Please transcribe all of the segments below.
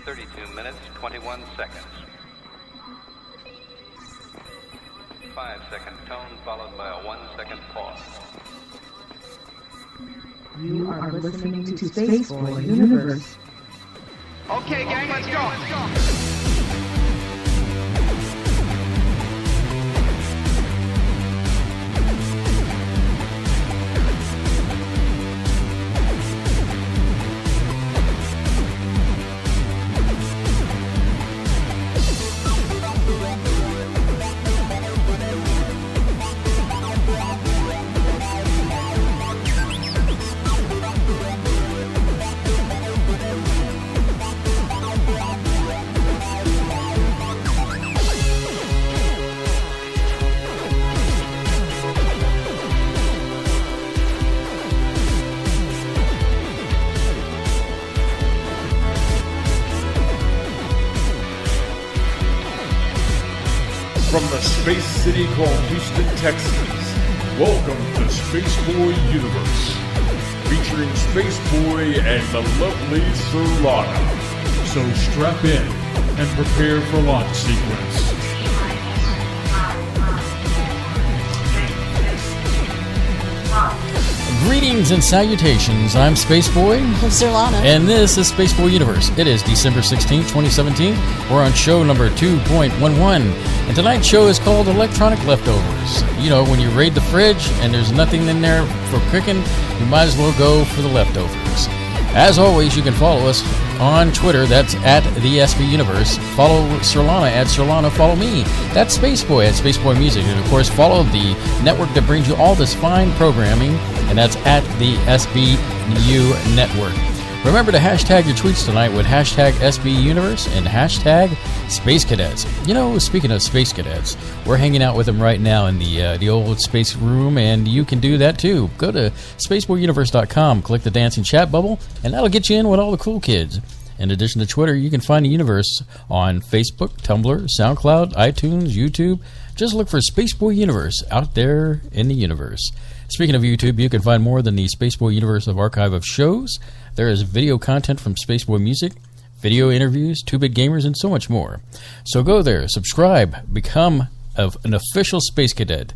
32 minutes, 21 seconds. 5-second tone followed by a 1-second pause. You are listening to Spaceboy Universe. Okay, gang, let's go. From the space city called Houston, Texas, welcome to Spaceboy Universe, featuring Spaceboy and the lovely Surlana. So strap in and prepare for launch sequence. Greetings and salutations. I'm Spaceboy. I'm Surlana. And this is Spaceboy Universe. It is December 16th, 2017. We're on show number 2.11. And tonight's show is called Electronic Leftovers. You know, when you raid the fridge and there's nothing in there for cooking, you might as well go for the leftovers. As always, you can follow us on Twitter. That's at the SBU Universe. Follow Surlana at Surlana. Follow me. That's Spaceboy at Spaceboy Music. And, of course, follow the network that brings you all this fine programming, and that's at the SBU Network. Remember to hashtag your tweets tonight with hashtag SBU Universe and hashtag Space Cadets. You know, speaking of Space Cadets, we're hanging out with them right now in the old space room, and you can do that too. Go to spaceboyuniverse.com, click the dancing chat bubble, and that'll get you in with all the cool kids. In addition to Twitter, you can find the universe on Facebook, Tumblr, SoundCloud, iTunes, YouTube. Just look for Spaceboy Universe out there in the universe. Speaking of YouTube, you can find more than the Spaceboy Universe of archive of shows. There is video content from Spaceboy Music, video interviews, 2-Bit Gamers, and so much more. So go there, subscribe, become an official Space Cadet.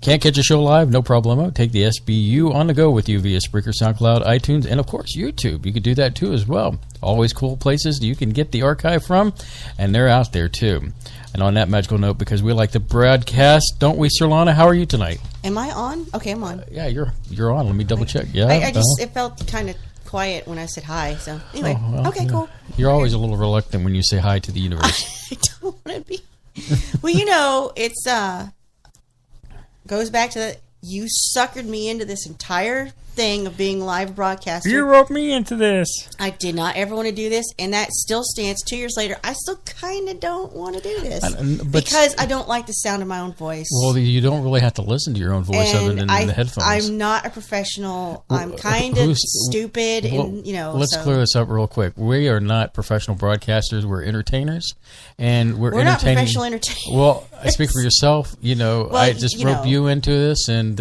Can't catch a show live? No problemo. Take the SBU on the go with you via Spreaker, SoundCloud, iTunes, and of course YouTube. You can do that too as well. Always cool places you can get the archive from, and they're out there too. And on that magical note, because we like to broadcast, don't we, Surlana? How are you tonight? Am I on? Okay, I'm on. Yeah, you're on. Let me double check. Yeah, I just it felt kind of quiet when I said hi. So anyway, well, okay, yeah. Cool. You're always a little reluctant when you say hi to the universe. I don't want to be. Well, you know, it's goes back to the you suckered me into this entire thing of being live broadcaster. You roped me into this. I did not ever want to do this, and that still stands. 2 years later, I still kind of don't want to do this because I don't like the sound of my own voice. Well, you don't really have to listen to your own voice other than in the headphones. I'm not a professional. I'm kind of stupid, and you know. Let's clear this up real quick. We are not professional broadcasters. We're entertainers, and we're entertaining. Not professional entertainers. Well, I speak for yourself. You know, well, I just roped you into this, and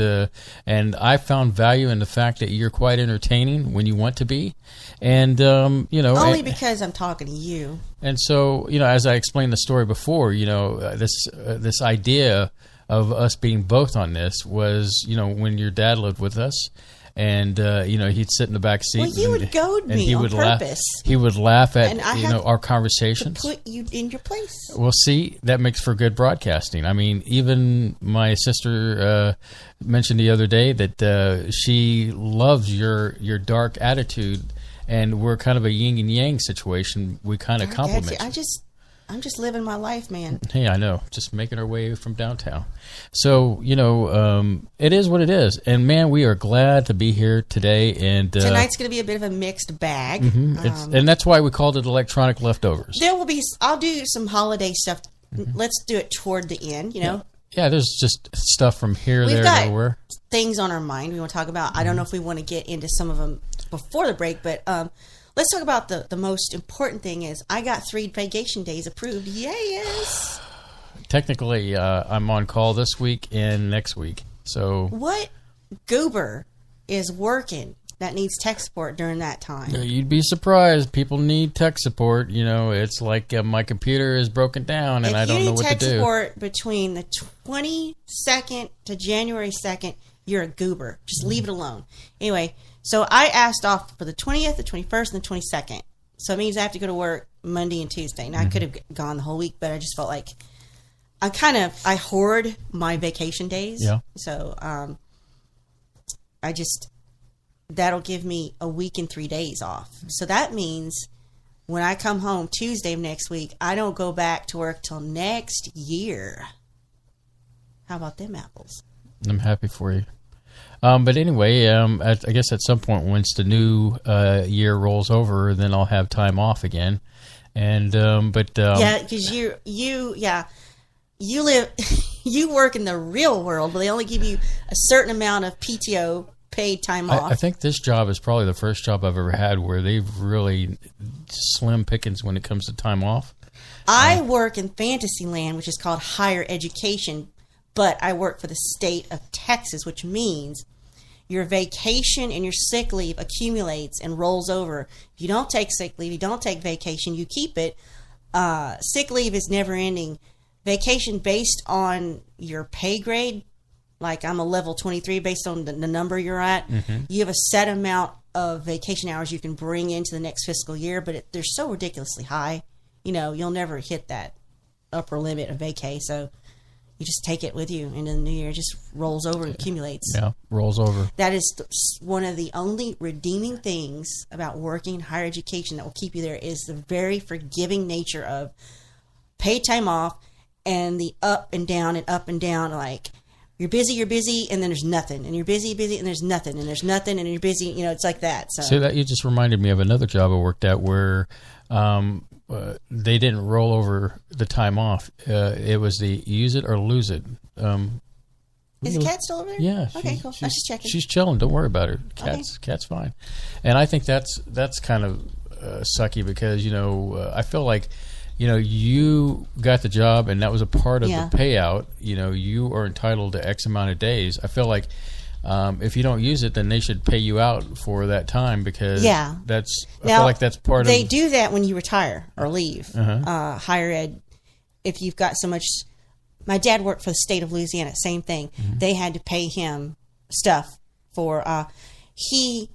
I found value in the fact that you're quite entertaining when you want to be, and you know, only because I'm talking to you. And so, you know, as I explained the story before, you know, this idea of us being both on this was, you know, when your dad lived with us. And, you know, he'd sit in the back seat. Well, you would goad me on purpose. He would laugh at, our conversations. To put you in your place. Well, see, that makes for good broadcasting. I mean, even my sister mentioned the other day that she loves your dark attitude, and we're kind of a yin and yang situation. We kind of complement you. I'm just living my life, man. Hey, I know. Just making our way from downtown. So, you know, it is what it is. And, man, we are glad to be here today. And tonight's going to be a bit of a mixed bag. Mm-hmm. And that's why we called it Electronic Leftovers. There will be, I'll do some holiday stuff. Mm-hmm. Let's do it toward the end, you know. Yeah, there's just stuff from here, there, and nowhere. Things on our mind we want to talk about. I don't know if we want to get into some of them before the break, but let's talk about the most important thing is I got 3 vacation days approved. Yes. Technically, I'm on call this week and next week. So what goober is working that needs tech support during that time. You'd be surprised. People need tech support. It's like my computer is broken down and I don't know what to do. If you need tech support between the 22nd to January 2nd, you're a goober. Just leave it alone. Anyway, so I asked off for the 20th, the 21st, and the 22nd. So it means I have to go to work Monday and Tuesday. Now, I could have gone the whole week, but I just felt like I hoard my vacation days. Yeah. So that'll give me a week and 3 days off. So that means when I come home Tuesday of next week, I don't go back to work till next year. How about them apples? I'm happy for you. But anyway, I guess at some point once the new year rolls over, then I'll have time off again. And yeah, because you live, you work in the real world, but they only give you a certain amount of PTO, paid time off. I think this job is probably the first job I've ever had where they've really slim pickings when it comes to time off. I work in Fantasyland, which is called higher education, but I work for the state of Texas, which means your vacation and your sick leave accumulates and rolls over. If you don't take sick leave, you don't take vacation, you keep it. Sick leave is never ending. Vacation based on your pay grade, like I'm a level 23 based on the number you're at, you have a set amount of vacation hours you can bring into the next fiscal year, but they're so ridiculously high, you'll never hit that upper limit of vacay, so you just take it with you into the new year. It just rolls over and accumulates. Yeah, rolls over. That is one of the only redeeming things about working in higher education that will keep you there is the very forgiving nature of paid time off and the up and down, like you're busy, and then there's nothing. And you're busy, and there's nothing. And there's nothing, and you're busy. It's like that. So that you just reminded me of another job I worked at where they didn't roll over the time off. It was the use it or lose it. Is the cat still over there? Yeah. Okay, cool. I was just checking. She's chilling. Don't worry about her. Cat's fine. And I think that's kind of sucky because, I feel like, you got the job and that was a part of the payout. You are entitled to X amount of days. I feel like if you don't use it, then they should pay you out for that time because I feel like that's part of... They do that when you retire or leave. Higher ed, if you've got so much... My dad worked for the state of Louisiana, same thing. They had to pay him stuff for... he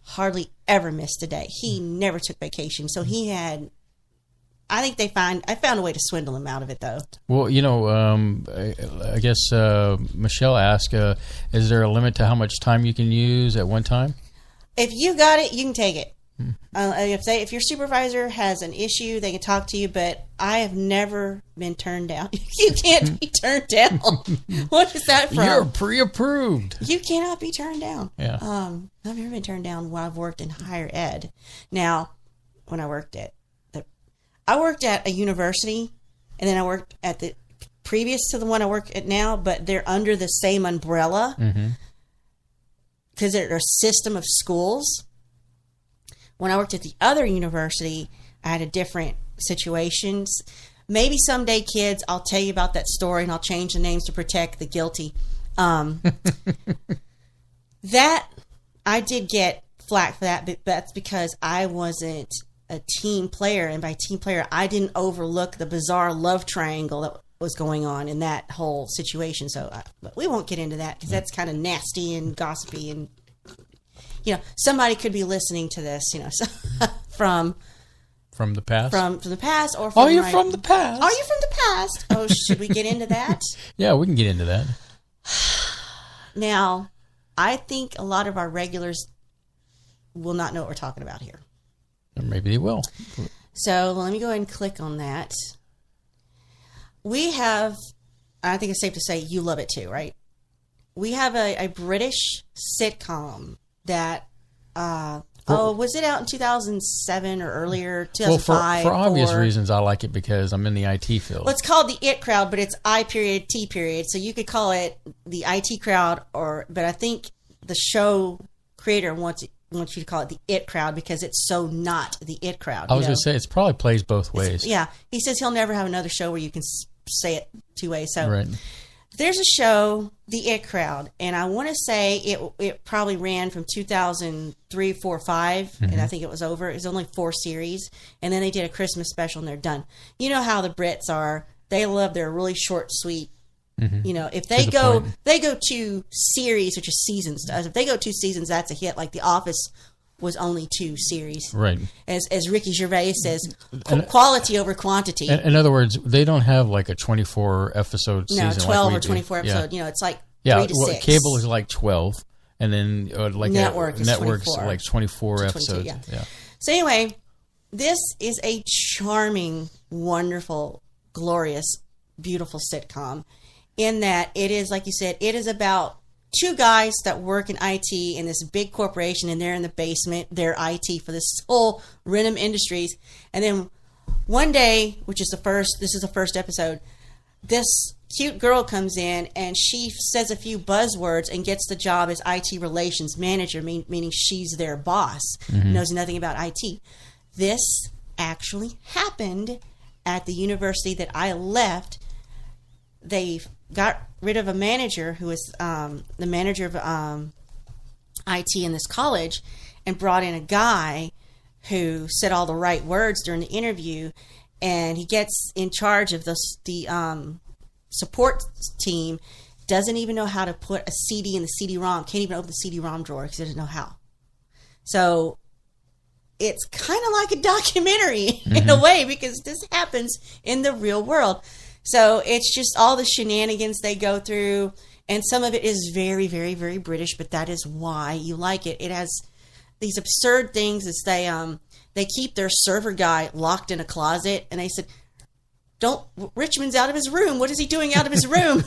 hardly ever missed a day. He never took vacation. So he had... I found a way to swindle him out of it, though. Well, I guess Michelle asked, is there a limit to how much time you can use at one time? If you got it, you can take it. If your supervisor has an issue, they can talk to you, but I have never been turned down. You can't be turned down. What is that from? You're pre-approved. You cannot be turned down. Yeah. I've never been turned down when I've worked in higher ed. Now, when I worked at a university, and then I worked at the previous to the one I work at now, but they're under the same umbrella because they're a system of schools. When I worked at the other university, I had a different situations. Maybe someday, kids, I'll tell you about that story, and I'll change the names to protect the guilty. That I did get flack for that, but that's because I wasn't a team player, and by team player I didn't overlook the bizarre love triangle that was going on in that whole situation. So but we won't get into that because that's kind of nasty and gossipy, and somebody could be listening to this so from the past, from the past, or from you're from the past. Are you from the past? Oh, should we get into that? Yeah, we can get into that. Now, I think a lot of our regulars will not know what we're talking about here. Or maybe they will. So let me go ahead and click on that. We have, I think it's safe to say you love it too, right? We have a British sitcom that, was it out in 2007 or earlier, 2005? Well, for obvious reasons, I like it because I'm in the IT field. Well, it's called the IT Crowd, but it's I.T. So you could call it the IT Crowd, but I think the show creator wants you to call it the IT Crowd because it's so not the IT Crowd. I was going to say, it probably plays both ways. Yeah. He says he'll never have another show where you can say it two ways. So right. there's a show, The It Crowd, and I want to say it probably ran from 2003, 4, 5, and I think it was over. It was only 4 series, and then they did a Christmas special, and they're done. You know how the Brits are. They love their really short, sweet, you know, if they go 2 series, which is seasons to us. If they go 2 seasons, that's a hit. Like The Office was only 2 series. Right. As Ricky Gervais says, quality over quantity. In other words, they don't have like a 24 episode season. No, 12 like we or 24 do. episode. You know, it's like 3 Yeah, to 6. cable is like 12, and then like Network's networks 24. like 24 22, episodes. yeah. So anyway, this is a charming, wonderful, glorious, beautiful sitcom in that it is, like you said, it is about 2 guys that work in IT in this big corporation, and they're in the basement. They're IT for this whole Renham Industries. And then one day, this is the first episode, this cute girl comes in and she says a few buzzwords and gets the job as IT relations manager, meaning she's their boss, knows nothing about IT. This actually happened at the university that I left. They got rid of a manager who was the manager of IT in this college, and brought in a guy who said all the right words during the interview, and he gets in charge of the support team, doesn't even know how to put a CD in the CD-ROM, can't even open the CD-ROM drawer because he doesn't know how. So it's kind of like a documentary in a way, because this happens in the real world. So it's just all the shenanigans they go through, and some of it is very, very, very British, but that is why you like it. It has these absurd things. As they keep their server guy locked in a closet, and they said, Richmond's out of his room. What is he doing out of his room?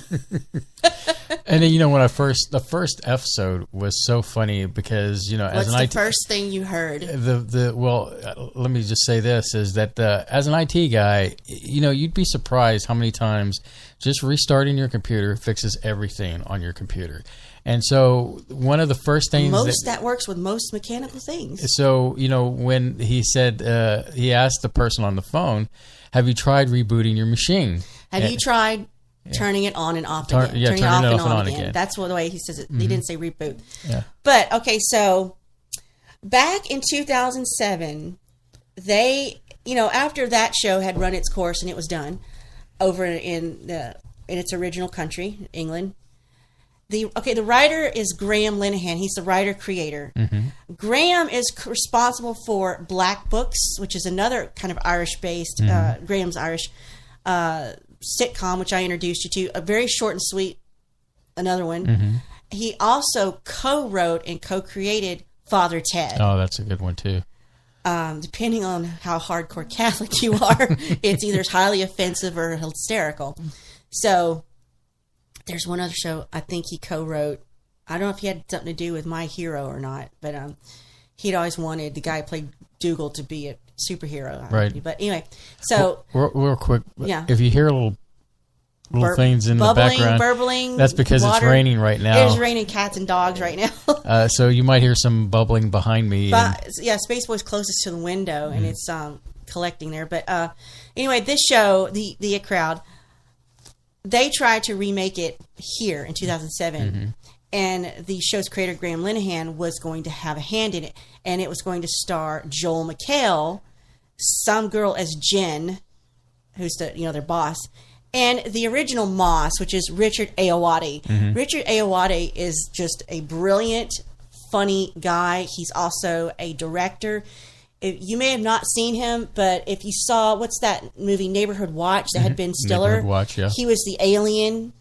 And then, you know, when the first episode was so funny because, you know, What's the first thing you heard? Let me just say this, is that as an IT guy, you know, you'd be surprised how many times just restarting your computer fixes everything on your computer. And so one of the first things that works with most mechanical things. So, you know, when he said, he asked the person on the phone, have you tried rebooting your machine? Have you tried turning it on and off again? Turning it off and on again. That's the way he says it. He didn't say reboot. Yeah. But, okay, so back in 2007, they, you know, after that show had run its course and it was done over in its original country, England, the writer is Graham Linehan. He's the writer-creator. Graham is responsible for Black Books, which is another kind of Irish-based, Graham's Irish sitcom, which I introduced you to. A very short and sweet, another one. He also co-wrote and co-created Father Ted. Oh, that's a good one, too. Depending on how hardcore Catholic you are, it's either highly offensive or hysterical. So there's one other show I think he co-wrote. I don't know if he had something to do with My Hero or not, but he'd always wanted the guy who played Dougal to be a superhero. Right. But anyway, so real quick, yeah. If you hear little things in the background, burbling, that's because water. It's raining right now. It is raining cats and dogs right now. So you might hear some bubbling behind me. But yeah, Spaceboy's closest to the window, and it's collecting there. But anyway, this show, the It Crowd, they tried to remake it here in 2007, and the show's creator, Graham Linehan, was going to have a hand in it, and it was going to star Joel McHale, some girl as Jen, who's their boss, and the original Moss, which is Richard Ayoade. Richard Ayoade is just a brilliant, funny guy. He's also a director. You may have not seen him, but if you saw, what's that movie, Neighborhood Watch, that had Ben Stiller? Neighborhood Watch, yeah. He was the alien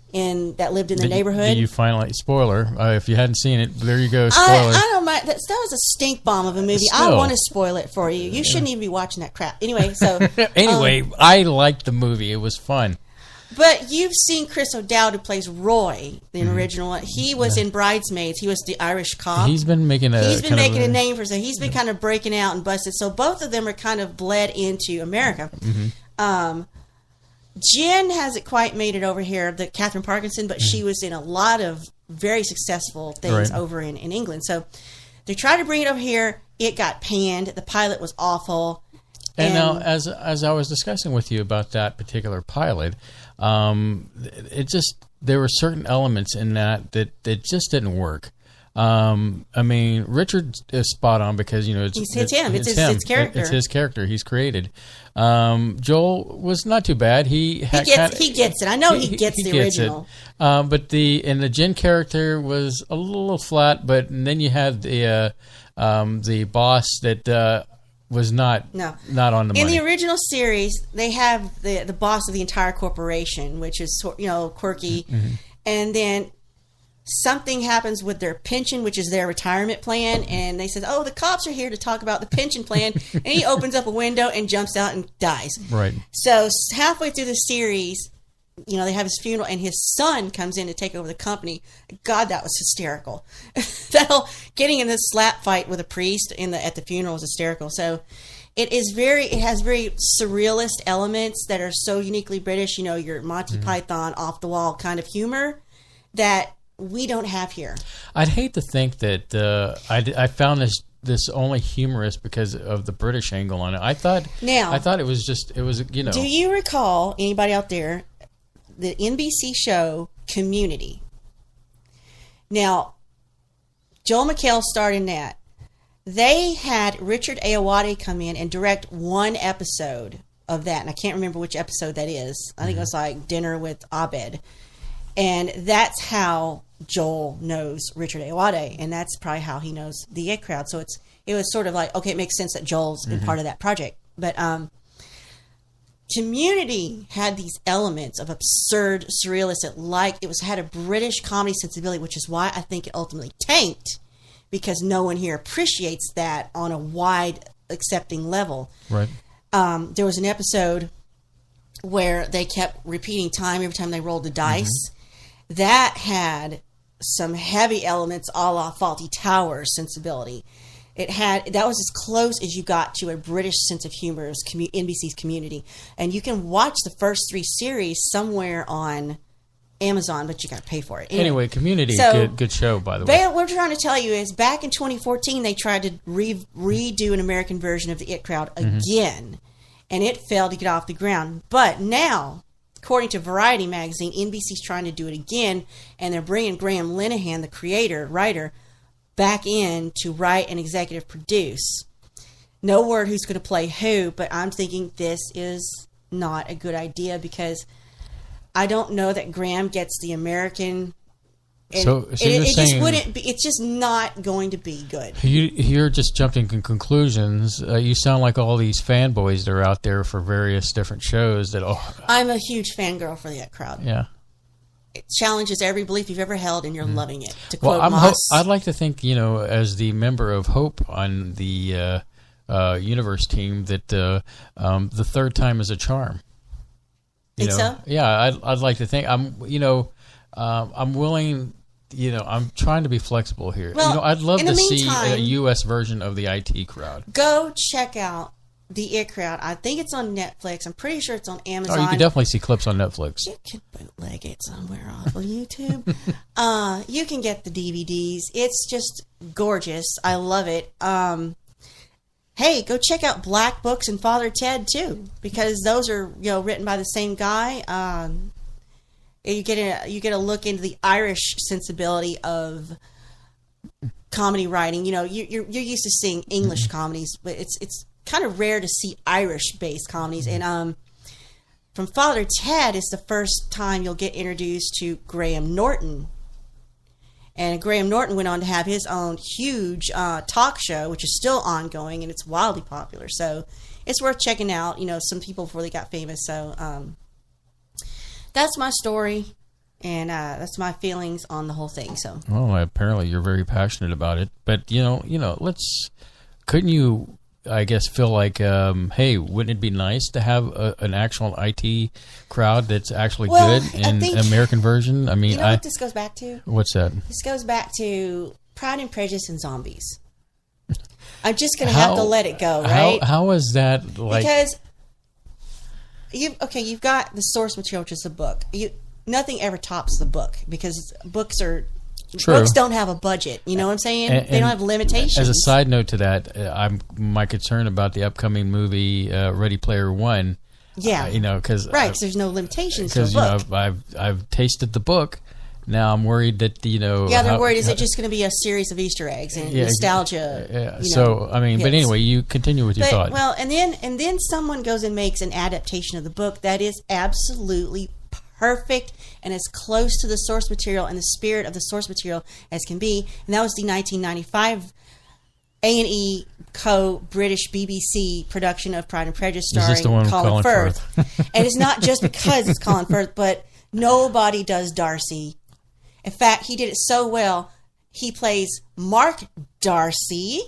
that lived in the neighborhood. Did you finally, spoiler, if you hadn't seen it, there you go, spoiler. I don't mind. That was a stink bomb of a movie. Still. I want to spoil it for you. You shouldn't even be watching that crap. Anyway, so. I liked the movie. It was fun. But you've seen Chris O'Dowd, who plays Roy, the original one. He was in Bridesmaids. He was the Irish cop. He's been making a name for himself. He's been kind of breaking out and busted. So both of them are kind of bled into America. Jen hasn't quite made it over here, the Catherine Parkinson, but she was in a lot of very successful things over in England. So they tried to bring it over here. It got panned. The pilot was awful. And now, as I was discussing with you about that particular pilot, there were certain elements in that just didn't work. I mean, Richard is spot on because it's him. It's his character. It's his character he's created. Joel was not too bad. He gets it. I know he gets the original. But the Jen character was a little flat. But then you had the boss that was not on the money. In the original series, they have the boss of the entire corporation, which is quirky, and then something happens with their pension, which is their retirement plan, and they said, "Oh, the cops are here to talk about the pension plan," and he opens up a window and jumps out and dies. Right. So halfway through the series, they have his funeral, and his son comes in to take over the company. God, that was hysterical. That whole getting in this slap fight with a priest at the funeral was hysterical. So it has very surrealist elements that are so uniquely British. Your Monty Python off the wall kind of humor that we don't have here. I'd hate to think that I found this only humorous because of the British angle on it. I thought it was Do you recall, anybody out there, the NBC show Community? Now, Joel McHale starred in that. They had Richard Ayoade come in and direct one episode of that, and I can't remember which episode that is. I think it was like Dinner with Abed. And that's how Joel knows Richard Ayoade, and that's probably how he knows the It Crowd. So it was sort of like, okay, it makes sense that Joel's been part of that project. But Community had these elements of absurd surrealist. It had a British comedy sensibility, which is why I think it ultimately tanked, because no one here appreciates that on a wide accepting level. Right. There was an episode where they kept repeating time every time they rolled the dice. That had some heavy elements a la Fawlty Towers sensibility. That was as close as you got to a British sense of humor as NBC's Community. And you can watch the first 3 series somewhere on Amazon, but you got to pay for it. Anyway, Community, good show, by the way. What we're trying to tell you is back in 2014, they tried to redo an American version of the It Crowd again, and it failed to get off the ground. But now, according to Variety magazine, NBC's trying to do it again, and they're bringing Graham Linehan, the writer, back in to write and executive produce. No word who's going to play who, but I'm thinking this is not a good idea because I don't know that Graham gets the American. So you're saying just wouldn't be. It's just not going to be good. You're just jumping to conclusions. You sound like all these fanboys that are out there for various different shows. I'm a huge fangirl for the It Crowd. Yeah. It challenges every belief you've ever held, and you're loving it. To quote Moss. I'd like to think, as the member of Hope on the Universe team, that the third time is a charm. Think so? Yeah, I'd like to think. I'm willing. I'm trying to be flexible here. Well, I'd love to see a U.S. version of the IT Crowd. Go check out the It Crowd. I think it's on Netflix. I'm pretty sure it's on Amazon. Oh, you can definitely see clips on Netflix. You can bootleg it somewhere off of YouTube. You can get the DVDs. It's just gorgeous. I love it. Hey, go check out Black Books and Father Ted too, because those are written by the same guy. You get a look into the Irish sensibility of comedy writing. You're used to seeing English comedies, but it's kind of rare to see Irish-based comedies. And from Father Ted is the first time you'll get introduced to Graham Norton. And Graham Norton went on to have his own huge talk show, which is still ongoing, and it's wildly popular. So it's worth checking out, some people before they got famous. So that's my story, and that's my feelings on the whole thing. So, well, apparently you're very passionate about it. But, couldn't you, I guess, feel like, hey, wouldn't it be nice to have an actual IT crowd that's actually good in an American version? I mean, you know what this goes back to? What's that? This goes back to Pride and Prejudice and zombies. I'm just going to have to let it go, right? How is that like? Because you've got the source material, which is the book. Nothing ever tops the book because books are True. Books don't have a budget. You know what I'm saying? They don't have limitations. As a side note to that, my concern about the upcoming movie Ready Player One. Yeah. Because because there's no limitations to a because book. I've tasted the book. Now I'm worried that Yeah, they're worried. Is it just going to be a series of Easter eggs and nostalgia? Yeah. So I mean, but anyway, you continue with your thought. Well, and then someone goes and makes an adaptation of the book that is absolutely perfect and as close to the source material and the spirit of the source material as can be. And that was the 1995 A&E co-British BBC production of Pride and Prejudice starring Colin Firth. And it's not just because it's Colin Firth, but nobody does Darcy. In fact, he did it so well, he plays Mark Darcy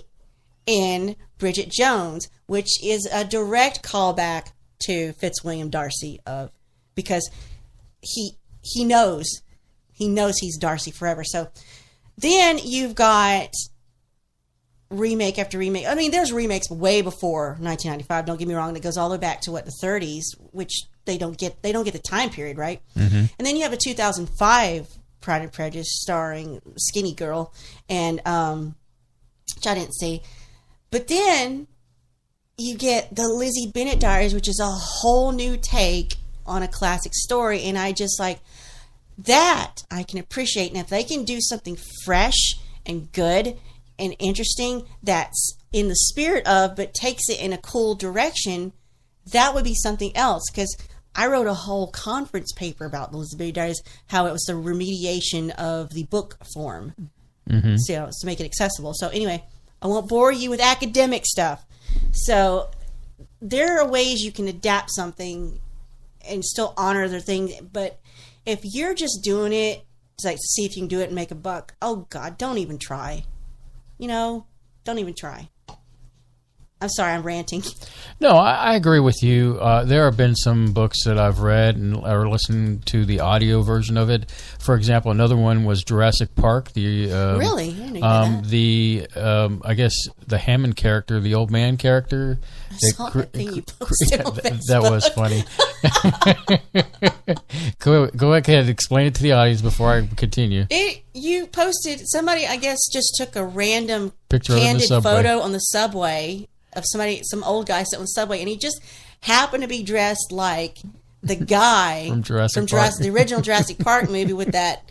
in Bridget Jones, which is a direct callback to Fitzwilliam Darcy because he knows he's Darcy forever. So then you've got remake after remake. I mean, there's remakes way before 1995. Don't get me wrong. That goes all the way back to the 30s, which they don't get the time period right. Mm-hmm. And then you have a 2005 Pride and Prejudice starring Skinny Girl, and which I didn't see. But then you get the Lizzie Bennet Diaries, which is a whole new take on a classic story, and I just like that. I can appreciate, and if they can do something fresh and good and interesting that's in the spirit of, but takes it in a cool direction, that would be something else. Because I wrote a whole conference paper about the Lizzie Bennet Diaries, how it was the remediation of the book form, so to make it accessible. So anyway, I won't bore you with academic stuff. So there are ways you can adapt something and still honor their thing, but if you're just doing it to see if you can do it and make a buck, oh God, don't even try. Don't even try. I'm sorry, I'm ranting. No, I agree with you. There have been some books that I've read or listened to the audio version of it. For example, another one was Jurassic Park. Really? I didn't know that. I guess the Hammond character, the old man character. I saw that thing you posted on Facebook. That was funny. Go ahead and explain it to the audience before I continue. You posted, somebody I guess just took a random picture candid photo on the subway of some old guy sitting on the subway, and he just happened to be dressed like the guy from Jurassic Park. The original Jurassic Park movie with that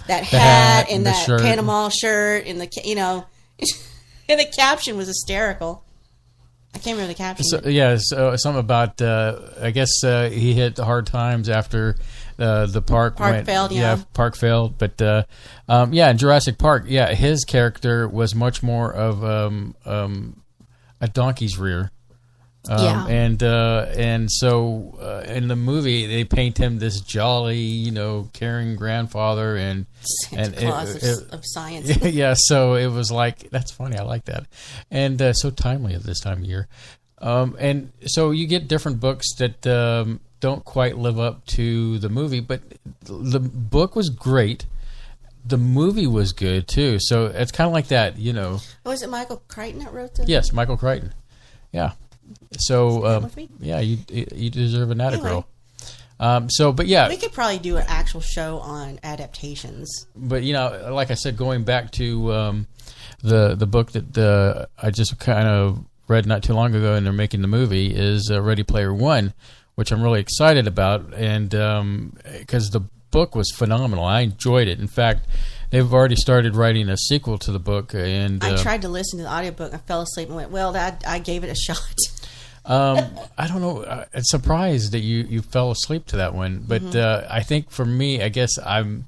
hat and that shirt. Panama shirt and and the caption was hysterical. I can't remember the caption. So something about I guess he hit hard times after the park failed. Yeah, park failed. But in Jurassic Park, his character was much more of a donkey's rear. And so in the movie they paint him this jolly, caring grandfather and Santa Claus of science. So it was like, that's funny. I like that, and so timely at this time of year. And so you get different books that don't quite live up to the movie, but the book was great. The movie was good too. So it's kind of like that, Was it Michael Crichton that wrote this? Yes, Michael Crichton. Yeah. So you deserve an Attagirl. Anyway. We could probably do an actual show on adaptations. But like I said, going back to the book that I just kind of read not too long ago, and they're making the movie, is Ready Player One, which I'm really excited about, and because the book was phenomenal. I enjoyed it. In fact, they've already started writing a sequel to the book, and I tried to listen to the audiobook. I fell asleep and went, I gave it a shot. I don't know. I'm surprised that you fell asleep to that one, but I think for me, I guess I'm,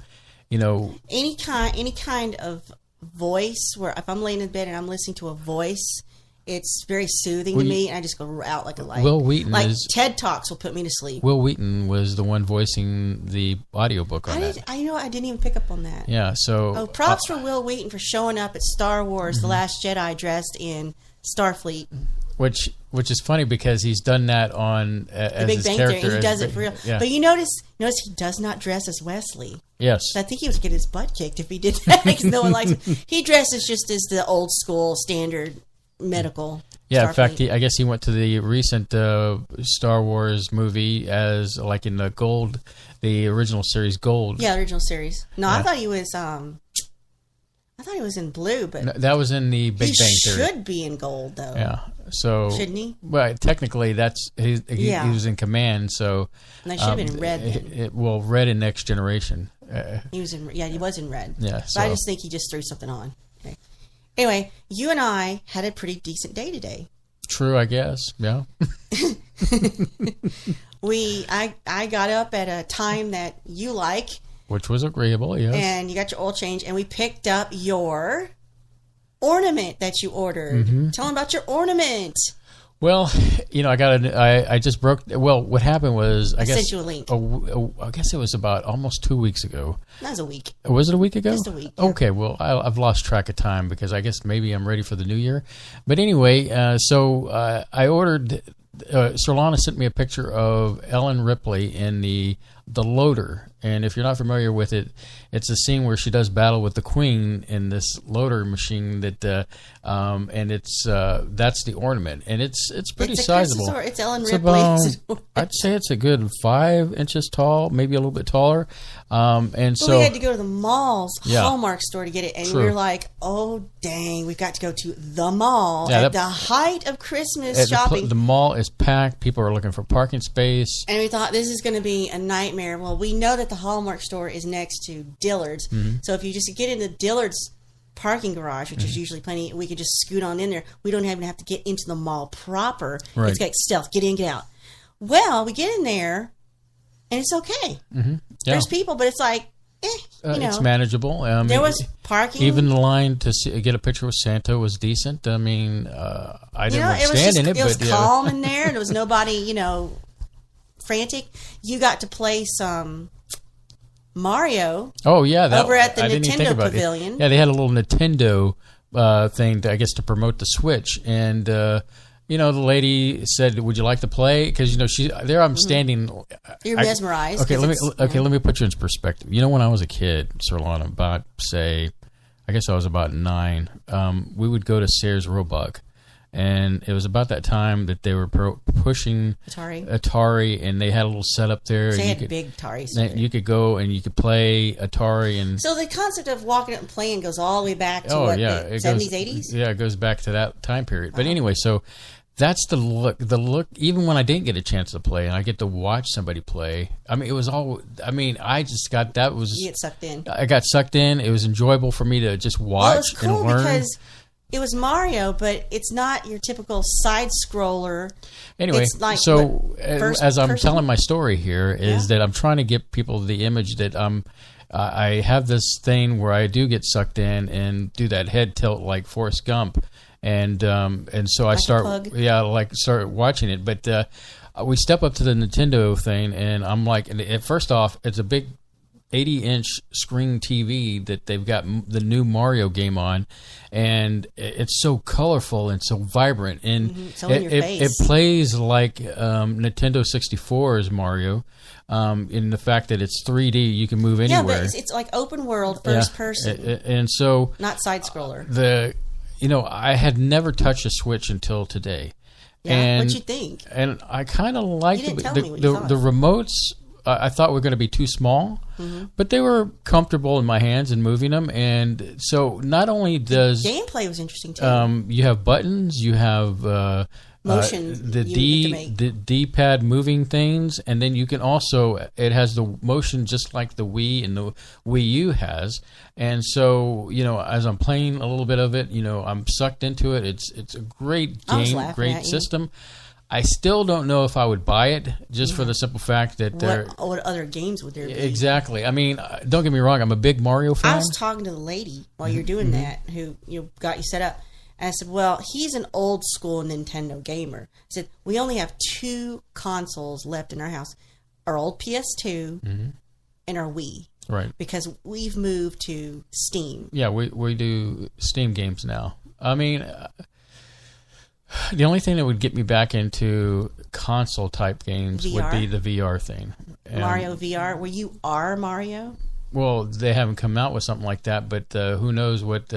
any kind of voice where if I'm laying in bed and I'm listening to a voice, it's very soothing to me, and I just go out like a light. Will Wheaton TED Talks will put me to sleep. Will Wheaton was the one voicing the audiobook on that. I didn't even pick up on that. Yeah, so props for Will Wheaton for showing up at Star Wars: The Last Jedi dressed in Starfleet. Which is funny because he's done that on as Big his Bang character. Theory. He does it for real. Yeah. But you notice he does not dress as Wesley. Yes. So I think he was getting his butt kicked if he did that because no one likes him. He dresses just as the old school standard medical. Yeah, Starfleet. in fact, I guess he went to the recent Star Wars movie as like in the original series Gold. Yeah, the original series. No, I thought he was I thought he was in blue, but No, that was in the Big he Bang Theory. should be in gold, though. Yeah. So Shouldn't he? Well, technically, he Yeah. was in command. So And they should have been in red. Then. Red in Next Generation. He was in. Yeah, he was in red. Yeah, But I so- just think he just threw something on. Okay. Anyway, you and I had a pretty decent day today. True, I guess. Yeah. I got up at a time that you like, Which was agreeable. Yes. and you got your oil change, and we picked up your ornament that you ordered. Mm-hmm. Tell them about your ornament. Well, I just broke. Well, what happened was I guess sent you a link. I guess it was about almost 2 weeks ago. That was a week. Was it a week ago? Just a week, yeah. Okay, well, I've lost track of time because I guess maybe I'm ready for the new year. But anyway, so I ordered. Surlana sent me a picture of Ellen Ripley in the loader, and if you're not familiar with it, it's a scene where she does battle with the Queen in this loader machine and it's that's the ornament, and it's pretty It's a sizable. Christmas It's Ellen It's Ripley. about, I'd say it's a good 5 inches tall, maybe a little bit taller, and But so we had to go to the mall's Yeah. Hallmark store to get it, and True. we were like, "Oh dang, we've got to go to the mall Yeah, at that- the height of Christmas the shopping." the mall is packed. People are looking for parking space. And we thought this is going to be a nightmare. Well, we know that the Hallmark store is next to Dillard's, Mm-hmm. so if you just get into Dillard's parking garage, which is usually plenty, we could just scoot on in there. We don't even have to get into the mall proper. Right. It's like stealth, get in, get out. Well, we get in there, and it's okay. Yeah. There's people, but it's like, It's manageable. There was parking. Even the line to get a picture with Santa was decent. I mean, I didn't it was stand just, in it, it was but calm in there. There was nobody, frantic. You got to play some Mario. Oh yeah, Over at the I didn't even think Nintendo about it. Pavilion. Yeah, they had a little Nintendo thing, I guess, to promote the Switch, and the lady said, "Would you like to play?" Because I'm standing. You're mesmerized. Okay, 'cause let me put you in perspective. When I was a kid, Surlana, about say, I guess I was about 9. We would go to Sears Roebuck, and it was about that time that they were pushing Atari, and they had a little setup there. They and had big Ataris. you could go and you could play Atari, and So the concept of walking up and playing goes all the way back to it 70s, goes, 80s? Yeah, it goes back to that time period. But anyway, so that's the look. The look, even when I didn't get a chance to play, and I get to watch somebody play. I mean, it was all. I mean, I just got that was. You get sucked in. I got sucked in. It was enjoyable for me to just watch Well, it's cool and learn. because it was Mario, but it's not your typical side scroller. Anyway, It's like, so what, first as I'm person? telling my story here is that I'm trying to give people the image that I have this thing where I do get sucked in and do that head tilt like Forrest Gump, and so I Like a start plug. start watching it. But we step up to the Nintendo thing, and I'm like, first off, it's a big 80-inch screen TV that they've got the new Mario game on, and it's so colorful and so vibrant, and So in your it face. plays like Nintendo 64's Mario, in the fact that it's 3D, you can move Yeah, anywhere. but it's like open world, first person, and so not side scroller. I had never touched a Switch until today. Yeah, and what'd you think? And I kind of liked You didn't it. tell The, me what the, you thought. the remotes, I thought were going to be too small, but they were comfortable in my hands and moving them. And so not only does Gameplay was interesting too. you have buttons, you have Motion the you get to make. the D-pad moving things, and then you can also, it has the motion just like the Wii and the Wii U has. And so as I'm playing a little bit of it, I'm sucked into it. It's a great I was game, laughing great at you. system. I still don't know if I would buy it just for the simple fact that What other games would there be? exactly. I mean, don't get me wrong. I'm a big Mario fan. I was talking to the lady while you're doing that who got you set up. And I said, well, he's an old school Nintendo gamer. I said, we only have 2 consoles left in our house, our old PS2 and our Wii. Right. Because we've moved to Steam. Yeah, we do Steam games now. I mean, the only thing that would get me back into console type games would VR? be the VR thing. And, Mario VR, where you are Mario. Well, they haven't come out with something like that, but who knows what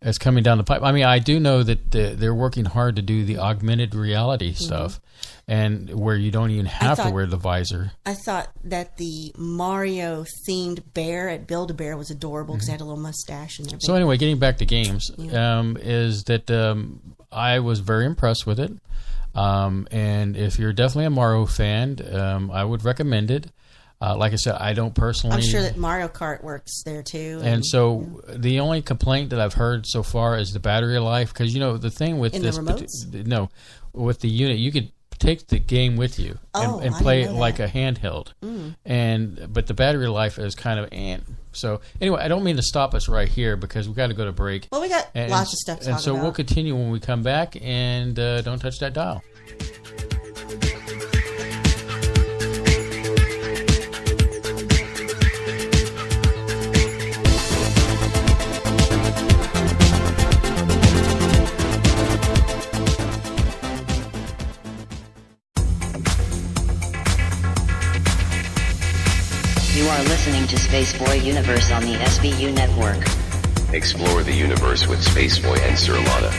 It's coming down the pipe. I mean, I do know that they're working hard to do the augmented reality stuff, and where you don't even have to wear the visor. I thought that the Mario-themed bear at Build-A-Bear was adorable because it had a little mustache and everything. So anyway, getting back to games, is that I was very impressed with it. And if you're definitely a Mario fan, I would recommend it. Like I said, I don't personally. I'm sure that Mario Kart works there too. And so the only complaint that I've heard so far is the battery life, because the thing with the remotes? With the unit, you could take the game with you and play it like a handheld. But the battery life is kind of So anyway, I don't mean to stop us right here because we've got to go to break. Well, we got lots of stuff to talk about. And so we'll continue when we come back, and don't touch that dial. You are listening to Spaceboy Universe on the SBU network. Explore the universe with Spaceboy and Surlana.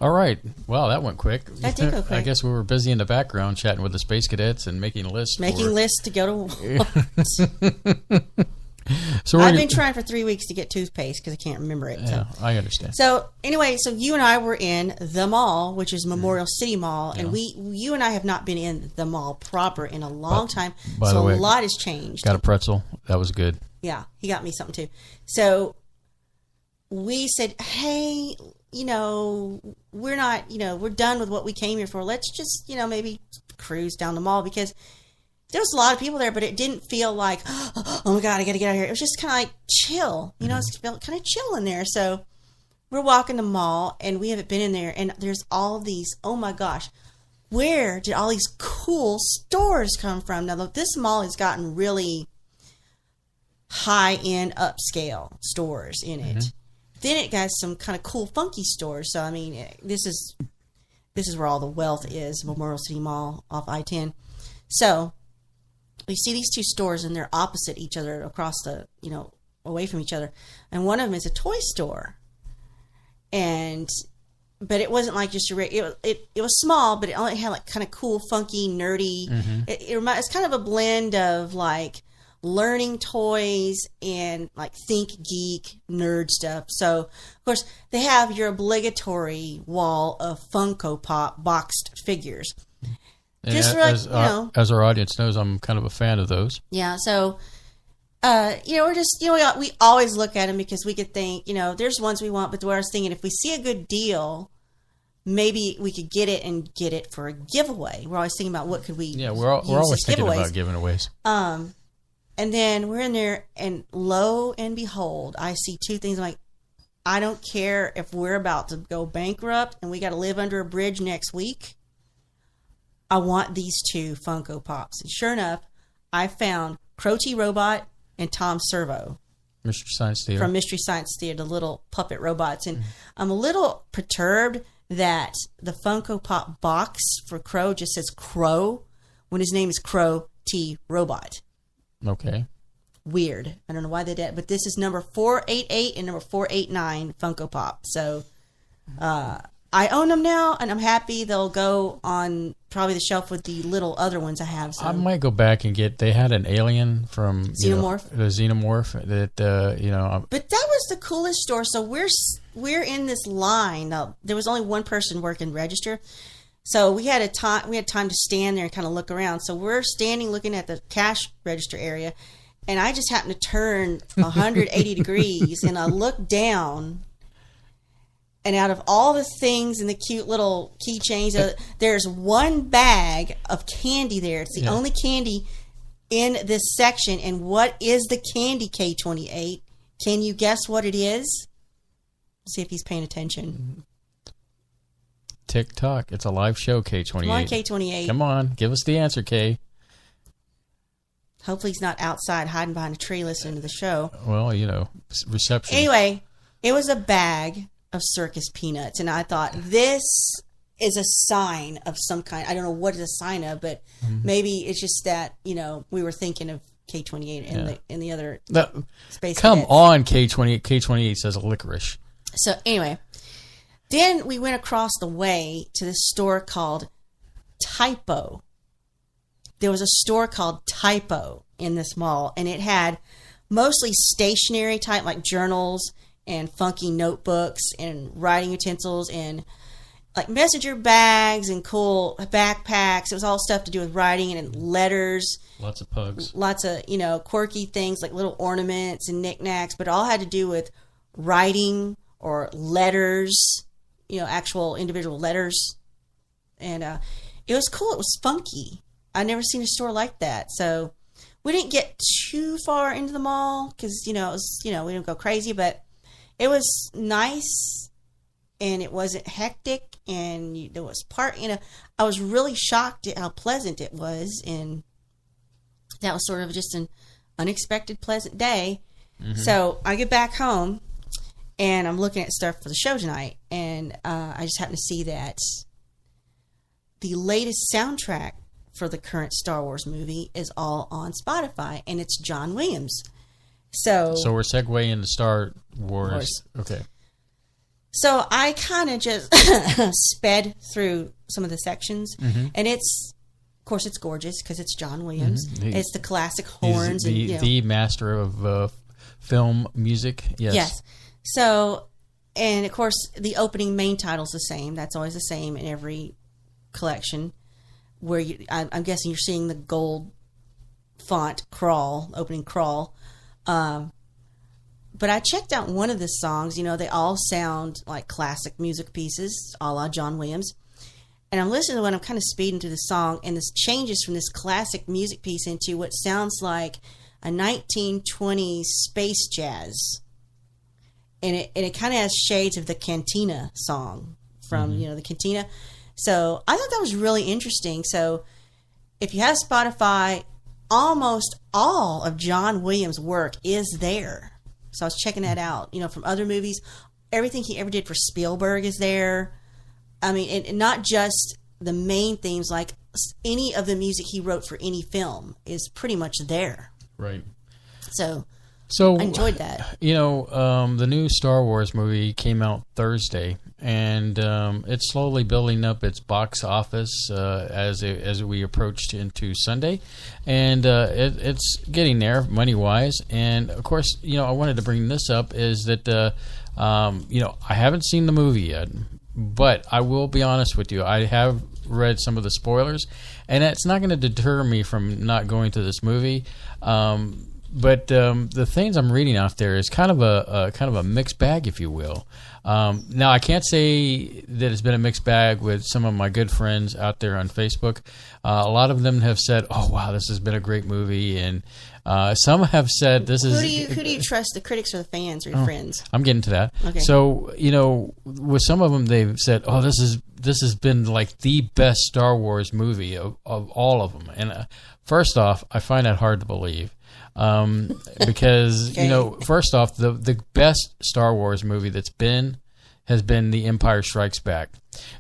All right. Wow, that went quick. That did go quick. I guess we were busy in the background chatting with the space cadets and making lists. Making lists to go to war. So I've been trying for 3 weeks to get toothpaste because I can't remember it. Yeah, I understand. So anyway, so you and I were in the mall, which is Memorial City Mall, and you and I have not been in the mall proper in a long time. By So the way, a lot has changed. Got a pretzel. That was good. Yeah, he got me something too. So we said, hey, we're not, we're done with what we came here for. Let's just, maybe cruise down the mall because there was a lot of people there, but it didn't feel like, oh my God, I got to get out of here. It was just kind of like chill, it felt kind of chill in there. So we're walking the mall and we haven't been in there and there's all these, oh my gosh, where did all these cool stores come from? Now, look, this mall has gotten really high-end upscale stores in it. Then it got some kind of cool funky stores. So I mean, this is where all the wealth is, Memorial City Mall off I-10. So we see these two stores and they're opposite each other across the, away from each other. And one of them is a toy store. But it wasn't like just it was small, but it only had like kind of cool, funky, nerdy. It's kind of a blend of like learning toys and like think geek nerd stuff. So of course they have your obligatory wall of Funko Pop boxed figures. And just for like, as our audience knows, I'm kind of a fan of those. Yeah. So, we're just, we always look at them because we could think, there's ones we want, but I was thinking if we see a good deal, maybe we could get it for a giveaway. We're always thinking about what could we we're always thinking about giving aways. And then we're in there, and lo and behold, I see two things. I'm like, I don't care if we're about to go bankrupt and we got to live under a bridge next week. I want these two Funko Pops. And sure enough, I found Crow T. Robot and Tom Servo. Mystery Science Theater. From Mystery Science Theater, the little puppet robots. And I'm a little perturbed that the Funko Pop box for Crow just says Crow when his name is Crow T. Robot. Okay. Weird. I don't know why they did, but this is number 488 and number 489 Funko Pop. So I own them now, and I'm happy they'll go on probably the shelf with the little other ones I have. So. I might go back and get. They had an alien from Xenomorph. The Xenomorph that But that was the coolest store. So we're in this line. Now, there was only one person working register. So we had time to stand there and kind of look around. So we're standing looking at the cash register area, and I just happened to turn 180 degrees, and I look down, and out of all the things in the cute little keychains, there's one bag of candy there. It's the only candy in this section. And what is the candy, K28? Can you guess what it is? See if he's paying attention. TikTok. It's a live show, K28. Come on, K28. Come on. Give us the answer, K. Hopefully he's not outside hiding behind a tree listening to the show. Well, reception. Anyway, it was a bag of circus peanuts, and I thought this is a sign of some kind. I don't know what it's a sign of, but maybe it's just that, we were thinking of K28 and the other space Come cadets. on, K28. K28 says licorice. So anyway, then we went across the way to this store called Typo. There was a store called Typo in this mall, and it had mostly stationery type, like journals and funky notebooks and writing utensils and like messenger bags and cool backpacks. It was all stuff to do with writing and letters. Lots of pugs. Lots of, quirky things like little ornaments and knickknacks, but it all had to do with writing or letters, actual individual letters. And it was cool. It was funky. I'd never seen a store like that. So we didn't get too far into the mall because, it was, we didn't go crazy, but it was nice and it wasn't hectic and there was I was really shocked at how pleasant it was, and that was sort of just an unexpected pleasant day. So I get back home and I'm looking at stuff for the show tonight, and I just happened to see that the latest soundtrack for the current Star Wars movie is all on Spotify, and it's John Williams. So we're segueing into Star Wars. Okay. So I kind of just sped through some of the sections, and of course, it's gorgeous because it's John Williams. It's the classic horns. He's the master of film music. Yes. So, and of course, the opening main title's the same. That's always the same in every collection. Where I'm guessing you're seeing the gold font opening crawl. But I checked out one of the songs. They all sound like classic music pieces, a la John Williams. And I'm listening to it, I'm kind of speeding through the song, and this changes from this classic music piece into what sounds like a 1920s space jazz. And it kind of has shades of the Cantina song from, the Cantina. So I thought that was really interesting. So if you have Spotify, almost all of John Williams' work is there. So I was checking that out, from other movies. Everything he ever did for Spielberg is there. I mean, and not just the main themes, like any of the music he wrote for any film is pretty much there. Right. So I enjoyed that. The new Star Wars movie came out Thursday, and it's slowly building up its box office as we approached into Sunday, and it's getting there money-wise. And of course, I wanted to bring this up is that I haven't seen the movie yet, but I will be honest with you, I have read some of the spoilers, and it's not going to deter me from not going to this movie. But the things I'm reading out there is kind of a mixed bag, if you will. Now, I can't say that it's been a mixed bag with some of my good friends out there on Facebook. A lot of them have said, "Oh, wow, this has been a great movie," and some have said, "This is." Who do you trust, the critics or the fans or your friends? I'm getting to that. Okay. So with some of them, they've said, "Oh, this has been like the best Star Wars movie of all of them." And first off, I find that hard to believe. Because first off, the best Star Wars movie has been The Empire Strikes Back.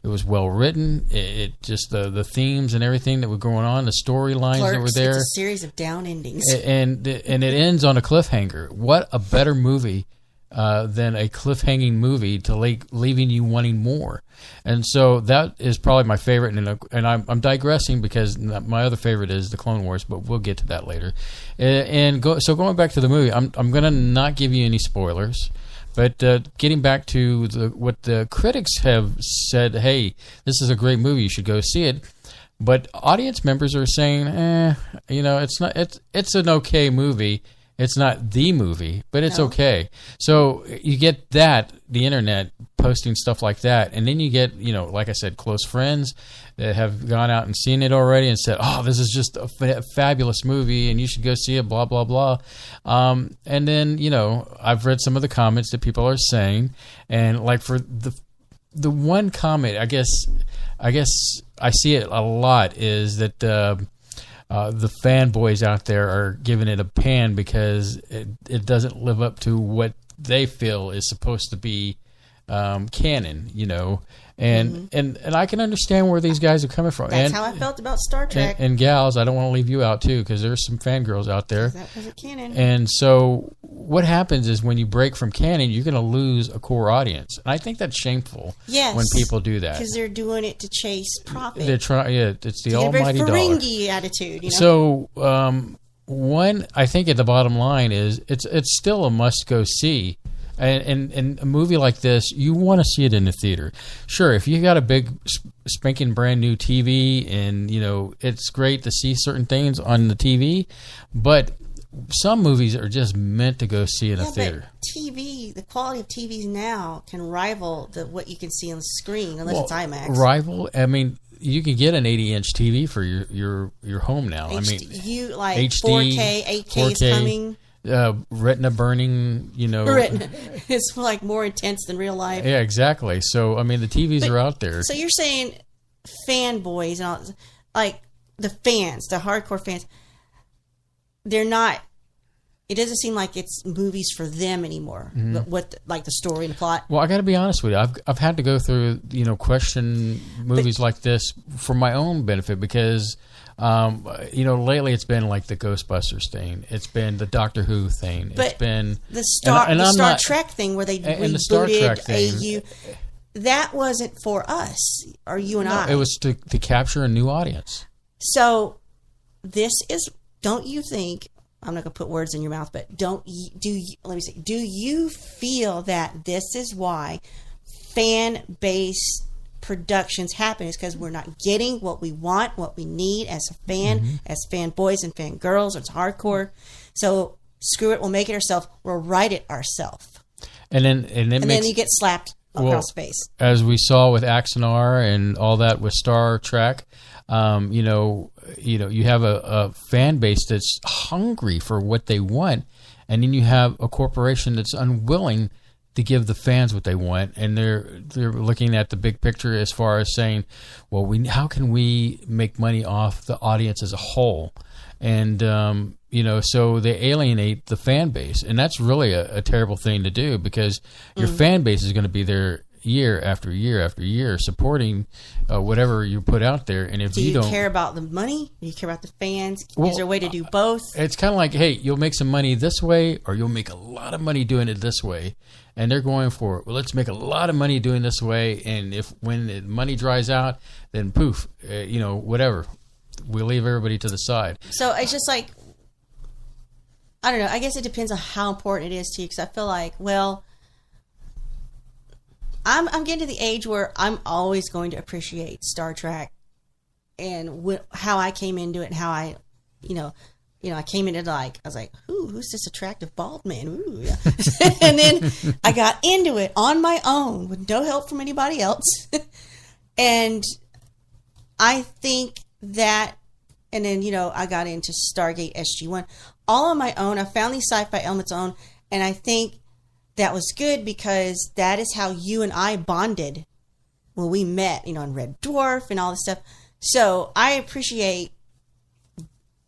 It was well written. It just the themes and everything that were going on, the storylines that were there. It's a series of down endings, and it ends on a cliffhanger. What a better movie than a cliffhanging movie to leaving you wanting more. And so that is probably my favorite. And I'm digressing because my other favorite is the Clone Wars, but we'll get to that later. So going back to the movie, I'm going to not give you any spoilers. But getting back to what the critics have said, hey, this is a great movie, you should go see it. But audience members are saying, it's an okay movie. It's not the movie, but it's okay. So you get the internet posting stuff like that, and then you get, like I said, close friends that have gone out and seen it already and said, "Oh, this is just a fabulous movie, and you should go see it." Blah blah blah. And then I've read some of the comments that people are saying, and like for the one comment, I guess I see it a lot is that. The fanboys out there are giving it a pan because it doesn't live up to what they feel is supposed to be canon, and I can understand where these guys are coming from. That's how I felt about Star Trek. And gals, I don't want to leave you out too because there's some fangirls out there. That wasn't canon. And so what happens is when you break from canon, you're going to lose a core audience, and I think that's shameful. Yes, when people do that because they're doing it to chase profit. They're trying. Yeah, it's the almighty dollar. Ferengi attitude. So one, I think at the bottom line is it's still a must go see. And a movie like this, you want to see it in the theater. Sure, if you got a big spanking brand new TV and, it's great to see certain things on the TV, but some movies are just meant to go see in a theater. But TV, the quality of TVs now can rival what you can see on the screen, unless it's IMAX. Rival? I mean, you can get an 80-inch TV for your home now. HD, HD, 4K, 8K is coming. Retina burning, Retina. It's like more intense than real life. Yeah, exactly. So, the TVs are out there. So you're saying fanboys and all, like the fans, the hardcore fans, they're not, it doesn't seem like it's movies for them anymore. But like the story and the plot. Well, I got to be honest with you. I've had to go through, question movies like this for my own benefit because Lately it's been like the Ghostbusters thing. It's been the Doctor Who thing. But it's been the Star Trek thing where they and the Star Trek thing. AU. That wasn't for us, or you and I. It was to capture a new audience. So this is, don't you think, I'm not going to put words in your mouth, but do you feel that this is why fan-based productions happen? Is because we're not getting what we want, what we need as a fan, as fanboys and fangirls. It's hardcore. So screw it, we'll make it ourselves. We'll write it ourselves. And then you get slapped across the face. As we saw with Axanar and all that with Star Trek, you have a fan base that's hungry for what they want, and then you have a corporation that's unwilling to give the fans what they want, and they're looking at the big picture as far as saying, well, how can we make money off the audience as a whole? And so they alienate the fan base, and that's really a terrible thing to do, because your fan base is going to be there year after year after year supporting whatever you put out there. And if you don't care about the money, do you care about the fans? Is there a way to do both? It's kind of like, hey, you'll make some money this way, or you'll make a lot of money doing it this way. And they're going for, well, let's make a lot of money doing this way, and when the money dries out, then poof, whatever. We'll leave everybody to the side. So it's just like, I don't know. I guess it depends on how important it is to you, because I feel like, well, I'm getting to the age where I'm always going to appreciate Star Trek and how I came into it, and how I, I came into I was like, ooh, who's this attractive bald man? Ooh, yeah. And then I got into it on my own with no help from anybody else. And I think that, and then, I got into Stargate SG-1 all on my own. I found these sci-fi elements on, and I think that was good, because that is how you and I bonded when we met, in Red Dwarf and all this stuff. So I appreciate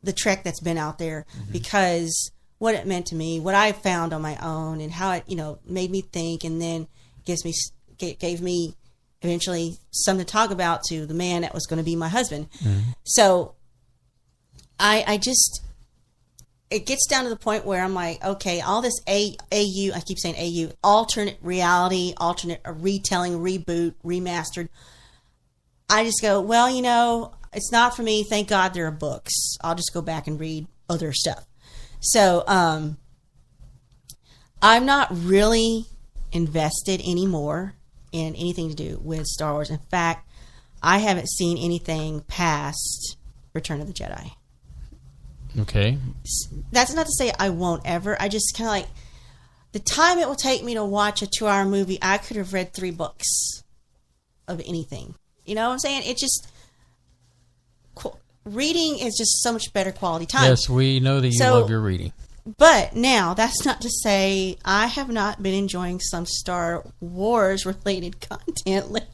the Trek that's been out there, because what it meant to me, what I found on my own, and how it, made me think, and then gave me eventually something to talk about to the man that was going to be my husband. So I just, it gets down to the point where I'm like, okay, all this AU, I keep saying AU, alternate reality, alternate retelling, reboot, remastered. I just go, well, it's not for me. Thank God there are books. I'll just go back and read other stuff. So I'm not really invested anymore in anything to do with Star Wars. In fact, I haven't seen anything past Return of the Jedi. Okay. That's not to say I won't ever. I just kind of like, the time it will take me to watch a 2-hour movie, I could have read 3 books of anything. You know what I'm saying? It just, reading is just so much better quality time. Yes, we know that you love your reading. But now, that's not to say I have not been enjoying some Star Wars related content lately.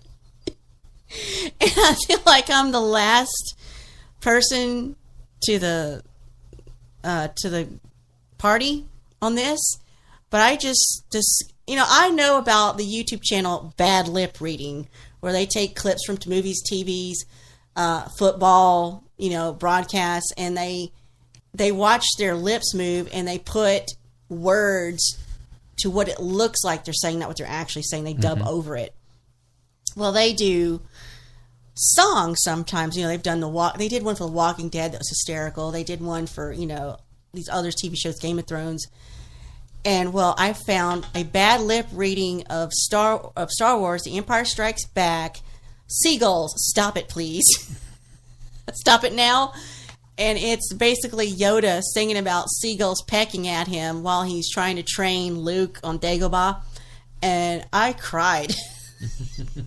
And I feel like I'm the last person to the party on this, but I just I know about the YouTube channel Bad Lip Reading, where they take clips from movies, TVs, football, broadcasts, and they watch their lips move, and they put words to what it looks like they're saying, not what they're actually saying. They dub over it. Well, they do songs sometimes. They've done they did one for The Walking Dead that was hysterical. They did one for, these other TV shows, Game of Thrones. And, well, I found a Bad Lip reading of Star Wars, The Empire Strikes Back, Seagulls, Stop It, Please. Stop it now. And it's basically Yoda singing about seagulls pecking at him while he's trying to train Luke on Dagobah. And I cried.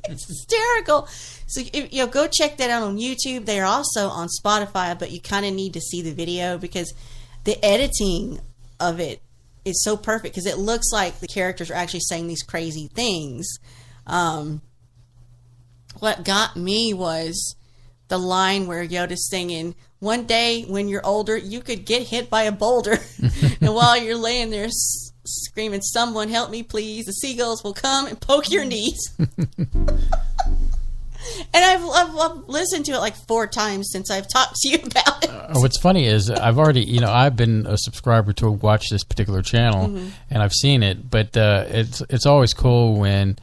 It's hysterical. So go check that out on YouTube. They are also on Spotify, but you kind of need to see the video, because the editing of it is so perfect, because it looks like the characters are actually saying these crazy things. What got me was the line where Yoda's singing, "One day when you're older, you could get hit by a boulder." And while you're laying there screaming, "Someone help me, please," the seagulls will come and poke your knees. And I've listened to it like 4 times since I've talked to you about it. What's funny is I've already, I've been a subscriber to watch this particular channel, and I've seen it. But it's always cool when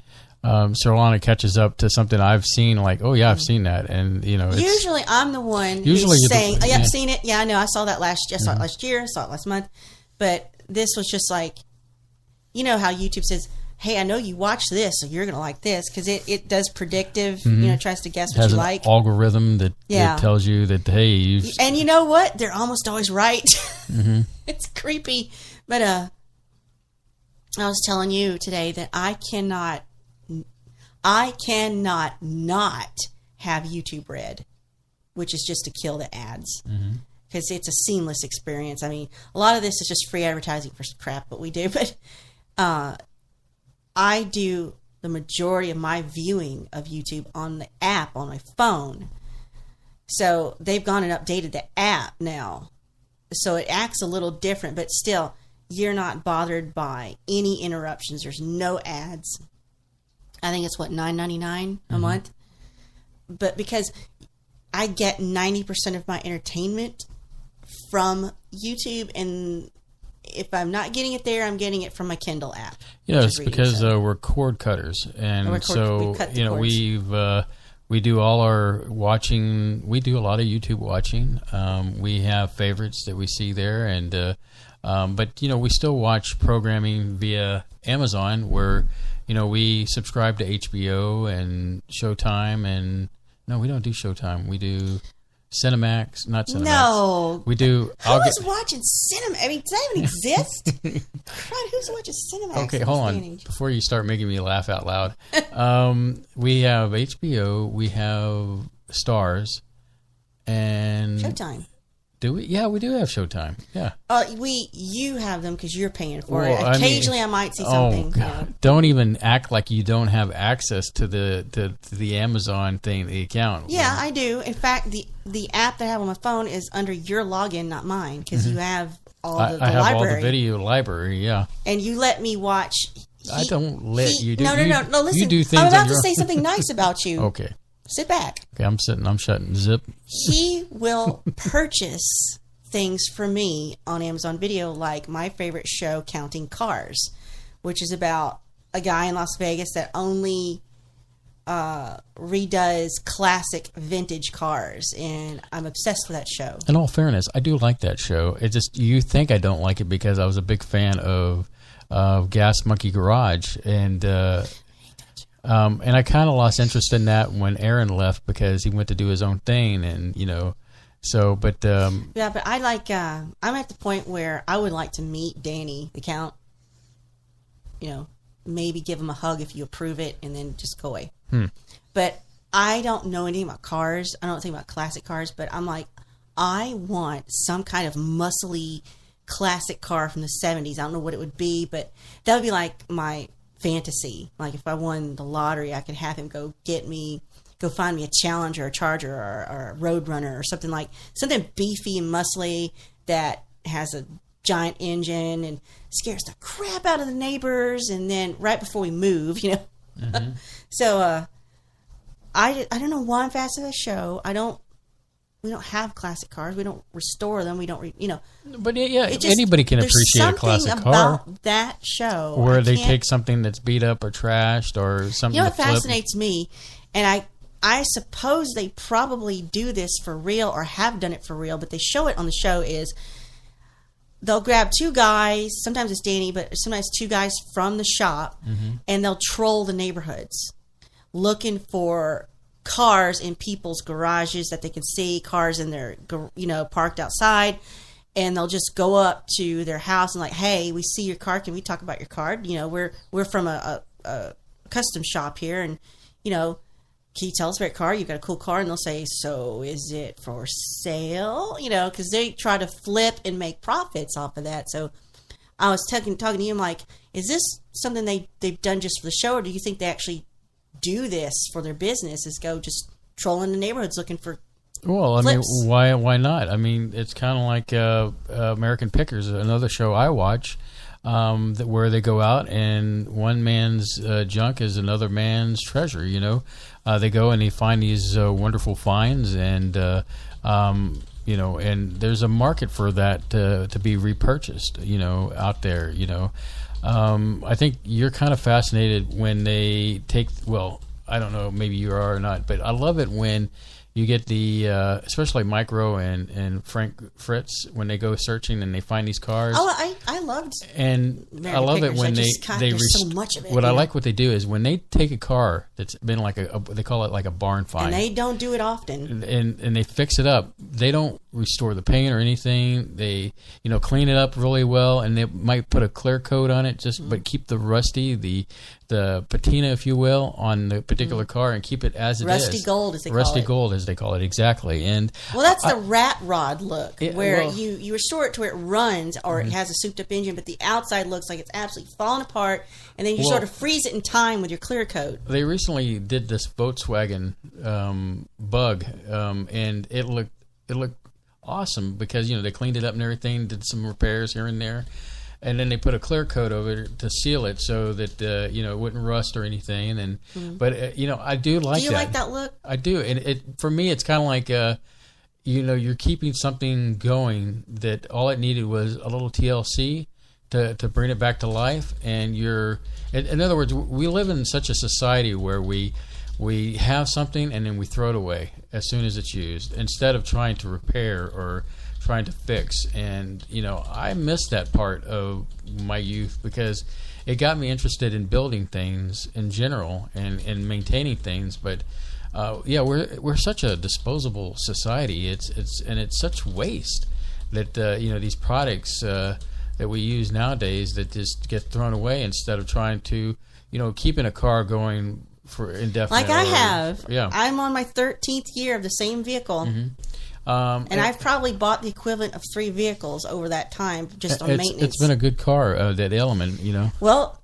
Surlana catches up to something I've seen. Like, oh yeah, I've seen that, and usually I'm the one who's saying, "I've seen it. Yeah, I know. I saw that last. I saw it last year. I saw it last month." But this was just like, you know how YouTube says, hey, I know you watched this, so you're going to like this, because it does predictive, tries to guess what you like. It has an algorithm that tells you that, hey, and you know what? They're almost always right. It's creepy. But I was telling you today that I cannot not have YouTube Red, which is just to kill the ads. Because it's a seamless experience. I mean, a lot of this is just free advertising for crap, what we do, but I do the majority of my viewing of YouTube on the app on my phone. So they've gone and updated the app now. So it acts a little different, but still, you're not bothered by any interruptions. There's no ads. I think it's, $9.99 a month? But because I get 90% of my entertainment from YouTube, and if I'm not getting it there, I'm getting it from my Kindle app. It's because we're cord cutters, and we do all our watching. We do a lot of YouTube watching. We have favorites that we see there, and but we still watch programming via Amazon, where we subscribe to HBO and Showtime, and no, we don't do Showtime. We do Cinemax, not Cinemax. No. We do. Who's watching Cinemax? I mean, does that even exist? Crud, who's watching Cinemax? Okay, hold on. Before you start making me laugh out loud, we have HBO, we have Stars, and Showtime. Do we? Yeah, we do have Showtime. Yeah. You have them because you're paying for it. Occasionally, I might see something. Oh God! Don't even act like you don't have access to the Amazon thing, the account. Yeah, I do. In fact, the app that I have on my phone is under your login, not mine, because you have all the I have library. all the video library. Yeah. And you let me watch. I don't let you do. No. Listen, you do things. I'm about to say something nice about you. Okay. Sit back. Okay, I'm shutting. Zip. He will purchase things for me on Amazon Video, like my favorite show, Counting Cars, which is about a guy in Las Vegas that only redoes classic vintage cars, and I'm obsessed with that show. In all fairness, I do like that show. It just, you think I don't like it because I was a big fan of Gas Monkey Garage, and I kind of lost interest in that when Aaron left because he went to do his own thing, and so. But yeah, but I like. I'm at the point where I would like to meet Danny, the Count. Maybe give him a hug if you approve it, and then just go away. But I don't know anything about cars. I don't think about classic cars. But I'm like, I want some kind of muscly classic car from the 70s. I don't know what it would be, but that would be like my fantasy. Like if I won the lottery, I could have him go find me a Challenger, a Charger, or a Roadrunner, or something beefy and muscly that has a giant engine and scares the crap out of the neighbors. And then right before we move, So I don't know why I'm fast at this show. We don't have classic cars. We don't restore them. We don't, But yeah, anybody can appreciate a classic car. About that show where they take something that's beat up or trashed or something. You know what fascinates me, and I suppose they probably do this for real or have done it for real, but they show it on the show is they'll grab 2 guys, sometimes it's Danny, but sometimes 2 guys from the shop, and they'll troll the neighborhoods looking for cars in people's garages that they can see, cars in their, parked outside, and they'll just go up to their house and like, hey, we see your car. Can we talk about your car? We're from a custom shop here, and can you tell us about your car? You've got a cool car. And they'll say, so is it for sale? Because they try to flip and make profits off of that. So I was talking to you, I'm like, is this something they've done just for the show, or do you think they actually do this for their business, is go just trolling the neighborhoods looking for flips? Why not? I mean, it's kind of like American Pickers, another show I watch. where they go out and one man's junk is another man's treasure. They go and they find these wonderful finds, and and there's a market for that to be repurchased. Out there. I think you're kind of fascinated when they take. Well, I don't know, maybe you are or not, but I love it when you get the, especially Micro and Frank Fritz, when they go searching and they find these cars. Oh, I loved. And American I love Pickers. it when there's so much of it. What I like what they do is when they take a car that's been like they call it like a barn find. And they don't do it often. And they fix it up. They don't restore the paint or anything. They clean it up really well, and they might put a clear coat on it, but keep the rusty, the patina, if you will, on the particular car, and keep it as it is. Rusty gold, as they call it. Rusty gold, as they call it, exactly. And that's the rat rod look, where well, you restore it to where it runs, or it has a souped up engine, but the outside looks like it's absolutely falling apart, and then you sort of freeze it in time with your clear coat. They recently did this Volkswagen Bug, and it looked awesome because they cleaned it up and everything, did some repairs here and there. And then they put a clear coat over it to seal it so that it wouldn't rust or anything. And but I do like that. Do you like that look? I do. And for me, it's kind of like you're keeping something going that all it needed was a little TLC to bring it back to life. And in other words, we live in such a society where we have something and then we throw it away as soon as it's used, instead of trying to repair or trying to fix. And I missed that part of my youth because it got me interested in building things in general and maintaining things. But we're such a disposable society. It's such waste that these products that we use nowadays that just get thrown away instead of trying to keeping a car going for indefinite. Like I have. Yeah. I'm on my 13th year of the same vehicle. Mm-hmm. And I've probably bought the equivalent of 3 vehicles over that time just on maintenance. It's been a good car, that Element, Well,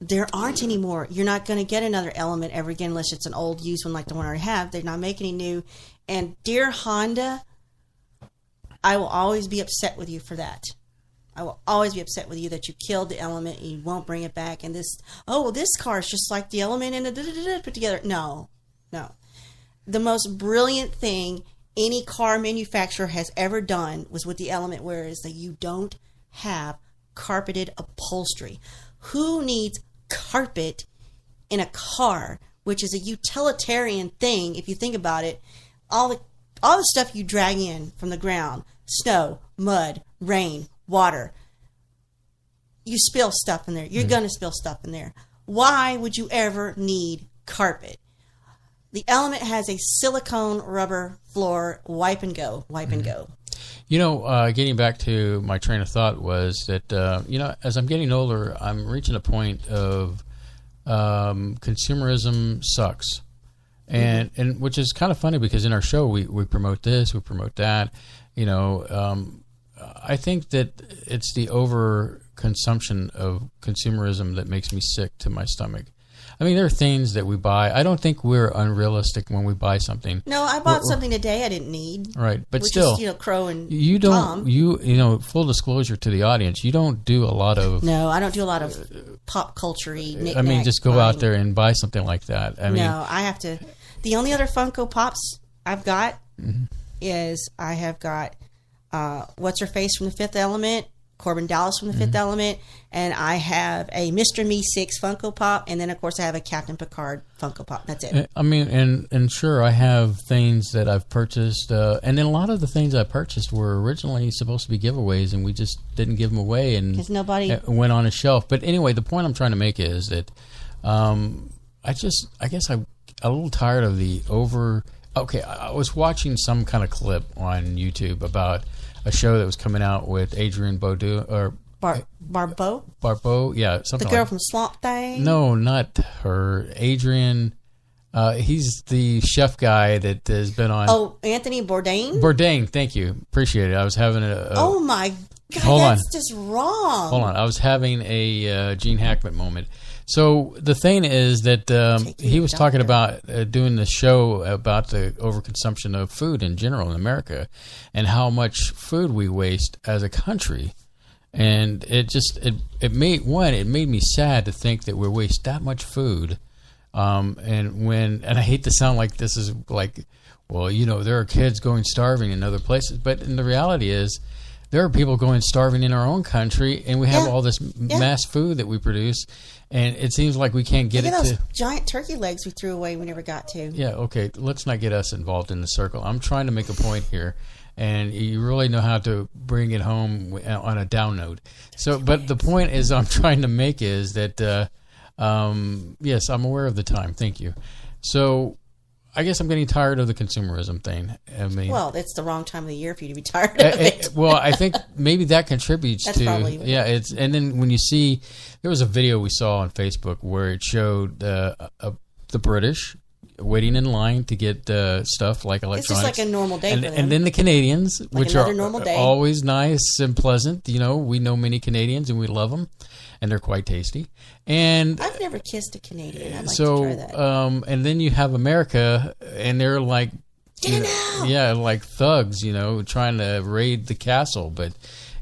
there aren't anymore. You're not going to get another Element ever again unless it's an old used one like the one I already have. They're not making any new. And dear Honda, I will always be upset with you for that. I will always be upset with you that you killed the Element and you won't bring it back. And this car is just like the Element and the put together. No. The most brilliant thing any car manufacturer has ever done was with the Element, whereas that you don't have carpeted upholstery. Who needs carpet in a car, which is a utilitarian thing if you think about it? All the stuff you drag in from the ground, snow, mud, rain, water, you spill stuff in there. You're going to spill stuff in there. Why would you ever need carpet? The Element has a silicone rubber floor, wipe and go. Getting back to my train of thought was that, as I'm getting older, I'm reaching a point of consumerism sucks. And which is kind of funny because in our show, we promote this, we promote that. I think that it's the over-consumption of consumerism that makes me sick to my stomach. I mean, there are things that we buy. I don't think we're unrealistic when we buy something. No, I bought something today I didn't need. Right, but which still, is, Crow and you don't. Tom. Full disclosure to the audience, you don't do a lot of. No, I don't do a lot of pop culture-y knick-knack. I mean, just go buying. out there and buy something like that. No, I have to. The only other Funko Pops I've got is I have got what's her face from the Fifth Element. Corbin Dallas from the Fifth Element, and I have a Mr. Meeseeks Funko Pop, and then of course I have a Captain Picard Funko Pop. That's it. I mean, and sure, I have things that I've purchased, and then a lot of the things I purchased were originally supposed to be giveaways, and we just didn't give them away, and because nobody went on a shelf. But anyway, the point I'm trying to make is that I guess I'm a little tired of the over. Okay, I was watching some kind of clip on YouTube about a show that was coming out with Adrienne Barbeau or Barbeau, yeah, something. The girl like from Swamp Thing. No, not her. Adrienne. He's the chef guy that has been on. Oh, Anthony Bourdain. Bourdain, thank you, appreciate it. I was having oh my God, hold that's on. just wrong. Hold on, I was having a Gene Hackman moment. So the thing is that he was talking about doing the show about the overconsumption of food in general in America and how much food we waste as a country. And it made me sad to think that we waste that much food. And I hate to sound like this is like, well, there are kids going starving in other places, but the reality is there are people going starving in our own country, and we have all this mass food that we produce, and it seems like we can't get Look at it those to giant turkey legs we threw away we never got to. Yeah, okay, let's not get us involved in the circle. I'm trying to make a point here, and you really know how to bring it home on a down note. So, but the point is I'm trying to make is that, yes, I'm aware of the time. Thank you. So I guess I'm getting tired of the consumerism thing. I mean, well, it's the wrong time of the year for you to be tired of it. Well, I think maybe that contributes That's to probably and then when you see, there was a video we saw on Facebook where it showed the British waiting in line to get stuff like electronics. It's just like a normal day for them. And then the Canadians, Like which are normal day. always nice and pleasant. We know many Canadians and we love them, and they're quite tasty. And I've never kissed a Canadian. I'd like so, to try that. And then you have America, and they're like, like thugs, trying to raid the castle. But,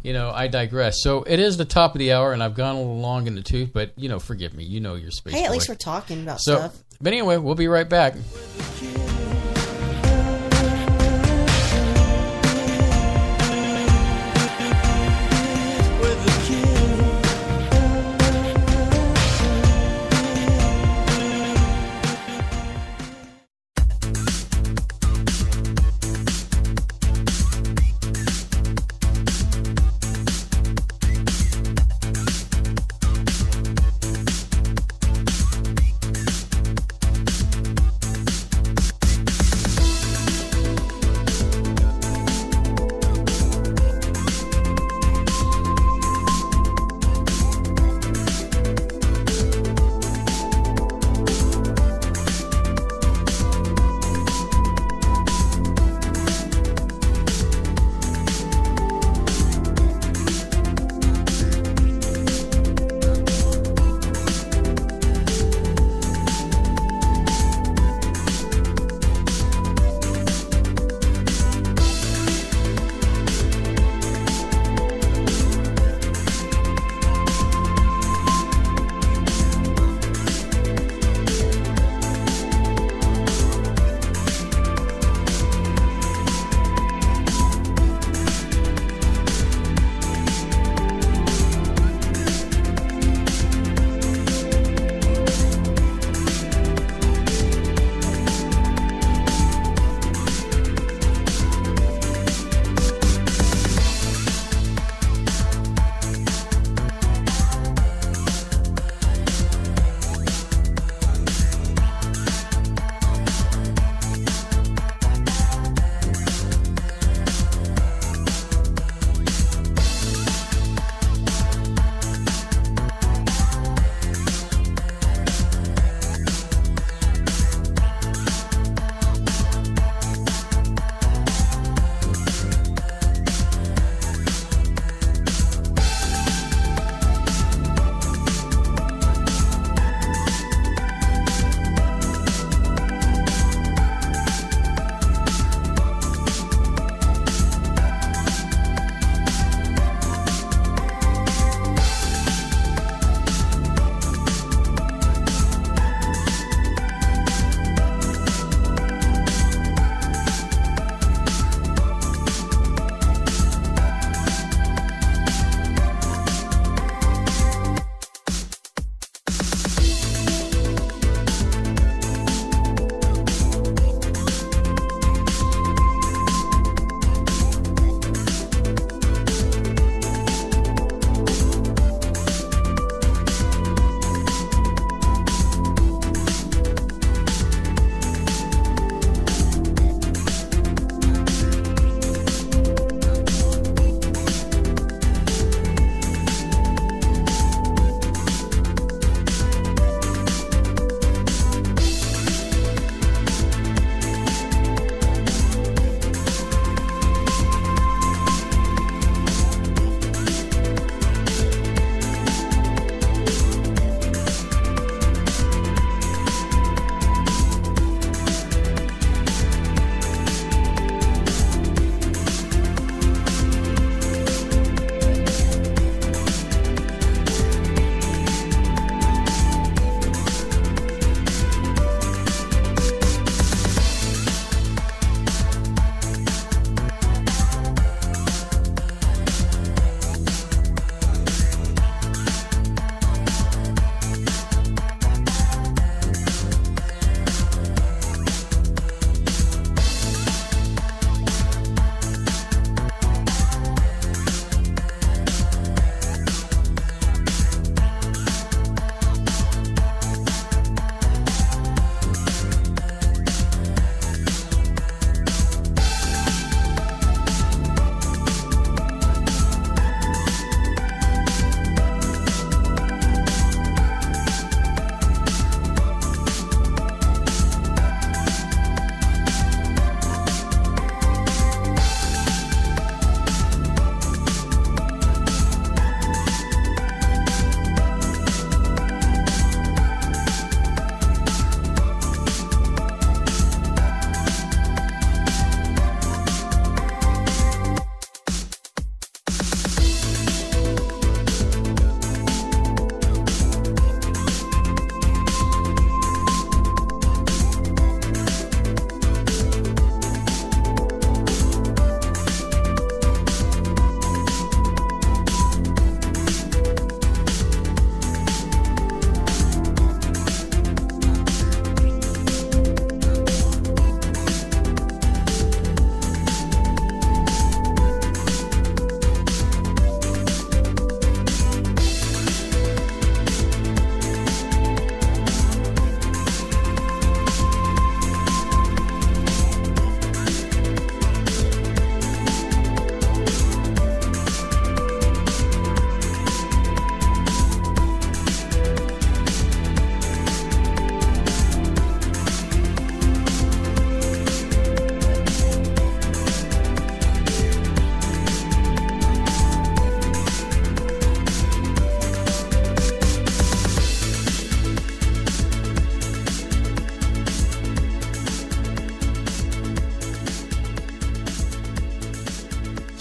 I digress. So it is the top of the hour, and I've gone a little long in the tooth, but, forgive me. You're Space Hey, at Boy. least we're talking about So, stuff. but anyway, we'll be right back.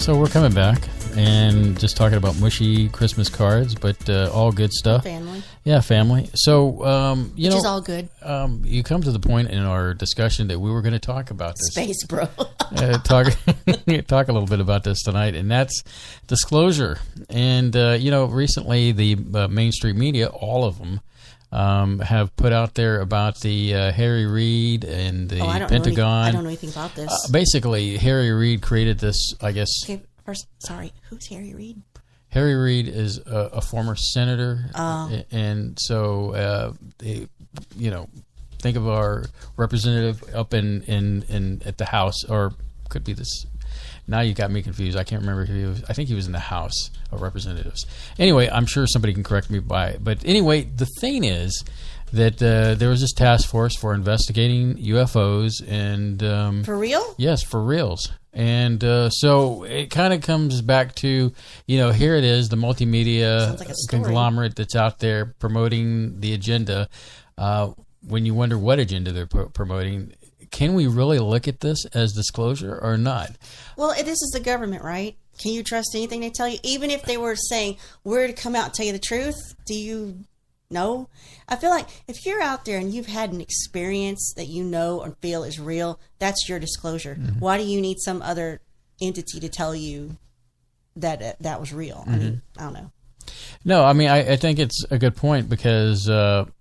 So we're coming back and just talking about mushy Christmas cards, but all good stuff. Family. Yeah, family. So, Which is all good. You come to the point in our discussion that we were going to talk about this. Space, bro. Talk a little bit about this tonight, and that's disclosure. And, recently the mainstream media, all of them, have put out there about the Harry Reid and the Pentagon. I don't know anything about this. Basically, Harry Reid created this, I guess. Okay, first, sorry. Who's Harry Reid? Harry Reid is a former senator, and so think of our representative up in at the House, or could be this. Now you got me confused. I can't remember who he was. I think he was in the House of Representatives. Anyway, I'm sure somebody can correct me by it. But anyway, the thing is that there was this task force for investigating UFOs and For real? Yes, for reals. And so it kind of comes back to, here it is, the multimedia Sounds like a story. conglomerate that's out there promoting the agenda. When you wonder what agenda they're promoting, can we really look at this as disclosure or not? Well, this is the government, right? Can you trust anything they tell you? Even if they were saying, we're to come out and tell you the truth, do you know? I feel like if you're out there and you've had an experience that you know or feel is real, that's your disclosure. Mm-hmm. Why do you need some other entity to tell you that that was real? I mean, I don't know. No, I mean, I think it's a good point because, another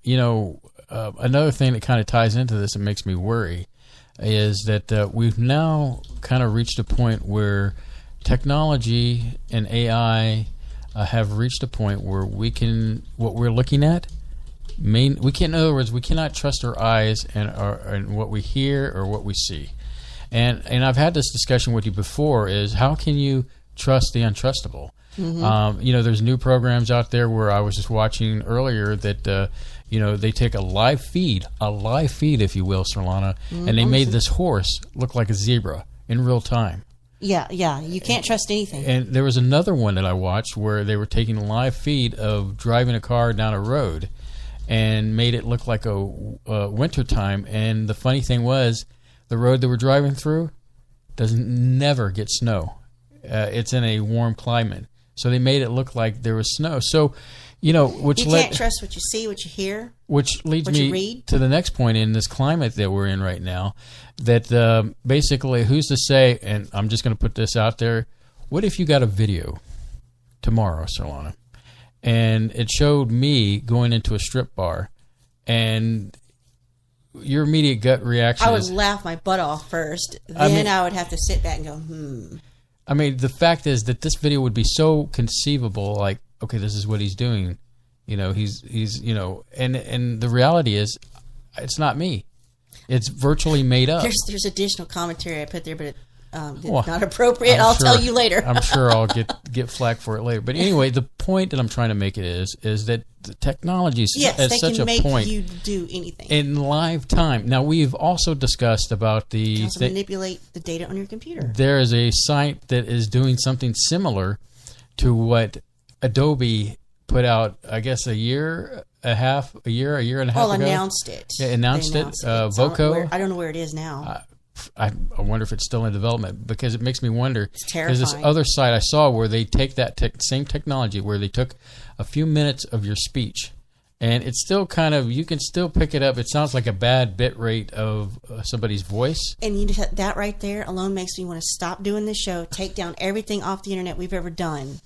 thing that kind of ties into this and makes me worry is that we've now kind of reached a point where technology and AI have reached a point where what we're looking at, in other words, we cannot trust our eyes and what we hear or what we see. And I've had this discussion with you before, is how can you trust the untrustable? Mm-hmm. There's new programs out there where I was just watching earlier that, they take a live feed, if you will, Surlana, and they made this horse look like a zebra in real time. Yeah, you can't trust anything. And there was another one that I watched where they were taking a live feed of driving a car down a road and made it look like a winter time. And the funny thing was, the road they were driving through never get snow. It's in a warm climate. So they made it look like there was snow. So, which you can't trust what you see, what you hear, which leads what you me read. to the next point in this climate that we're in right now, that basically, who's to say, and I'm just going to put this out there, what if you got a video tomorrow, Surlana, and it showed me going into a strip bar, and your immediate gut reaction I would is, laugh my butt off first. Then I would have to sit back and go, I mean, the fact is that this video would be so conceivable, like, okay, this is what he's doing. He's and the reality is, it's not me. It's virtually made up. There's additional commentary I put there, but it's not appropriate. I'll tell you later. I'm sure I'll get flack for it later. But anyway, the point that I'm trying to make it is that the technology is at such a point. Make you do anything in live time. Now, we've also discussed about the manipulate the data on your computer. There is a site that is doing something similar to what Adobe put out, I guess, a year and a half ago. Announced it. Yeah, announced it. Voco. I don't know where it is now. I wonder if it's still in development, because it makes me wonder. It's terrifying. Because this other site I saw where they take that same technology, where they took a few minutes of your speech, and it's still you can still pick it up. It sounds like a bad bit rate of somebody's voice. And that right there alone makes me want to stop doing this show, take down everything off the internet we've ever done,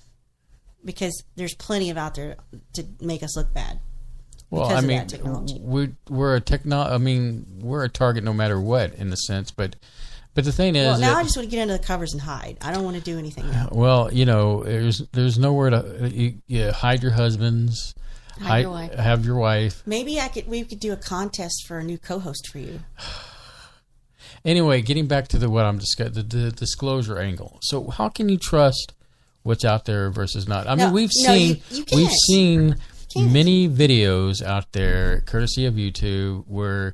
because there's plenty of out there to make us look bad. Well, I mean, we're a target no matter what, in the sense, but the thing is, well, now I just want to get under the covers and hide. I don't want to do anything now. Well, there's nowhere to hide your husbands, have your wife. Maybe we could do a contest for a new co-host for you. Anyway, getting back to what I'm discussing, the disclosure angle. So, how can you trust what's out there versus not? I mean, we've seen many videos out there, courtesy of YouTube, where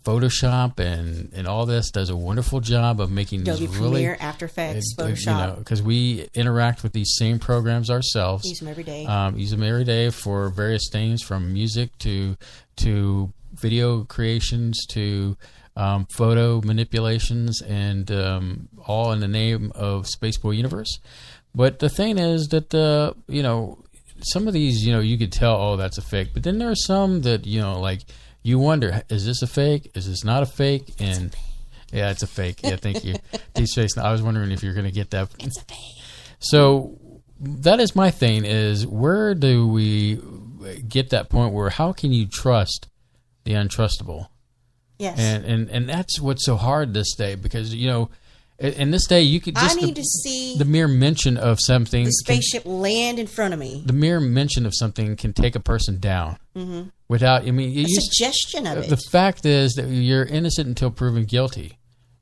Photoshop and all this, does a wonderful job of making these Adobe really Premiere, After Effects, Photoshop. because we interact with these same programs ourselves. Use them every day. Use them every day for various things, from music to video creations to photo manipulations, and all in the name of Spaceboy Universe. But the thing is that some of these, you could tell, oh, that's a fake. But then there are some that, like, you wonder, is this a fake? Is this not a fake? And yeah, it's a fake. Yeah, thank you. D-Space, I was wondering if you're going to get that. It's a fake. So that is my thing, is where do we get that point where how can you trust the untrustable? Yes. And that's what's so hard this day, because, in this day, you could just... I need to see the mere mention of something... the spaceship land in front of me. The mere mention of something can take a person down. Mm-hmm. Without... I mean... A suggestion of it. The fact is that you're innocent until proven guilty.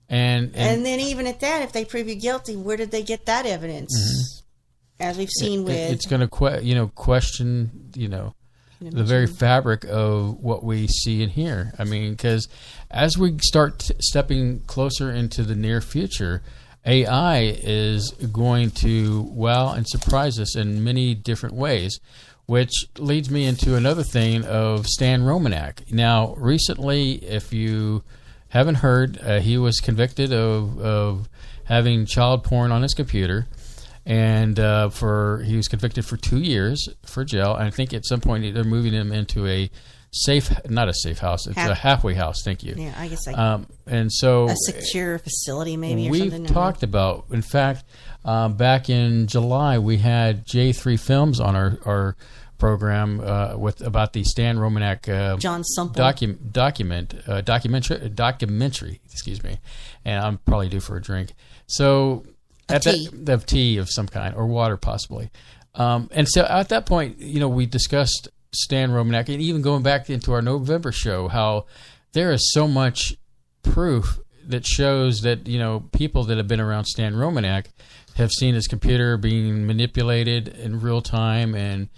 And then even at that, if they prove you guilty, where did they get that evidence? Mm-hmm. As we've seen with... It's going to question, the very fabric of what we see and hear. I mean, because as we start stepping closer into the near future, AI is going to wow and surprise us in many different ways, which leads me into another thing of Stan Romanek. Now, recently, if you haven't heard, he was convicted of having child porn on his computer. And he was convicted for 2 years for jail. And I think at some point they're moving him into not a safe house. It's a halfway house. Thank you. Yeah, I guess and so a secure facility maybe. We've or something. talked about. In fact, back in July we had J3 Films on our program about the Stan Romanek John Sumple documentary. Excuse me, and I'm probably due for a drink. So. Of tea of some kind, or water possibly. And so at that point, we discussed Stan Romanek, and even going back into our November show, how there is so much proof that shows that, people that have been around Stan Romanek have seen his computer being manipulated in real time and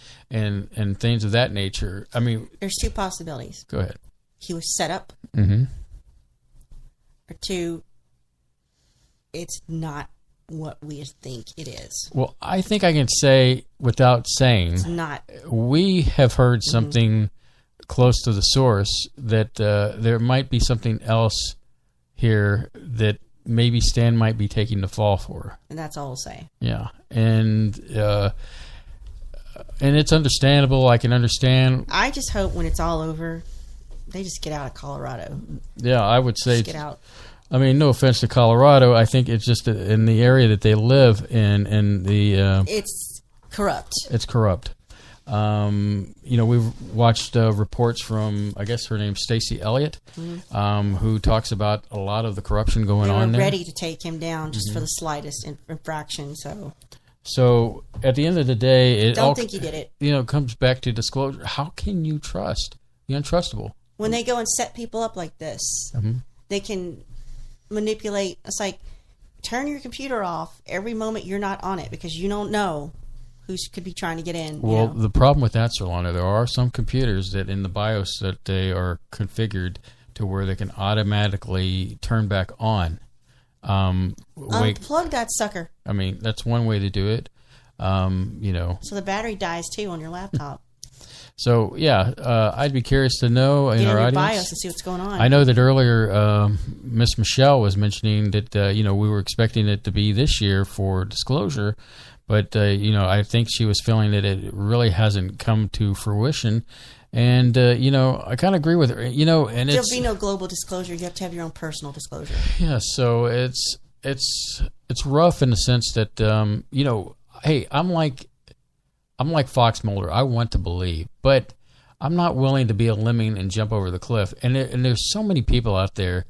things of that nature. I mean... There's two possibilities. Go ahead. He was set up. Mm-hmm. Or two, it's not what we think it is. Well, I think I can say without saying, it's not. We have heard something close to the source that there might be something else here that maybe Stan might be taking the fall for. And that's all I'll say. Yeah, and it's understandable. I can understand. I just hope when it's all over, they just get out of Colorado. Yeah, I would say just get out. I mean, no offense to Colorado. I think it's just in the area that they live in, it's corrupt. It's corrupt. We've watched reports from, I guess her name's Stacey Elliott, who talks about a lot of the corruption going on there. They were ready to take him down just for the slightest infraction. So at the end of the day, don't think he did it. Comes back to disclosure. How can you trust the untrustable? When they go and set people up like this, they can manipulate. It's like, turn your computer off every moment you're not on it, because you don't know who could be trying to get in. Well, the problem with that, Surlana, there are some computers that in the BIOS that they are configured to where they can automatically turn back on. Unplug that sucker. I mean, that's one way to do it. So the battery dies too on your laptop. So, yeah, I'd be curious to know in our audience. BIOS and see what's going on. I know that earlier Miss Michelle was mentioning that, we were expecting it to be this year for disclosure, but, I think she was feeling that it really hasn't come to fruition. And, I kind of agree with her. And there'll be no global disclosure. You have to have your own personal disclosure. Yeah, so it's rough in the sense that, hey, I'm like Fox Mulder. I want to believe, but I'm not willing to be a lemming and jump over the cliff. And there's so many people out there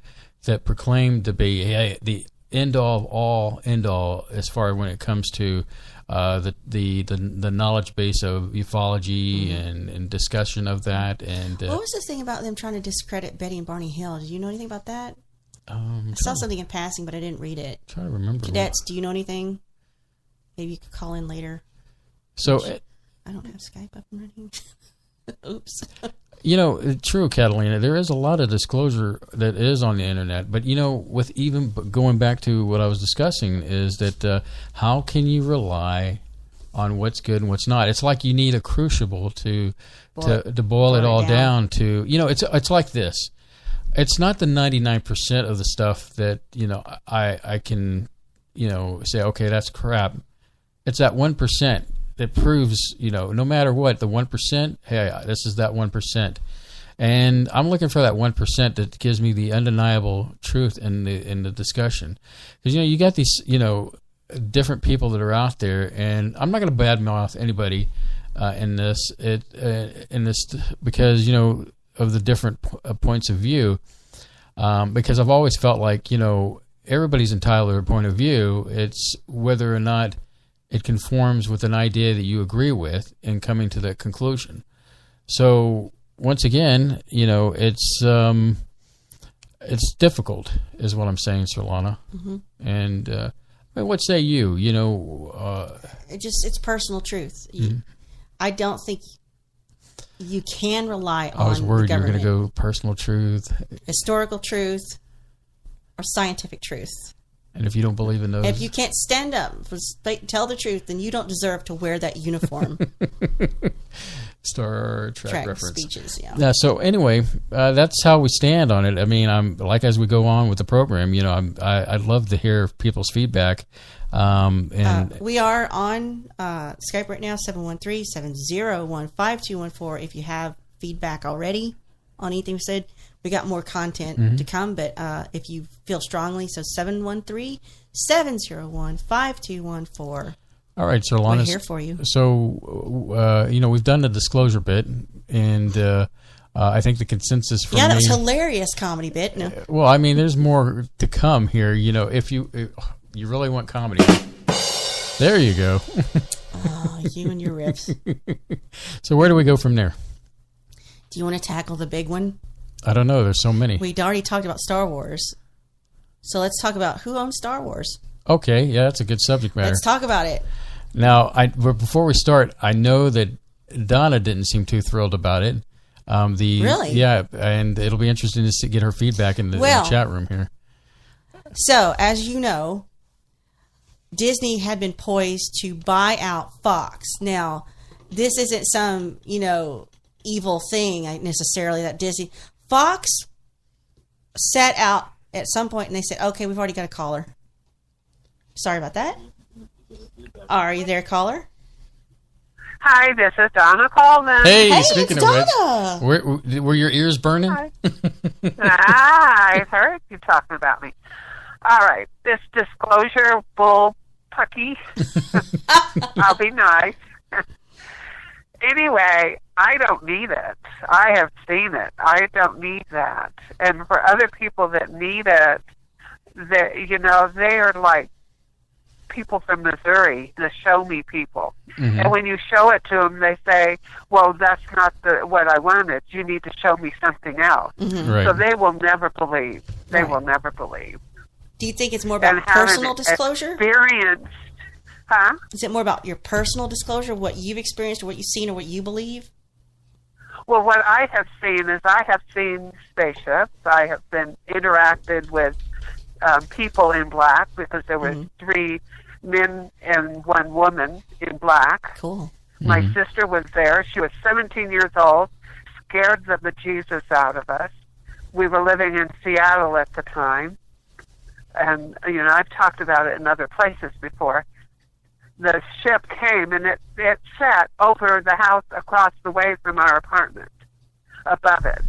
that proclaim to be the end all as far as when it comes to the knowledge base of ufology and discussion of that. And what was the thing about them trying to discredit Betty and Barney Hill? Did you know anything about that? I saw something in passing, but I didn't read it. Trying to remember. Cadets, do you know anything? Maybe you could call in later. So I don't have Skype up and running. Oops. True, Catalina. There is a lot of disclosure that is on the internet, but with even going back to what I was discussing, is that how can you rely on what's good and what's not? It's like you need a crucible to boil it all down to. It's like this. It's not the 99% of the stuff that I can say, okay, that's crap. It's that 1% that proves, no matter what, the 1%, hey, this is that 1%. And I'm looking for that 1% that gives me the undeniable truth in the discussion. Because, you got these, different people that are out there, and I'm not going to badmouth anybody in this because, of the different points of view, because I've always felt like, everybody's entitled to their point of view. It's whether or not it conforms with an idea that you agree with in coming to that conclusion. So once again, it's difficult, is what I'm saying, Surlana. Mm-hmm. And what say you? It's personal truth. Mm-hmm. I don't think you can rely on. I was worried you were going to government. go personal truth, historical truth, or scientific truth. And if you don't believe in those, if you can't stand up, tell the truth, then you don't deserve to wear that uniform. Star Trek reference speeches, yeah. So anyway, that's how we stand on it. I mean, I'm like, as we go on with the program, I'd love to hear people's feedback. And we are on Skype right now, 713-701-5214. If you have feedback already on anything we said, we got more content to come, but if you feel strongly, so 713-701-5214. All right, Surlana. We're here for you. So, we've done the disclosure bit, and I think the consensus for that me... was hilarious comedy bit. No. Well, I mean, there's more to come here. If you really want comedy, there you go. Oh, you and your riffs. So where do we go from there? Do you want to tackle the big one? I don't know. There's so many. We'd already talked about Star Wars. So let's talk about who owns Star Wars. Okay, yeah, that's a good subject matter. Let's talk about it. Now, but before we start, I know that Donna didn't seem too thrilled about it. Really? Yeah, and it'll be interesting to get her feedback in the chat room here. So, as you know, Disney had been poised to buy out Fox. Now, this isn't some, evil thing necessarily that Disney... Fox sat out at some point and they said, okay, we've already got a caller. Sorry about that. Are you there, caller? Hi, this is Donna calling. Hey, speaking it's of Donna. which, were your ears burning? Hi. I heard you talking about me. All right, this disclosure bull pucky. I'll be nice. Anyway, I don't need it. I have seen it. I don't need that. And for other people that need it, they are like people from Missouri, the show me people. Mm-hmm. And when you show it to them, they say, well, that's not what I wanted. You need to show me something else. Mm-hmm. Right. So they will never believe. They Right. will never believe. Do you think it's more about personal disclosure? Experienced, huh? Is it more about your personal disclosure, what you've experienced or what you've seen or what you believe? Well, what I have seen is I have seen spaceships. I have been interacted with people in black because there were 3 men and 1 woman in black. Cool. My sister was there. She was 17 years old, scared the bejesus out of us. We were living in Seattle at the time. And, I've talked about it in other places before. The ship came and it sat over the house across the way from our apartment, above it.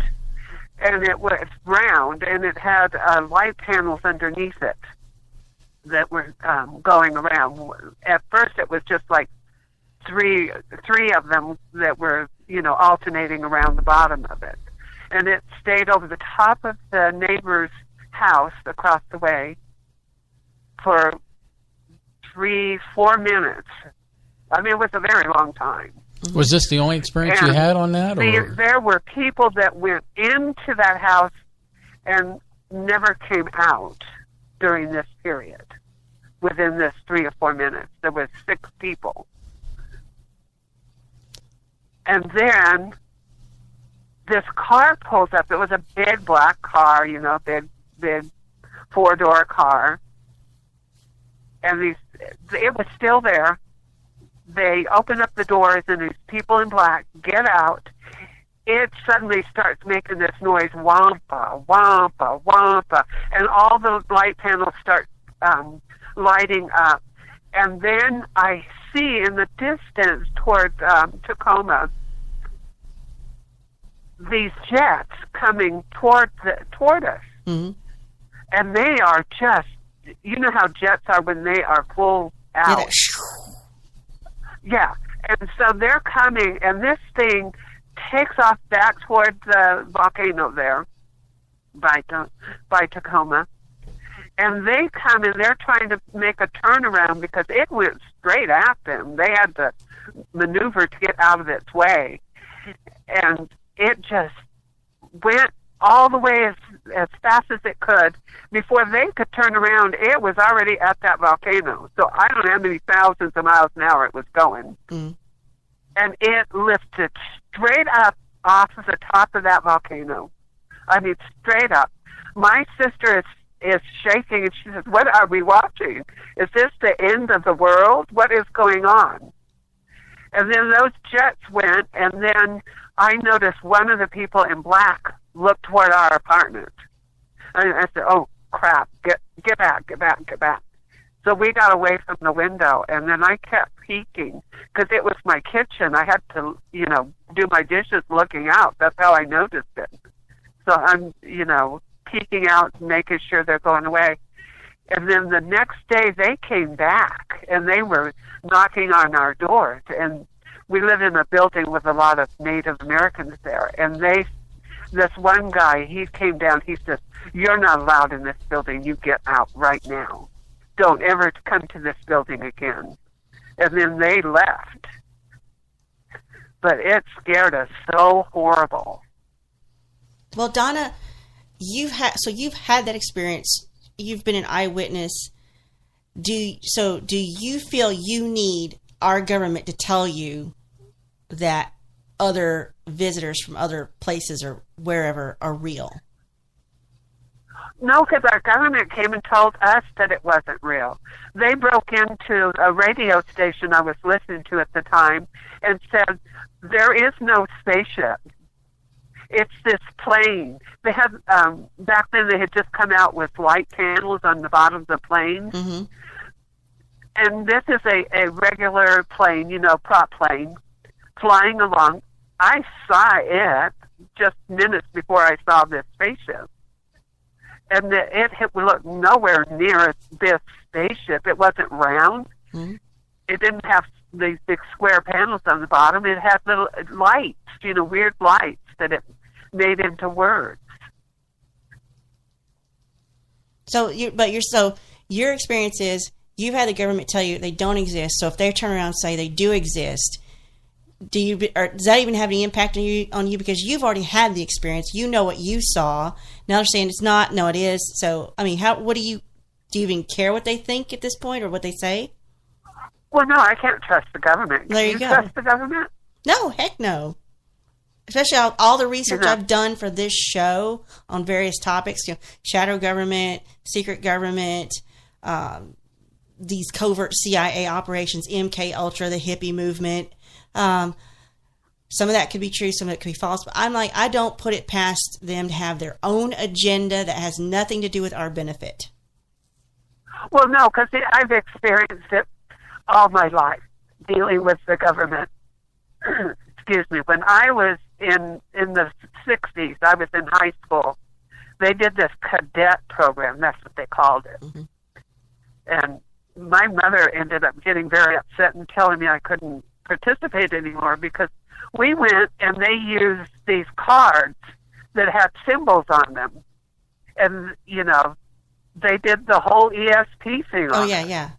And it was round and it had light panels underneath it that were going around. At first it was just like three of them that were, alternating around the bottom of it. And it stayed over the top of the neighbor's house across the way for 3-4 minutes. I mean, it was a very long time. Was this the only experience you had on that? Or? There were people that went into that house and never came out during this period. Within this 3 or 4 minutes, there was 6 people. And then this car pulls up. It was a big black car, big 4-door car. And it was still there. They open up the doors, and these people in black get out. It suddenly starts making this noise, wampa, wampa, wampa, and all the light panels start lighting up. And then I see in the distance toward Tacoma these jets coming toward us. Mm-hmm. And they are just, you know how jets are when they are full out. Yeah. And so they're coming, and this thing takes off back toward the volcano there by Tacoma. And they come, and they're trying to make a turnaround because it went straight at them. They had to maneuver to get out of its way. And it just went all the way as fast as it could. Before they could turn around, it was already at that volcano. So I don't know how many thousands of miles an hour it was going. Mm. And it lifted straight up off of the top of that volcano. I mean, straight up. My sister is shaking, and she says, "What are we watching? Is this the end of the world? What is going on?" And then those jets went, and then I noticed one of the people in black looked toward our apartment. And I said, "Oh, crap, get back, get back, get back." So we got away from the window, and then I kept peeking because it was my kitchen. I had to, do my dishes looking out. That's how I noticed it. So I'm, peeking out and making sure they're going away. And then the next day they came back, and they were knocking on our doors. And we live in a building with a lot of Native Americans there. And this one guy, he came down, he says, "You're not allowed in this building. You get out right now. Don't ever come to this building again." And then they left. But it scared us so horrible. Well, Donna, you've had that experience. You've been an eyewitness. Do you feel you need our government to tell you that other visitors from other places or wherever are real? No, because our government came and told us that it wasn't real. They broke into a radio station I was listening to at the time and said, "There is no spaceship. It's this plane." They had, back then they had just come out with light panels on the bottom of the plane. Mm-hmm. And this is a regular plane, prop plane, flying along. I saw it just minutes before I saw this spaceship. And it looked nowhere near this spaceship. It wasn't round. Mm-hmm. It didn't have these big square panels on the bottom. It had little lights, weird lights that it made into words. So your experience is you've had the government tell you they don't exist. So if they turn around and say they do exist, does that even have any impact on you? Because you've already had the experience. You know what you saw. Now they're saying it's not. No, it is. So I mean, do you even care what they think at this point or what they say? Well, no, I can't trust the government. There you Can go. Trust the government? No, heck no. Especially all the research I've done for this show on various topics, shadow government, secret government, these covert CIA operations, MK Ultra, the hippie movement. Some of that could be true, some of it could be false. But I'm like, I don't put it past them to have their own agenda that has nothing to do with our benefit. Well, no, because I've experienced it all my life, dealing with the government. Excuse me. When I was in the 60s, I was in high school. They did this cadet program. That's what they called it. Mm-hmm. And my mother ended up getting very upset and telling me I couldn't participate anymore because we went and they used these cards that had symbols on them. And, they did the whole ESP thing on it. Yeah.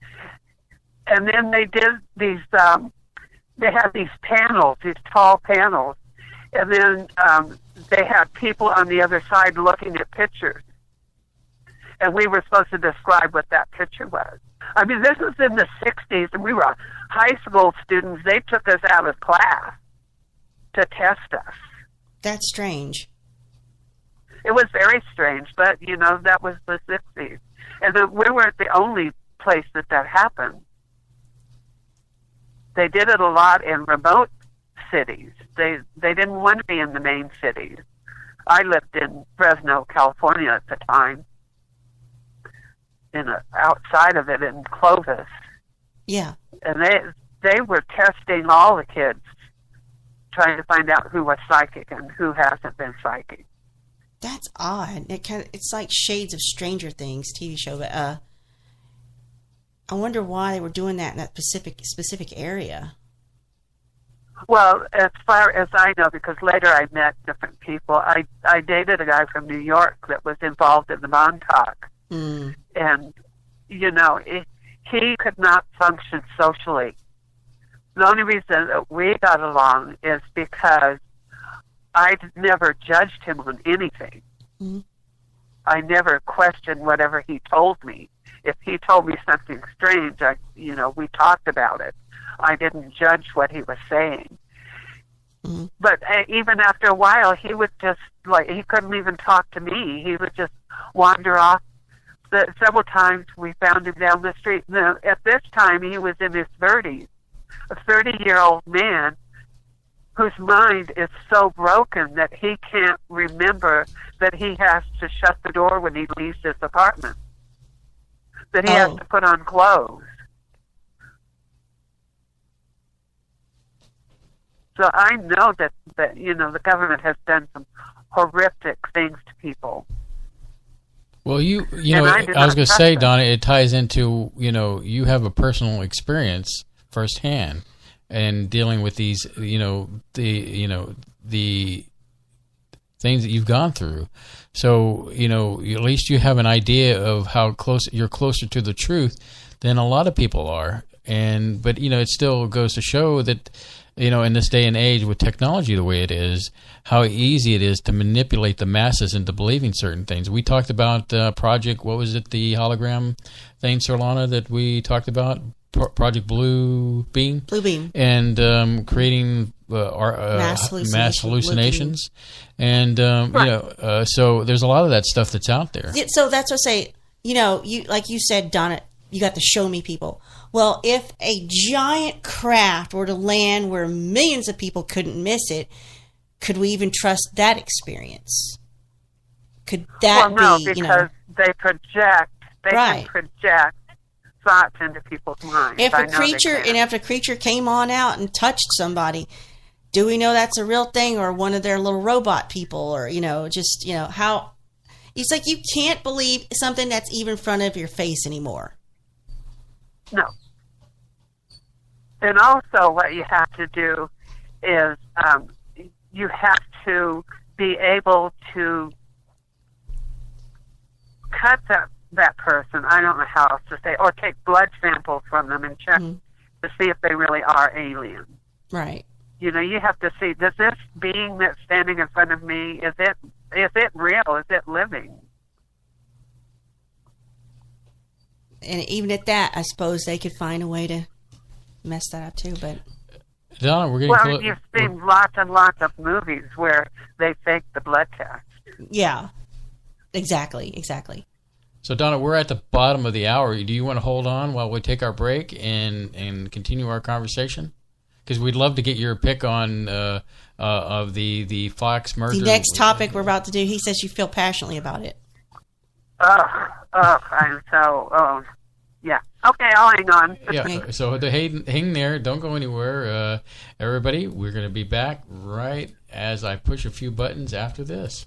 And then they did these, they had these panels, these tall panels. And then they had people on the other side looking at pictures. And we were supposed to describe what that picture was. I mean, this was in the 60s, and we were high school students. They took us out of class to test us. That's strange. It was very strange, but, that was the 60s. And we weren't the only place that happened. They did it a lot in remote cities. They didn't want to be in the main cities. I lived in Fresno, California at the time, outside of it in Clovis. Yeah. And they were testing all the kids, trying to find out who was psychic and who hasn't been psychic. That's odd. It's like Shades of Stranger Things TV show, but I wonder why they were doing that in that specific area. Well, as far as I know, because later I met different people, I dated a guy from New York that was involved in the Montauk. Mm. And, he could not function socially. The only reason that we got along is because I never judged him on anything. Mm-hmm. I never questioned whatever he told me. If he told me something strange, we talked about it. I didn't judge what he was saying. Mm-hmm. But even after a while, he would just, he couldn't even talk to me. He would just wander off. Several times we found him down the street. Now, at this time, he was in his 30s, a 30-year-old man whose mind is so broken that he can't remember that he has to shut the door when he leaves his apartment, that he has to put on clothes. So I know that the government has done some horrific things to people. Well, I was going to say, Donna, it ties into, you have a personal experience firsthand and dealing with these, the things that you've gone through. So, at least you have an idea of how you're closer to the truth than a lot of people are. But it still goes to show that, in this day and age with technology the way it is, how easy it is to manipulate the masses into believing certain things. We talked about Project, what was it, the hologram thing, Surlana, that we talked about? Project Blue Beam? Blue Beam. And creating mass hallucinations. And, so there's a lot of that stuff that's out there. So that's what I say, you like you said, Donna, you got the show me people. Well, if a giant craft were to land where millions of people couldn't miss it, could we even trust that experience? Could that be, because they project, can project thoughts into people's minds. If a creature came on out and touched somebody, do we know that's a real thing or one of their little robot people or, how... It's like you can't believe something that's even in front of your face anymore. No. And also what you have to do is you have to be able to cut that person, I don't know how else to say, or take blood samples from them and check to see if they really are aliens. Right. You have to see, does this being that's standing in front of me, is it real? Is it living? And even at that, I suppose they could find a way to mess that up too. But Donna, we're getting you've seen lots and lots of movies where they fake the blood test. Yeah, exactly. So Donna, we're at the bottom of the hour. Do you want to hold on while we take our break and continue our conversation? Because we'd love to get your pick on of the Fox merger. The next topic we're about to do, he says you feel passionately about it. I'm so, yeah. Okay, I'll hang on. Yeah, so hang there. Don't go anywhere. Everybody, we're going to be back right as I push a few buttons after this.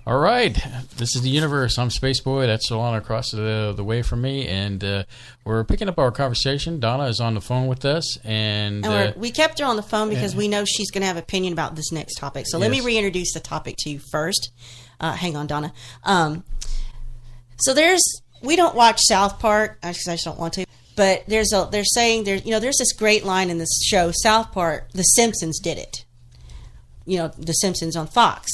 All right, this is the universe. I'm Spaceboy. That's Surlana across the way from me, and we're picking up our conversation. Donna is on the phone with us, and we kept her on the phone because we know she's going to have an opinion about this next topic. So let me reintroduce the topic to you first. Hang on, Donna. So we don't watch South Park. I just don't want to. But they're saying there's this great line in this show, South Park. The Simpsons did it. The Simpsons on Fox.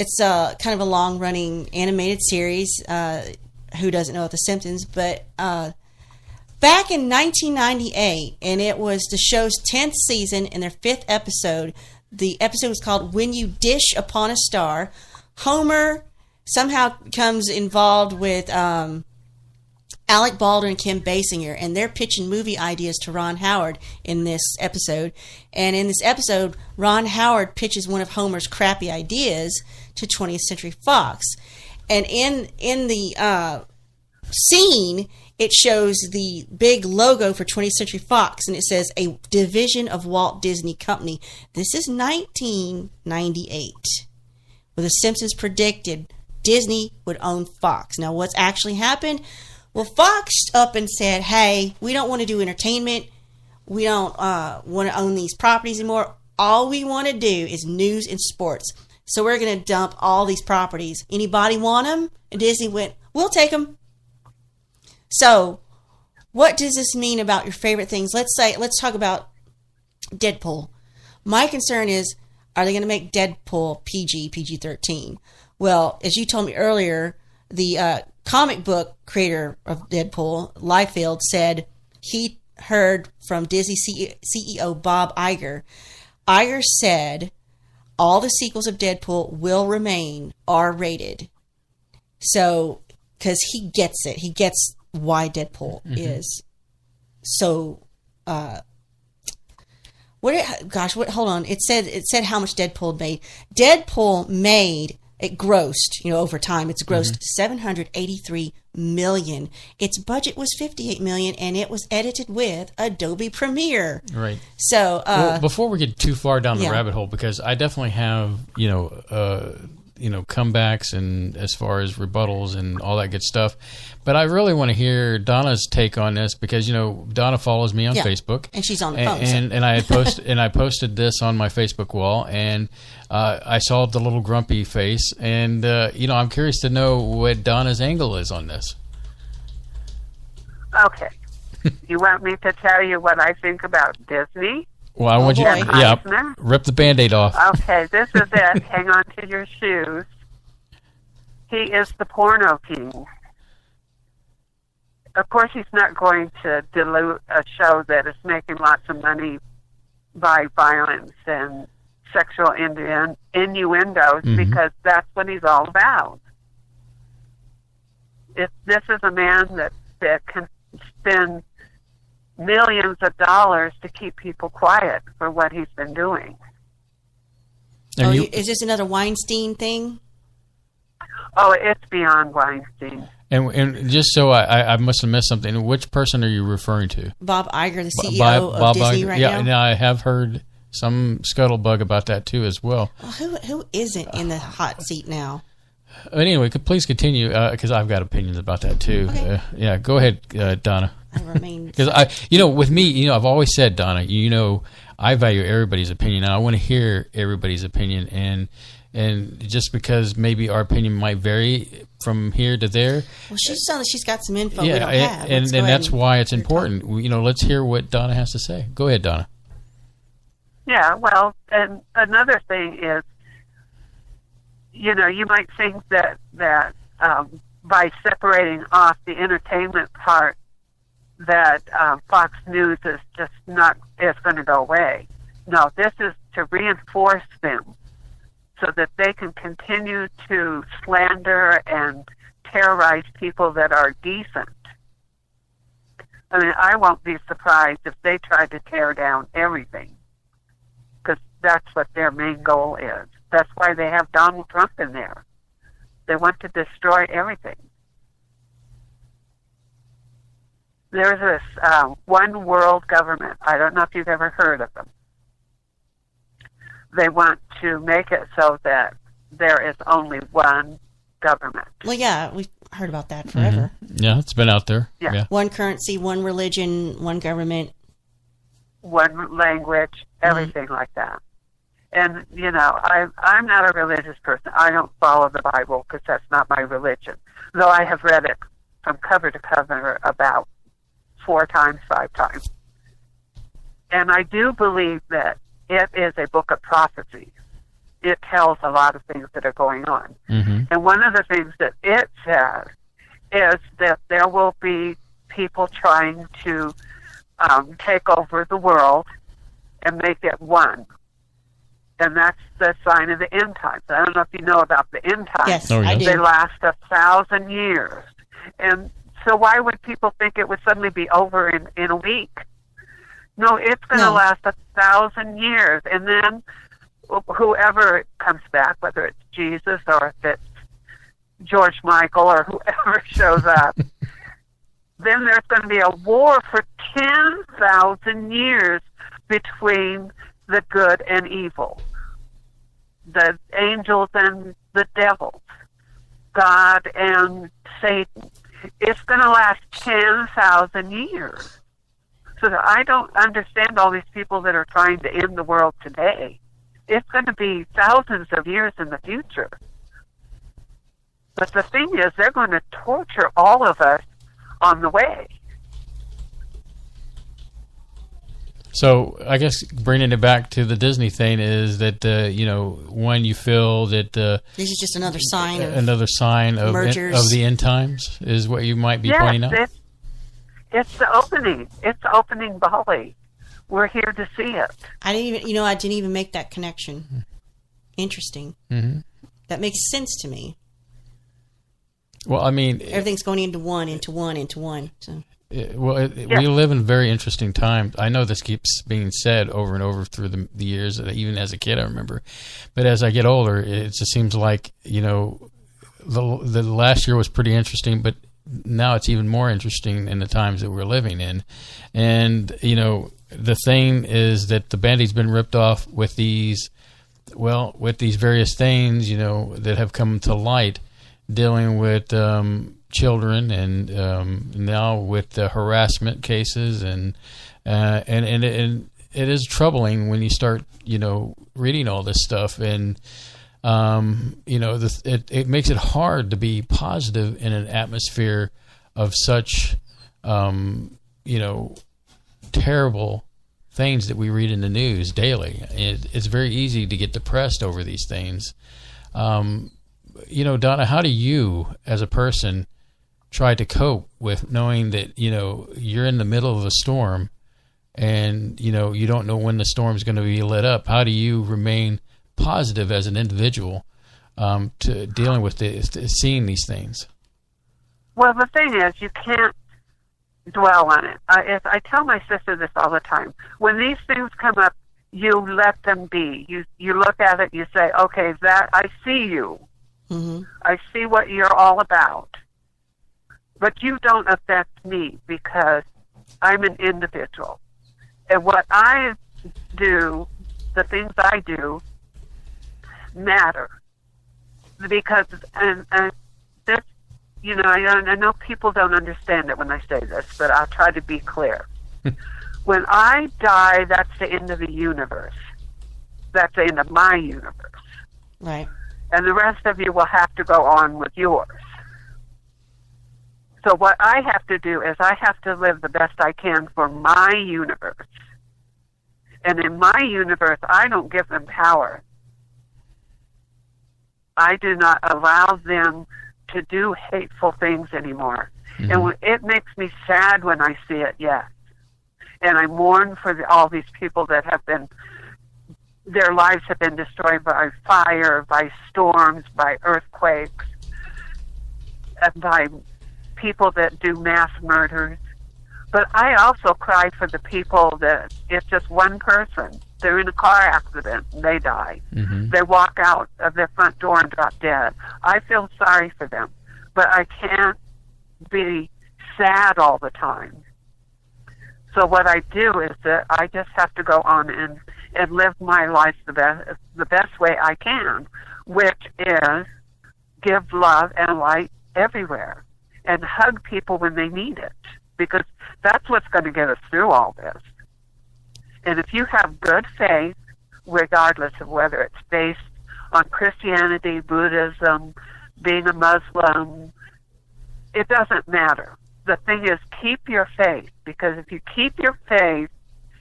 It's kind of a long-running animated series. Who doesn't know The Simpsons? But back in 1998, and it was the show's 10th season and their 5th episode. The episode was called "When You Dish Upon a Star." Homer somehow becomes involved with Alec Baldwin and Kim Basinger, and they're pitching movie ideas to Ron Howard in this episode. And in this episode, Ron Howard pitches one of Homer's crappy ideas to 20th Century Fox. And in the scene, it shows the big logo for 20th Century Fox, and it says a division of Walt Disney Company. This is 1998, where The Simpsons predicted Disney would own Fox. Now, what's actually happened? Well, Fox up and said, hey, we don't want to do entertainment. We don't want to own these properties anymore. All we want to do is news and sports. So we're going to dump all these properties. Anybody want them? And Disney went, we'll take them. So what does this mean about your favorite things? Let's talk about Deadpool. My concern is, are they going to make Deadpool PG-13? Well, as you told me earlier, the comic book creator of Deadpool, Liefeld, said he heard from Disney CEO Bob Iger. Iger said, all the sequels of Deadpool will remain R-rated. So, because he gets it. He gets why Deadpool is so... hold on. It said how much Deadpool made. Deadpool made... It grossed, over time, it's grossed $783 million. Its budget was $58 million, and it was edited with Adobe Premiere. Right. So, well, before we get too far down the rabbit hole, because I definitely have, comebacks and as far as rebuttals and all that good stuff. But I really want to hear Donna's take on this because, Donna follows me on Facebook. And she's on the phone. And I had posted this on my Facebook wall, and I saw the little grumpy face, and I'm curious to know what Donna's angle is on this. Okay. You want me to tell you what I think about Disney? Well, I want you to rip the Band-Aid off. Okay, this is it. Hang on to your shoes. He is the porno king. Of course, he's not going to dilute a show that is making lots of money by violence and sexual innuendos because that's what he's all about. This is a man that can spend millions of dollars to keep people quiet for what he's been doing. Is this another Weinstein thing? Oh, it's beyond Weinstein. And just so I must have missed something. Which person are you referring to? Bob Iger, the CEO of Disney right now? Yeah, I have heard some scuttlebug about that too as well. Who isn't in the hot seat now? Anyway, please continue because I've got opinions about that too. Okay. Go ahead, Donna. I remain because with me, I've always said, Donna, I value everybody's opinion, and I want to hear everybody's opinion, and just because maybe our opinion might vary from here to there. Well, she's got some info we don't have. And that's why it's important. Let's hear what Donna has to say. Go ahead, Donna. Yeah, well, and another thing is, you might think that by separating off the entertainment part, that Fox News is just it's going to go away. No, this is to reinforce them so that they can continue to slander and terrorize people that are decent. I mean, I won't be surprised if they try to tear down everything, because that's what their main goal is. That's why they have Donald Trump in there. They want to destroy everything. There's this one world government. I don't know if you've ever heard of them. They want to make it so that there is only one government. Well, yeah, we've heard about that forever. Yeah, it's been out there. Yeah. One currency, one religion, one government. One language, everything like that. And, I'm not a religious person. I don't follow the Bible because that's not my religion. Though I have read it from cover to cover about 4 times, 5 times. And I do believe that it is a book of prophecy. It tells a lot of things that are going on. And one of the things that it says is that there will be people trying to take over the world and make it one. And that's the sign of the end times. I don't know if you know about the end times. Yes, I do. They last 1,000 years. And so why would people think it would suddenly be over in a week? No, it's going to last 1,000 years. And then whoever comes back, whether it's Jesus or if it's George Michael or whoever shows up, then there's going to be a war for 10,000 years between the good and evil, the angels and the devils, God and Satan. It's going to last 10,000 years. So I don't understand all these people that are trying to end the world today. It's going to be thousands of years in the future. But the thing is, they're going to torture all of us on the way. So I guess bringing it back to the Disney thing is that, one, you feel that... this is just another sign of mergers. Of the end times is what you might be pointing out? It's the opening. It's the opening volley. We're here to see it. I didn't even make that connection. Interesting. Mm-hmm. That makes sense to me. Well, I mean, everything's going into one. So. We live in very interesting times. I know this keeps being said over and over through the years, even as a kid I remember. But as I get older, it just seems like, the last year was pretty interesting, but now it's even more interesting in the times that we're living in. And, the thing is that the Band-Aid's been ripped off with these various things, that have come to light, dealing with children, and now with the harassment cases, and it is troubling when you start reading all this stuff, and it makes it hard to be positive in an atmosphere of such terrible things that we read in the news daily. It's very easy to get depressed over these things. Donna, how do you, as a person, try to cope with knowing that, you're in the middle of a storm and, you don't know when the storm's going to be lit up? How do you remain positive as an individual to dealing with seeing these things? Well, the thing is, you can't dwell on it. I tell my sister this all the time. When these things come up, you let them be. You look at it, you say, okay, that I see you. Mm-hmm. I see what you're all about. But you don't affect me because I'm an individual. And what I do, the things I do, matter. Because, and this, I know people don't understand it when I say this, but I'll try to be clear. When I die, that's the end of the universe. That's the end of my universe. Right. And the rest of you will have to go on with yours. So what I have to do is I have to live the best I can for my universe. And in my universe, I don't give them power. I do not allow them to do hateful things anymore. Mm-hmm. And it makes me sad when I see it, yes. And I mourn for all these people that have been, their lives have been destroyed by fire, by storms, by earthquakes, and by people that do mass murders. But I also cry for the people that it's just one person. They're in a car accident and they die. Mm-hmm. They walk out of their front door and drop dead. I feel sorry for them, but I can't be sad all the time. So what I do is that I just have to go on and live my life the best way I can, which is give love and light everywhere and hug people when they need it, because that's what's going to get us through all this. And if you have good faith, regardless of whether it's based on Christianity, Buddhism, being a Muslim, it doesn't matter. The thing is, keep your faith, because if you keep your faith,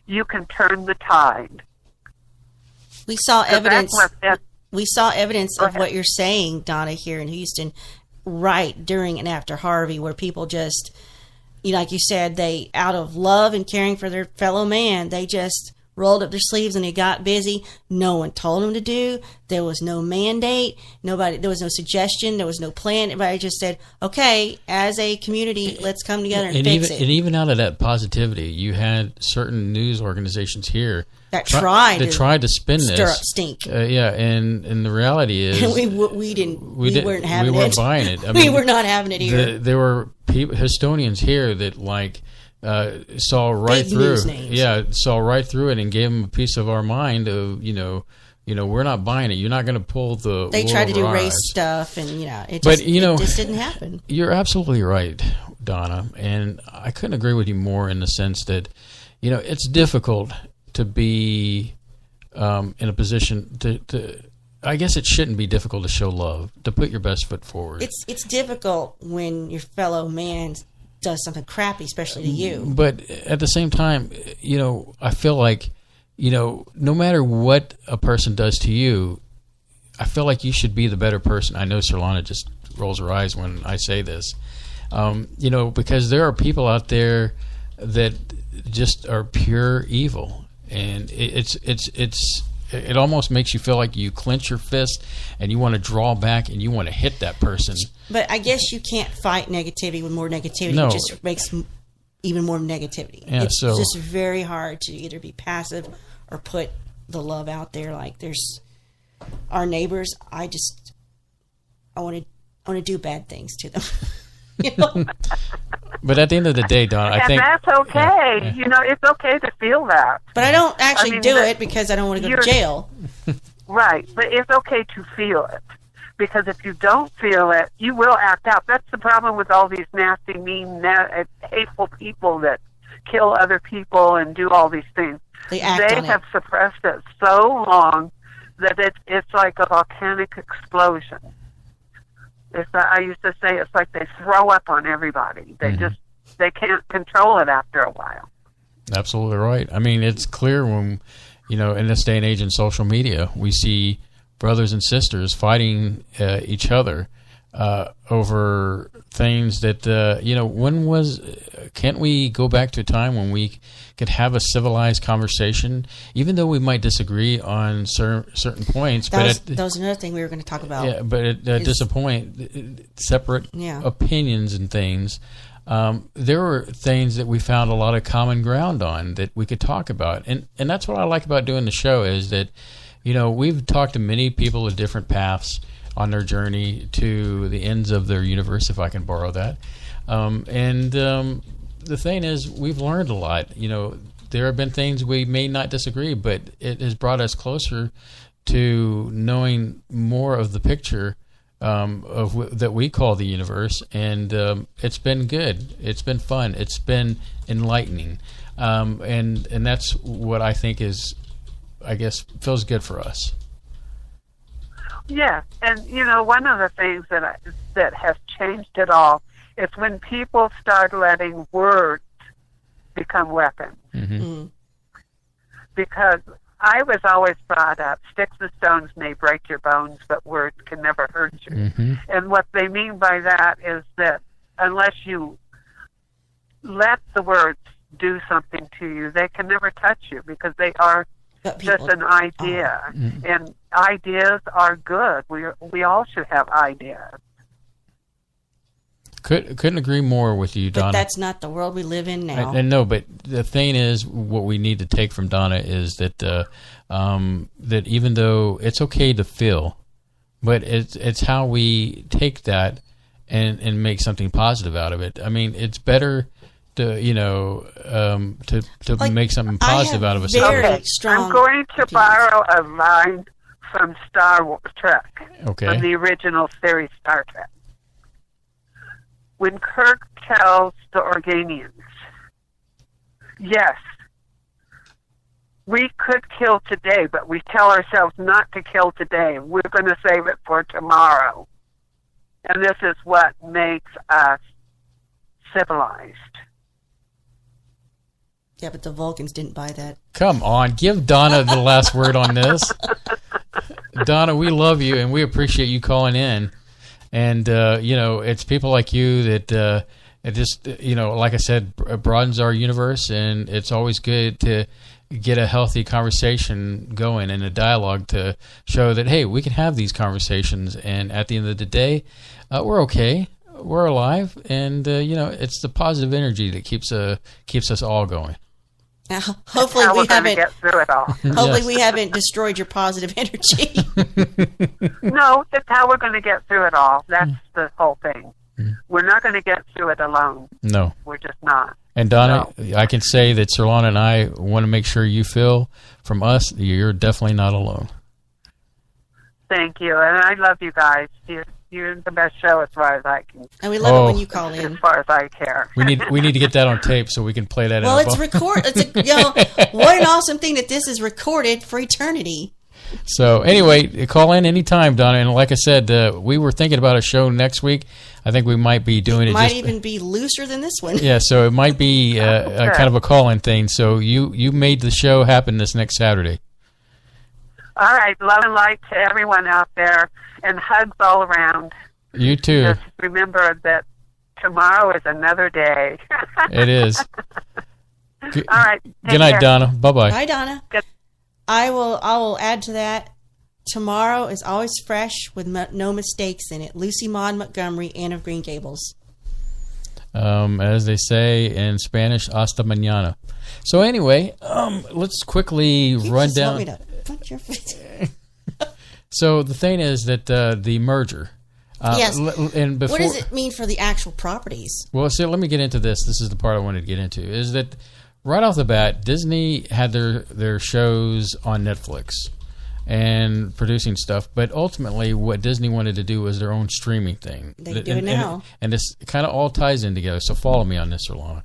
you can turn the tide. We saw evidence. We saw evidence of what you're saying, Donna, here in Houston, right during and after Harvey, where people just, like you said, they, out of love and caring for their fellow man, they just rolled up their sleeves and they got busy. No one told them to do. There was no mandate. There was no suggestion. There was no plan. Everybody just said, okay, as a community, let's come together and fix it. And even out of that positivity, you had certain news organizations here that tried to spin this. Stir up stink. And the reality is, and we weren't having it. We weren't buying it. I we mean, were not having it here. There were Historians here that saw right Big through. News names. Yeah, saw right through it and gave them a piece of our mind of we're not buying it. You're not going to pull the. They tried to do race stuff, and it just didn't happen. You're absolutely right, Donna, and I couldn't agree with you more in the sense that it's difficult to be in a position to. I guess it shouldn't be difficult to show love, to put your best foot forward. It's difficult when your fellow man does something crappy, especially to you. But at the same time, I feel like, no matter what a person does to you, I feel like you should be the better person. I know Surlana just rolls her eyes when I say this, because there are people out there that just are pure evil, and it's it almost makes you feel like you clench your fist and you want to draw back and you want to hit that person. But I guess you can't fight negativity with more negativity. No. It just makes even more negativity. Yeah, it's so- just very hard to either be passive or put the love out there. Like there's our neighbors. I want to do bad things to them. You know? But at the end of the day, Don, I and think that's okay. Yeah. You know, it's okay to feel that. But I don't actually do that- it because I don't want to go to you're- jail. Right, but it's okay to feel it. Because if you don't feel it, you will act out. That's the problem with all these nasty, mean, hateful people that kill other people and do all these things. They act on it. have suppressed it so long that it's like a volcanic explosion. I used to say it's like they throw up on everybody. They can't control it after a while. absolutely right. I mean, it's clear when, in this day and age in social media, we see brothers and sisters fighting each other over things that, can't we go back to a time when we could have a civilized conversation, even though we might disagree on certain points? That was another thing we were going to talk about. Yeah, but at separate opinions and things. There were things that we found a lot of common ground on that we could talk about. And that's what I like about doing the show is that, we've talked to many people of different paths on their journey to the ends of their universe, if I can borrow that. The thing is, we've learned a lot. There have been things we may not disagree, but it has brought us closer to knowing more of the picture that we call the universe, and it's been good. It's been fun. It's been enlightening, and that's what I think is, I guess, feels good for us. Yeah, and one of the things that has changed it all is when people start letting words become weapons. Mm-hmm. Because I was always brought up, sticks and stones may break your bones, but words can never hurt you. Mm-hmm. And what they mean by that is that unless you let the words do something to you, they can never touch you because they are just an idea. Mm-hmm. And ideas are good. We all should have ideas. Couldn't agree more with you, Donna. But that's not the world we live in now. And no, but the thing is, what we need to take from Donna is that that even though it's okay to feel, but it's how we take that and make something positive out of it. I mean, it's better to to make something positive out of a very strong. I'm going to borrow a line from Star Trek, from the original series Star Trek. When Kirk tells the Organians, yes, we could kill today, but we tell ourselves not to kill today. We're going to save it for tomorrow. And this is what makes us civilized. Yeah, but the Vulcans didn't buy that. Come on, give Donna the last word on this. Donna, we love you, and we appreciate you calling in. And, it's people like you that it just, like I said, broadens our universe, and it's always good to get a healthy conversation going and a dialogue to show that, hey, we can have these conversations, and at the end of the day, we're okay. We're alive, and, it's the positive energy that keeps us all going. Now, hopefully How we we're going to haven't. get through it all. Hopefully we haven't destroyed your positive energy. No, that's how we're going to get through it all. That's the whole thing. We're not going to get through it alone. No. We're just not. And Donna, I can say that Surlana and I want to make sure you feel from us that you're definitely not alone. Thank you. And I love you guys. You're the best show as far as I can. And we love it when you call in. As far as I care. We need to get that on tape so we can play that. Well, in it's recorded. What an awesome thing that this is recorded for eternity. So anyway, call in anytime, Donna. And like I said, we were thinking about a show next week. I think we might be doing it. Might even be looser than this one. Yeah, so it might be a kind of a call-in thing. So you made the show happen this next Saturday. All right. Love and light to everyone out there, and hugs all around. You too. Just remember that tomorrow is another day. It is. All right. Good night, Donna. Bye-bye. Bye, Donna. Good. I will add to that. Tomorrow is always fresh with no mistakes in it. Lucy Maud Montgomery, Anne of Green Gables. As they say in Spanish, hasta mañana. So anyway, let's quickly run down. Want me to punch your face? So the thing is that the merger. Yes. And before, what does it mean for the actual properties? Well, so let me get into this. This is the part I wanted to get into. Is that right off the bat, Disney had their shows on Netflix and producing stuff, but ultimately what Disney wanted to do was their own streaming thing. They do it now. And this kind of all ties in together, so follow me on this, Surlana.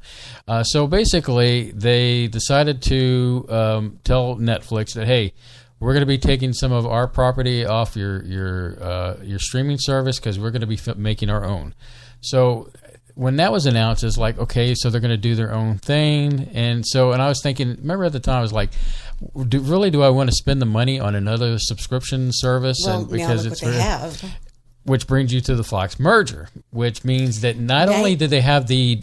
So basically, they decided to tell Netflix that, hey, we're going to be taking some of our property off your streaming service because we're going to be making our own. So when that was announced, it's like, okay, so they're going to do their own thing. And I was thinking, remember at the time, I was like, do I want to spend the money on another subscription service? Well, and because now look what they have. Which brings you to the Fox merger, which means that not only did they have the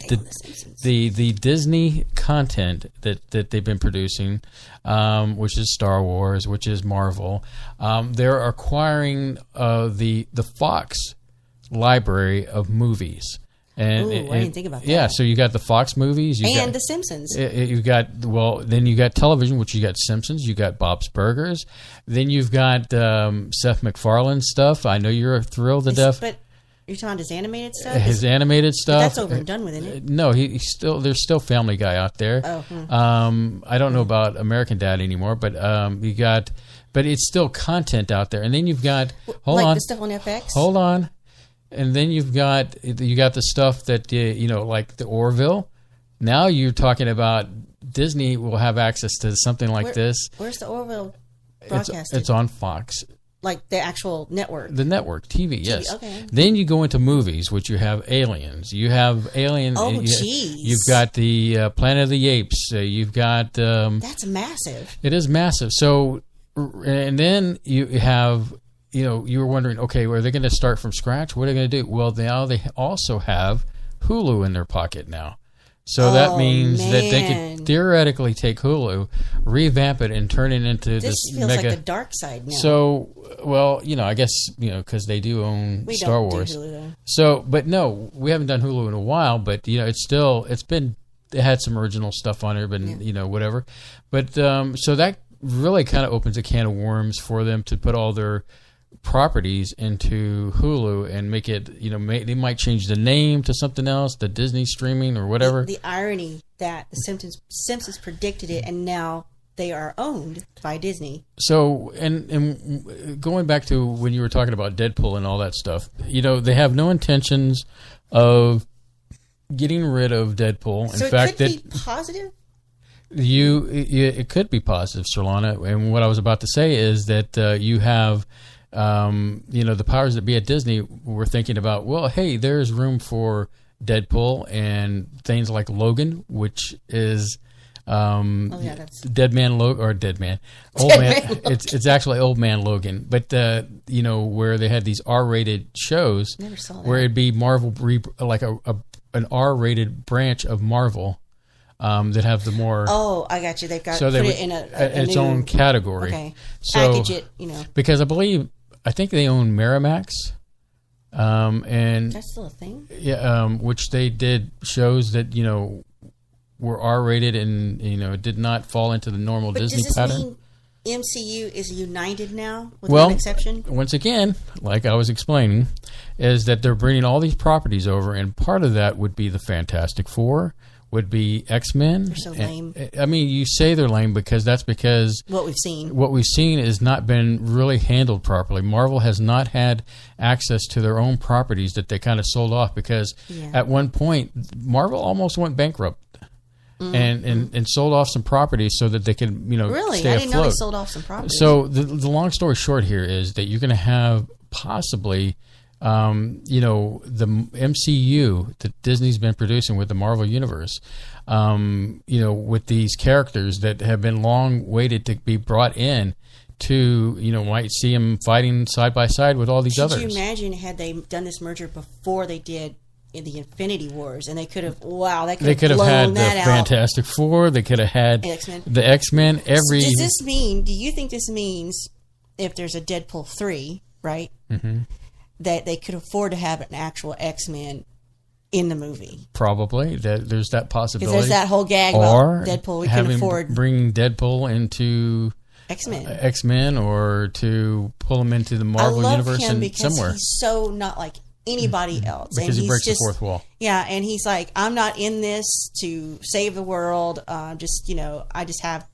Disney content that they've been producing, which is Star Wars, which is Marvel, they're acquiring the Fox library of movies. And I didn't think about that. Yeah, so you got the Fox movies, The Simpsons. You've got then you got television, which you got Simpsons, you got Bob's Burgers, then you've got Seth MacFarlane stuff. I know you're thrilled to death. But you're talking his animated stuff. His animated stuff. That's over and done with, isn't it? No, there's still Family Guy out there. Oh. I don't know about American Dad anymore, but but it's still content out there. And then you've got the stuff on FX. Hold on. And then you got the stuff that like the Orville. Now you're talking about Disney will have access to something like this. Where's the Orville broadcasted? It's on Fox. Like the actual network. The network TV, yes. Okay. Then you go into movies, which you have Aliens. You have Alien. Oh, jeez. You've got the Planet of the Apes. You've got. That's massive. It is massive. So, and then you have. You were wondering, okay, are they going to start from scratch? What are they going to do? Well, now they also have Hulu in their pocket now. So that means that they could theoretically take Hulu, revamp it, and turn it into this feels mega... like the dark side now. So, well, I guess, because they do own Star Wars. Do Hulu, though. So, but no, we haven't done Hulu in a while, but, it had some original stuff on there, but, whatever. But, so that really kind of opens a can of worms for them to put all their properties into Hulu and make it, they might change the name to something else, the Disney streaming or whatever. The irony that the Simpsons predicted it, and now they are owned by Disney. So, and going back to when you were talking about Deadpool and all that stuff, they have no intentions of getting rid of Deadpool. So in fact, it could be positive? It could be positive, Surlana. And what I was about to say is that you have... the powers that be at Disney were thinking about, well, hey, there's room for Deadpool and things like Logan, which is that's Dead Man Logan or Dead Man, Old Man. It's actually Old Man Logan, but where they had these R-rated shows, never saw that. where it'd be Marvel, like an R-rated branch of Marvel. That have the more... Oh, I got you. They've got so put they it in its new, own category. Okay. So, package it, Because I think they own Miramax. And that's still a thing? Yeah, which they did shows that, were R-rated and, did not fall into the normal Disney pattern. Mean MCU is united now, with one exception? Once again, like I was explaining, is that they're bringing all these properties over, and part of that would be the Fantastic Four, would be X-Men. They're so lame. I mean, you say they're lame because that's because... What we've seen. What we've seen has not been really handled properly. Marvel has not had access to their own properties that they kind of sold off because at one point, Marvel almost went bankrupt. And sold off some properties so that they could, really? stay I didn't afloat. know they sold off some properties. So the long story short here is that you're going to have possibly... the MCU that Disney's been producing with the Marvel Universe, with these characters that have been long waited to be brought in to, might see them fighting side by side with all these others. Could you imagine had they done this merger before they did in the Infinity Wars, and they could have They could have had blown the that out. Fantastic Four. They could have had X-Men. the X-Men. Every So do you think this means if there's a Deadpool 3, right, that they could afford to have an actual X-Men in the movie? probably there's that possibility. Because there's that whole gag or about Deadpool. We can afford bringing Deadpool into X-Men. or to pull him into the Marvel I love universe him and because somewhere he's so not like anybody else. because and he breaks he's the fourth wall. Yeah, and he's like, I'm not in this to save the world. I just happen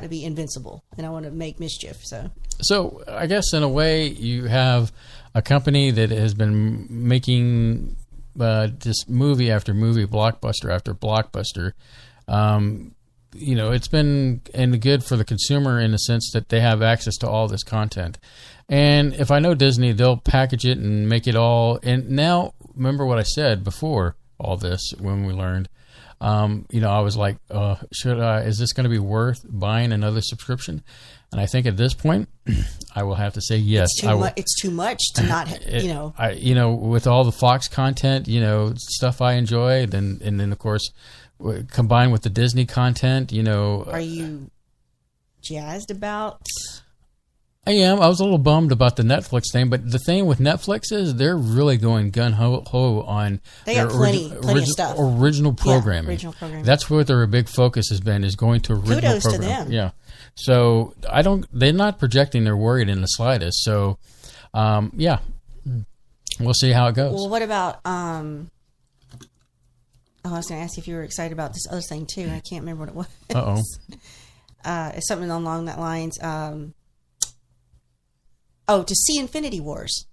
to be invincible, and I want to make mischief. So I guess in a way you have a company that has been making just movie after movie, blockbuster after blockbuster. It's been good for the consumer in the sense that they have access to all this content. And if I know Disney, they'll package it and make it all. And now, remember what I said before all this when we learned. I was like, is this going to be worth buying another subscription? And I think at this point, I will have to say yes. It's too much to not, with all the Fox content, stuff I enjoy, then of course, combined with the Disney content, Are you jazzed about? I am. I was a little bummed about the Netflix thing, but the thing with Netflix is they're really going gun-ho on their plenty of stuff. Original programming. Yeah, original programming. That's where their big focus has been, is going to original Kudos programming. to them. Yeah. So they're not projecting they're worried in the slightest. So, we'll see how it goes. Well, what about, I was going to ask you if you were excited about this other thing too, and I can't remember what it was. It's something along that lines. To see Infinity Wars.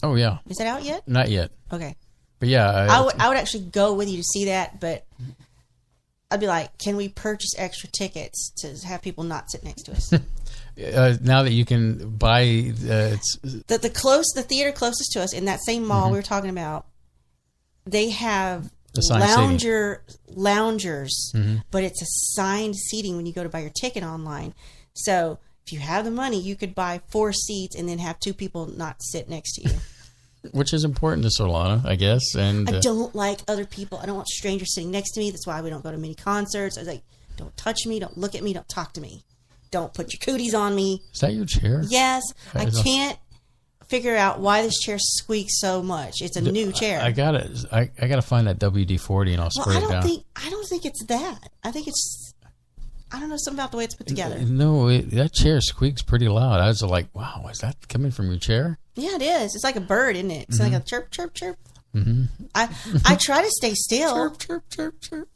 Oh, yeah. Is that out yet? Not yet. Okay. But yeah. I would actually go with you to see that, but I'd be like, can we purchase extra tickets to have people not sit next to us? Now that you can buy... the theater closest to us, in that same mall we were talking about, they have loungers, but it's assigned seating when you go to buy your ticket online. So... if you have the money, you could buy 4 seats and then have 2 people not sit next to you. Which is important to Surlana, I guess. And I don't like other people. I don't want strangers sitting next to me. That's why we don't go to many concerts. I was like, don't touch me. Don't look at me. Don't talk to me. Don't put your cooties on me. Is that your chair? Yes. I can't figure out why this chair squeaks so much. It's a new chair. I gotta find that WD-40 and I'll spray it down. I don't think it's that. I think it's... I don't know, something about the way it's put together. No, that chair squeaks pretty loud. I was like, wow, is that coming from your chair? Yeah, it is. It's like a bird, isn't it? It's like a chirp, chirp, chirp. Mm-hmm. I try to stay still. Chirp, chirp, chirp, chirp.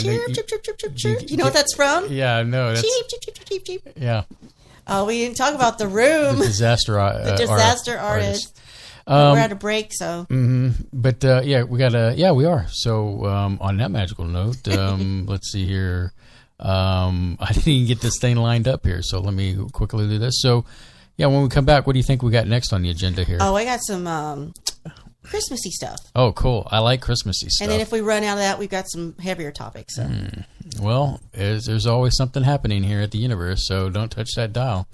Chirp, chirp, chirp, chirp, chirp, chirp. You know what that's from? Yeah, I know. Cheep, cheep, cheep, cheep, cheep. Yeah. Oh, we didn't talk about The Room. The disaster artist. We're at a break, so. But, we are. So, on that magical note, let's see here. I didn't even get this thing lined up here, so let me quickly do this. So, when we come back, what do you think we got next on the agenda here? Oh, I got some Christmassy stuff. Oh, cool. I like Christmassy stuff. And then if we run out of that, we've got some heavier topics. So. Well, there's always something happening here at the universe, so don't touch that dial.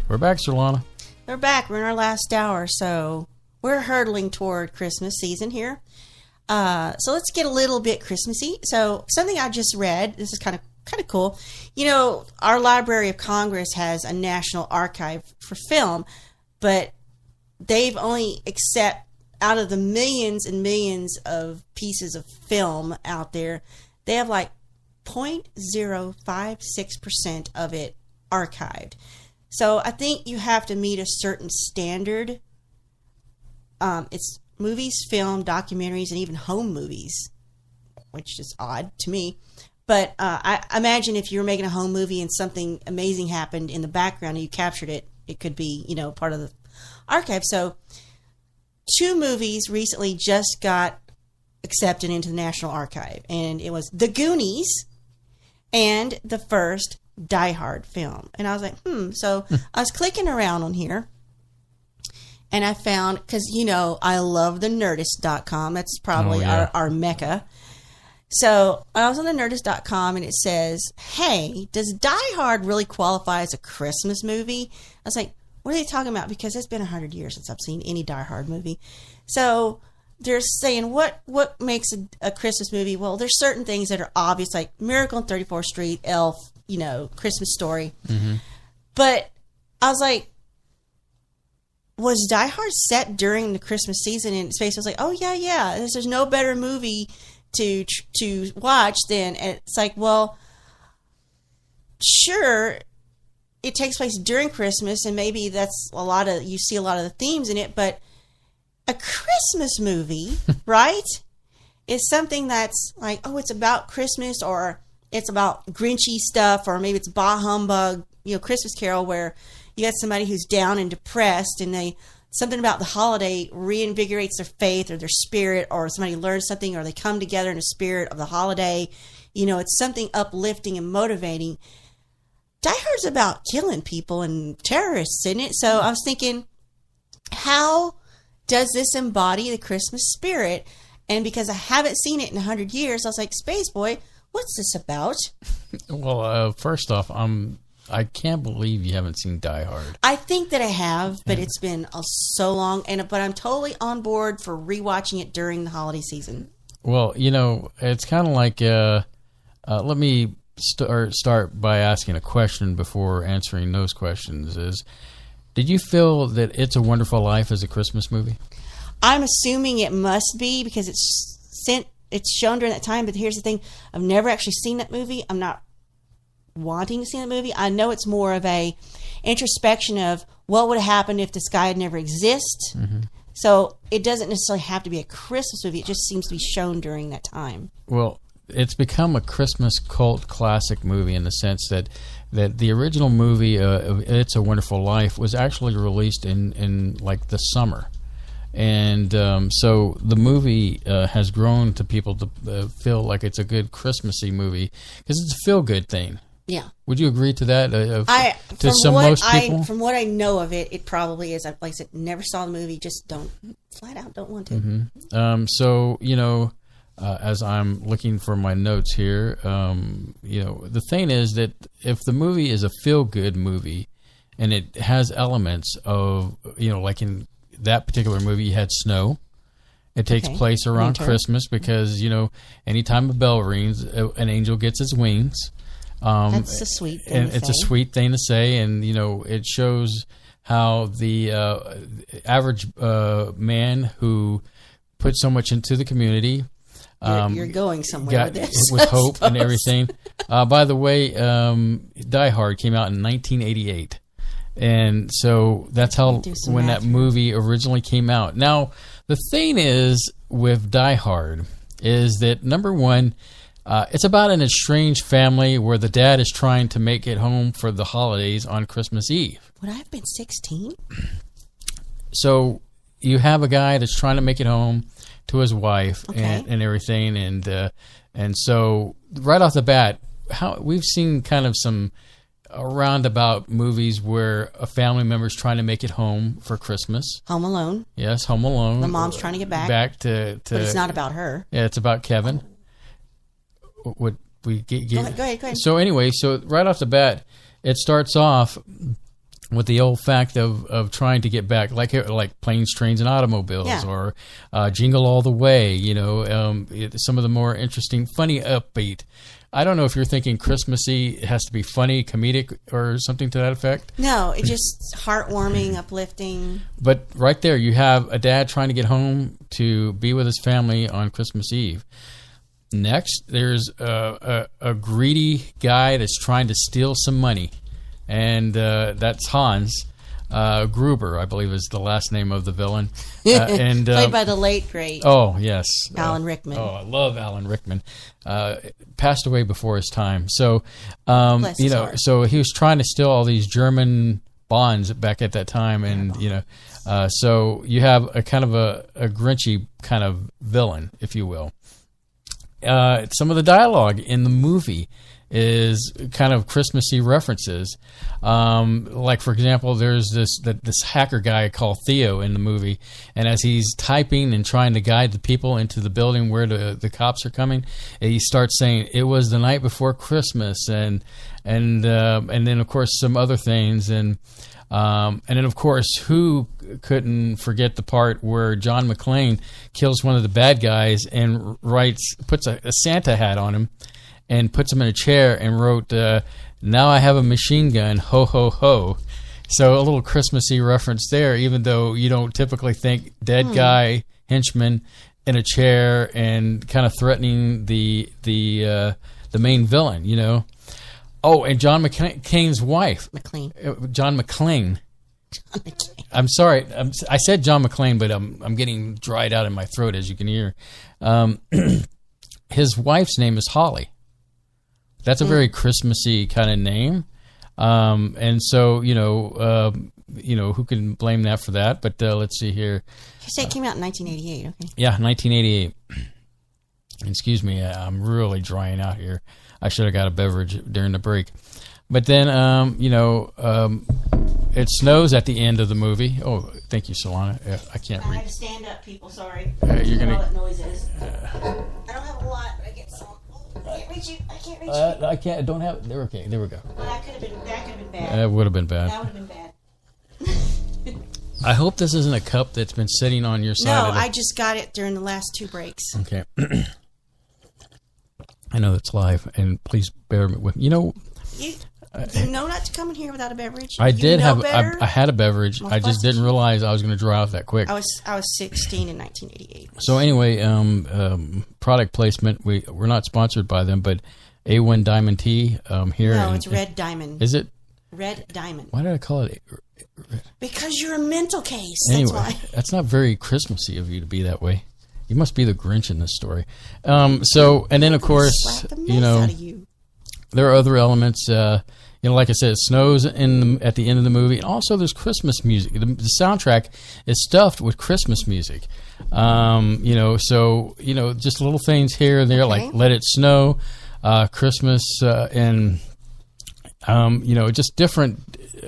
We're back, Surlana. We're back. We're in our last hour, so we're hurtling toward Christmas season here. So let's get a little bit Christmassy. So something I just read. This is kind of cool. You know, our Library of Congress has a national archive for film, but they've only accept out of the millions and millions of pieces of film out there, they have like 0.056% of it archived. So I think you have to meet a certain standard. It's movies, film, documentaries, and even home movies, which is odd to me. But I imagine if you were making a home movie and something amazing happened in the background and you captured it, it could be, you know, part of the archive. So 2 movies recently just got accepted into the National Archive, and it was The Goonies and the first Die Hard film. And I was like, So I was clicking around on here, and I found, because, you know, I love the Nerdist.com. That's probably our mecca. So I was on the Nerdist.com, and it says, hey, does Die Hard really qualify as a Christmas movie? I was like, what are they talking about? Because it's been 100 years since I've seen any Die Hard movie. So they're saying, what makes a Christmas movie? Well, there's certain things that are obvious, like Miracle on 34th Street, Elf, you know, Christmas Story. Mm-hmm. But I was like, was Die Hard set during the Christmas season? And Space was like, oh, yeah. There's no better movie to watch than, and it's like, well, sure, it takes place during Christmas, and maybe that's you see a lot of the themes in it, but a Christmas movie, right, is something that's like, oh, it's about Christmas, or it's about Grinchy stuff, or maybe it's Bah Humbug, you know, Christmas Carol, where you got somebody who's down and depressed, and something about the holiday reinvigorates their faith or their spirit, or somebody learns something, or they come together in the spirit of the holiday. You know, it's something uplifting and motivating. Die Hard's about killing people and terrorists, isn't it? So I was thinking, how does this embody the Christmas spirit? And because I haven't seen it in 100 years, I was like, Spaceboy, what's this about? Well, first off, I can't believe you haven't seen Die Hard. I think that I have, but it's been so long. But I'm totally on board for rewatching it during the holiday season. Well, you know, it's kind of like, let me start by asking a question before answering those questions. Did you feel that It's a Wonderful Life is a Christmas movie? I'm assuming it must be, because it's shown during that time. But here's the thing. I've never actually seen that movie. I'm not wanting to see that movie. I know it's more of a introspection of what would have happened if this guy had never existed. Mm-hmm. So it doesn't necessarily have to be a Christmas movie. It just seems to be shown during that time. Well, it's become a Christmas cult classic movie in the sense that the original movie, It's a Wonderful Life, was actually released in like the summer. And so the movie has grown to people to feel like it's a good Christmassy movie because it's a feel-good thing. Yeah. Would you agree to that? Most people? From what I know of it, it probably is. Like I said, never saw the movie, just don't want to. Mm-hmm. So, you know, as I'm looking for my notes here, you know, the thing is that if the movie is a feel-good movie and it has elements of, you know, like in that particular movie, you had snow. It takes place around Christmas because, you know, anytime a bell rings, an angel gets its wings. That's a sweet thing to say. It's a sweet thing to say, and, you know, it shows how the average man who put so much into the community. You're going somewhere with this. With hope and everything. By the way, Die Hard came out in 1988. And so that's how when that movie originally came out. Now, the thing is with Die Hard is that, number one, it's about an estranged family where the dad is trying to make it home for the holidays on Christmas Eve. Would I have been 16? So you have a guy that's trying to make it home to his wife Okay. and everything, and so right off the bat, we've seen kind of some roundabout movies where a family member is trying to make it home for Christmas. Home Alone. Yes, Home Alone. The mom's trying to get back. to But it's not about her. Yeah, it's about Kevin. What we get? Go ahead. So anyway, so right off the bat, it starts off with the old fact of trying to get back, like Planes, Trains, and Automobiles, Yeah. or Jingle All the Way. Some of the more interesting, funny, upbeat. I don't know if you're thinking Christmassy, it has to be funny, comedic, or something to that effect. No, it's just heartwarming, uplifting. But right there, you have a dad trying to get home to be with his family on Christmas Eve. Next, there's a greedy guy that's trying to steal some money, and that's Hans Gruber, I believe is the last name of the villain. And Played by the late, great oh, yes. Alan Rickman. Oh, I love Alan Rickman. Passed away before his time. So, Bless his heart. so he was trying to steal all these German bonds back at that time, and so you have a kind of a Grinchy kind of villain, if you will. Some of the dialogue in the movie is kind of Christmassy references. Like, for example, there's this hacker guy called Theo in the movie, and as he's typing and trying to guide the people into the building where the cops are coming, he starts saying, "It was the night before Christmas," and then of course some other things, and then of course, who couldn't forget the part where John McClane kills one of the bad guys and puts a Santa hat on him and puts him in a chair and wrote, "Now I have a machine gun, ho, ho, ho." So a little Christmassy reference there, even though you don't typically think dead guy, henchman in a chair and kind of threatening the main villain, you know. Oh, and John McClane's wife. John McClane. I'm sorry. I said John McClane, but I'm getting dried out in my throat, as you can hear. His wife's name is Holly. That's a very Christmassy kind of name, and so who can blame that for that? But let's see here. You say it came out in 1988. Okay. Yeah, 1988. Excuse me, I'm really drying out here. I should have got a beverage during the break. But then, it snows at the end of the movie. Oh, thank you, Surlana. I can't I read. had to stand up, people. Sorry. You're gonna. All that noise is. I don't have a lot, but I get some. I can't reach you. I can't reach you. I can't. I don't have. There. Okay. There we go. Well, that could have been bad. That would have been bad. That would have been bad. I hope this isn't a cup that's been sitting on your side. No, I just got it during the last 2 breaks. Okay. I know it's live, and please bear with me. You know not to come in here without a beverage. I You did know have. better? I had a beverage. Well, I just didn't realize I was going to dry out that quick. I was 16 in 1988. So anyway, product placement. We're not sponsored by them, but A1 Diamond Tea here. No, it's Red Diamond. Is it? Red Diamond. Why did I call it? Because you're a mental case. Anyway, That's why. that's not very Christmassy of you to be that way. You must be the Grinch in this story. So, and then of course, Slap the mess out of you. there are other elements. Like I said, it snows at the end of the movie, and also there's Christmas music. The soundtrack is stuffed with Christmas music. Just little things here and there, like "Let It Snow," Christmas, and just different.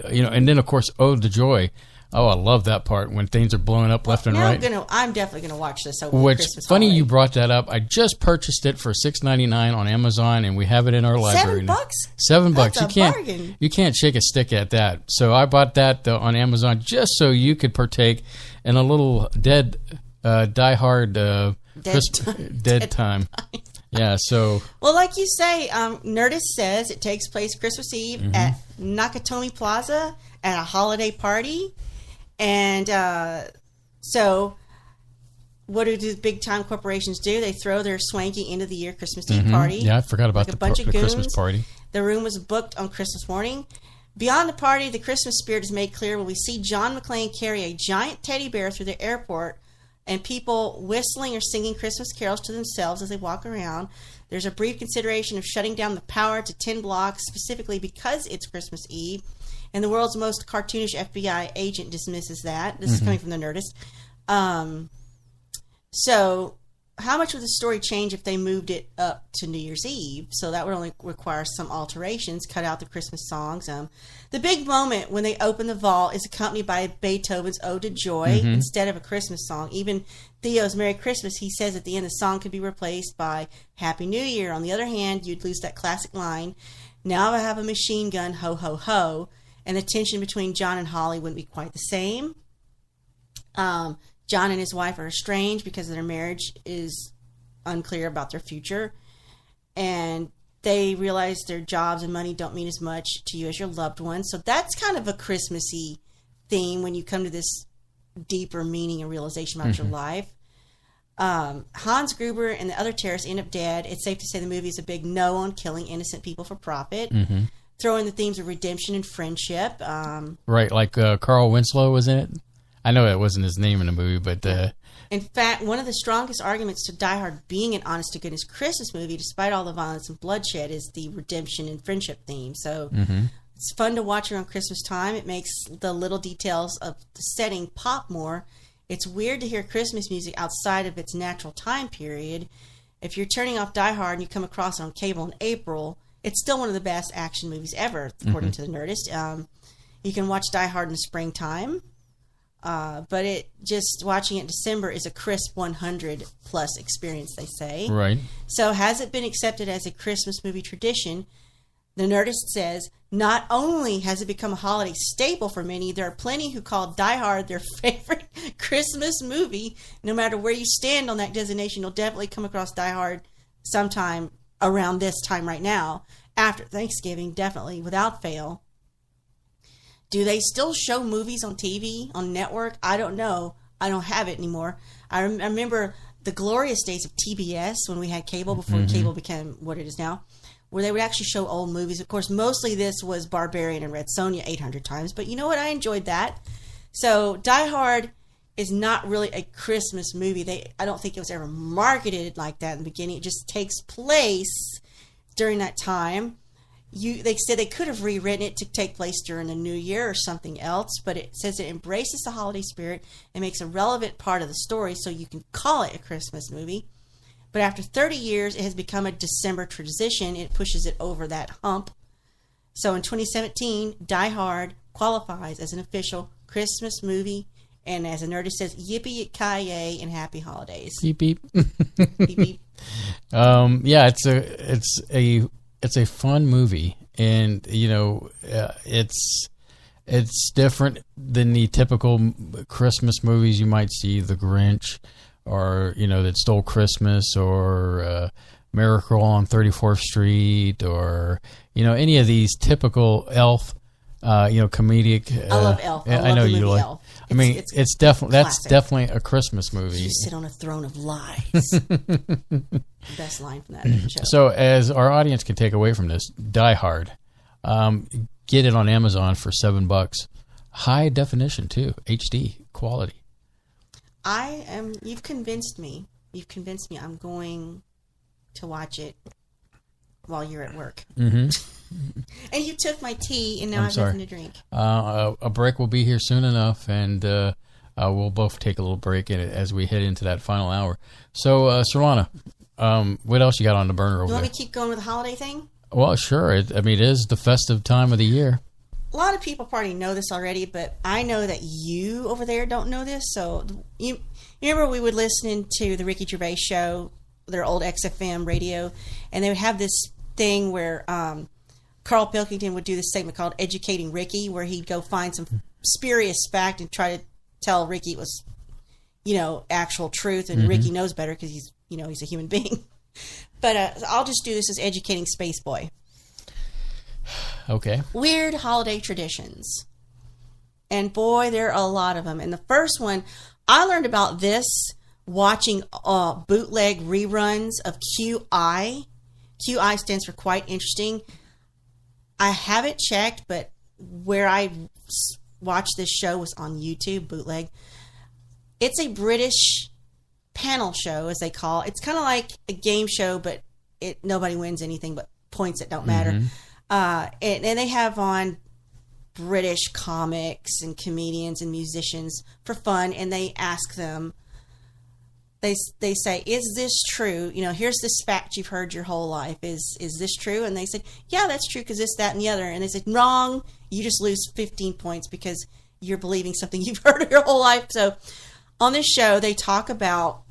And then of course, "Ode to Joy." Oh, I love that part when things are blowing up left and right. I'm definitely gonna watch this over Which Christmas funny holiday. you brought that up. I just purchased it for $6.99 on Amazon, and we have it in our library. $7? $7. That's You a can't bargain. you can't shake a stick at that. So I bought that on Amazon just so you could partake in a little die-hard dead time. Yeah. So Well, like you say, Nerdist says it takes place Christmas Eve at Nakatomi Plaza at a holiday party. And so what do the big-time corporations do? They throw their swanky end-of-the-year Christmas Eve party. yeah, I forgot about Like a bunch of the Christmas goons. party. The room was booked on Christmas morning. Beyond the party, the Christmas spirit is made clear when we see John McClane carry a giant teddy bear through the airport and people whistling or singing Christmas carols to themselves as they walk around. There's a brief consideration of shutting down the power to 10 blocks specifically because it's Christmas Eve, and the world's most cartoonish FBI agent dismisses that. This is coming from the Nerdist. So how much would the story change if they moved it up to New Year's Eve? So that would only require some alterations, cut out the Christmas songs. The big moment when they open the vault is accompanied by Beethoven's Ode to Joy instead of a Christmas song. Even Theo's Merry Christmas, he says at the end, the song could be replaced by Happy New Year. On the other hand, you'd lose that classic line, now I have a machine gun, ho, ho, ho. And the tension between John and Holly wouldn't be quite the same. John and his wife are estranged because their marriage is unclear about their future. And they realize their jobs and money don't mean as much to you as your loved ones. So that's kind of a Christmassy theme when you come to this deeper meaning and realization about your life. Hans Gruber and the other terrorists end up dead. It's safe to say the movie is a big no on killing innocent people for profit. Throw in the themes of redemption and friendship. Right, like Carl Winslow was in it. I know that wasn't his name in the movie, but... In fact, one of the strongest arguments to Die Hard being an honest-to-goodness Christmas movie, despite all the violence and bloodshed, is the redemption and friendship theme. So it's fun to watch around Christmas time. It makes the little details of the setting pop more. It's weird to hear Christmas music outside of its natural time period. If you're turning off Die Hard and you come across it on cable in April, it's still one of the best action movies ever, according to the Nerdist. You can watch Die Hard in the springtime. But it just watching it in December is a crisp 100 plus experience, they say. Right. So has it been accepted as a Christmas movie tradition? The Nerdist says, not only has it become a holiday staple for many, there are plenty who call Die Hard their favorite Christmas movie. No matter where you stand on that designation, you'll definitely come across Die Hard sometime around this time right now. After Thanksgiving, definitely, without fail. Do they still show movies on TV, on network? I don't know. I don't have it anymore. I remember the glorious days of TBS when we had cable before cable became what it is now, where they would actually show old movies. Of course, mostly this was Barbarian and Red Sonja 800 times, but you know what? I enjoyed that. So Die Hard is not really a Christmas movie. I don't think it was ever marketed like that in the beginning. It just takes place during that time. They said they could have rewritten it to take place during the New Year or something else, but it says it embraces the holiday spirit and makes a relevant part of the story, so you can call it a Christmas movie. But after 30 years, it has become a December tradition. It pushes it over that hump. So in 2017, Die Hard qualifies as an official Christmas movie, and as a Nerdist says, yippee-ki-yay and happy holidays. Beep, beep. Beep, beep. Yeah, it's a fun movie, and it's different than the typical Christmas movies you might see, The Grinch, or That Stole Christmas, or Miracle on 34th Street, or any of these typical Elf, comedic. I love Elf. I know you like. Elf. It's definitely that's definitely a Christmas movie. You sit on a throne of lies. Best line from that show. So, as our audience can take away from this, Die Hard, get it on Amazon for $7. High definition too, HD quality. You've convinced me. I'm going to watch it while you're at work. And you took my tea, and now I have nothing to drink. A break will be here soon enough, and we'll both take a little break as we head into that final hour. So, Surlana, what else you got on the burner over there? You want me to keep going with the holiday thing? Well, sure. It is the festive time of the year. A lot of people probably know this already, but I know that you over there don't know this. So you remember we would listen to the Ricky Gervais show, their old XFM radio, and they would have this thing where Carl Pilkington would do this segment called Educating Ricky, where he'd go find some spurious fact and try to tell Ricky it was, actual truth, and Ricky knows better because he's a human being. But I'll just do this as Educating Spaceboy. Okay. Weird holiday traditions. And boy, there are a lot of them. And the first one, I learned about this watching bootleg reruns of QI. QI stands for Quite Interesting. I haven't checked, but where I watched this show was on YouTube, bootleg. It's a British panel show, as they call it. It's kind of like a game show, but nobody wins anything but points that don't matter. And they have on British comics and comedians and musicians for fun, and they ask them, they say, is this true? You know, here's this fact you've heard your whole life. Is this true? And they said, yeah, that's true, because this, that, and the other. And they said, wrong. You just lose 15 points because you're believing something you've heard your whole life. So on this show, they talk about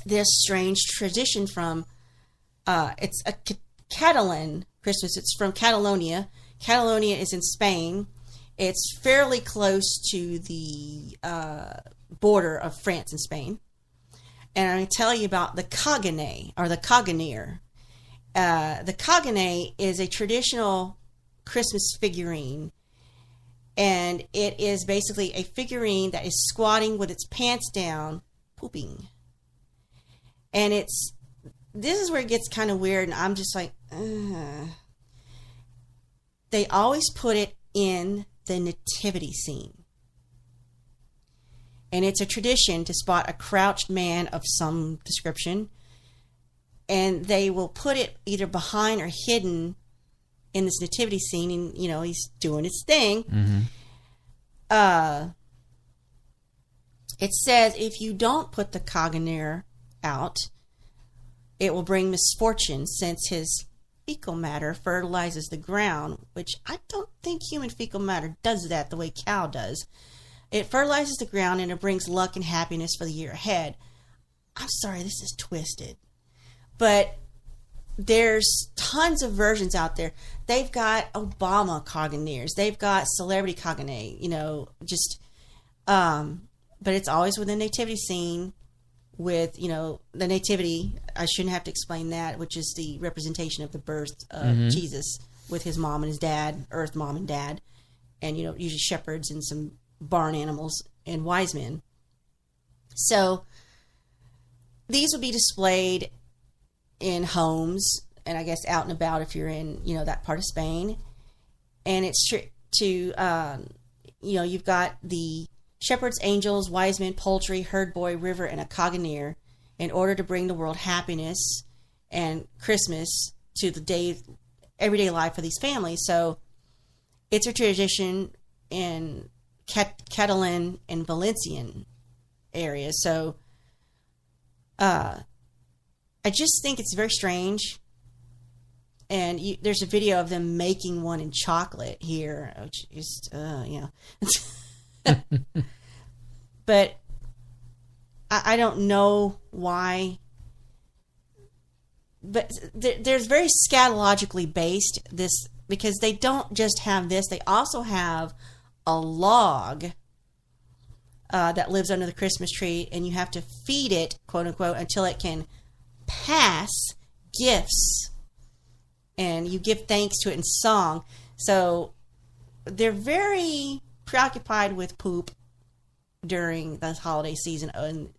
this strange tradition from, it's a Catalan Christmas. It's from Catalonia. Catalonia is in Spain. It's fairly close to the border of France and Spain. And I'm going to tell you about the Caganer, or the Caganer. The Caganer is a traditional Christmas figurine. And it is basically a figurine that is squatting with its pants down, pooping. And this is where it gets kind of weird, and I'm just like, ugh. They always put it in the nativity scene. And it's a tradition to spot a crouched man of some description, and they will put it either behind or hidden in this nativity scene, and, you know, he's doing his thing. It says if you don't put the Caganer out, it will bring misfortune, since his fecal matter fertilizes the ground, which I don't think human fecal matter does that the way cow does. It fertilizes the ground, and it brings luck and happiness for the year ahead. I'm sorry, this is twisted. But there's tons of versions out there. They've got Obama Caganers. They've got celebrity Caganer, you know, just, but it's always with the nativity scene with, you know, the nativity. I shouldn't have to explain that, which is the representation of the birth of Jesus with his mom and his dad, earth mom and dad, and, you know, usually shepherds and some barn animals and wise men. So these would be displayed in homes, and I guess out and about if you're in, you know, that part of Spain. And it's to, you know, you've got the shepherds, angels, wise men, poultry, herd boy, river, and a Caganer, in order to bring the world happiness and Christmas to the everyday life of these families. So it's a tradition in Catalan and Valencian areas. So I just think it's very strange. And there's a video of them making one in chocolate here, which is, you know. But I don't know why. But there's very scatologically based this, because they don't just have this, they also have a log that lives under the Christmas tree, and you have to feed it, quote unquote, until it can pass gifts, and you give thanks to it in song. So they're very preoccupied with poop during the holiday season in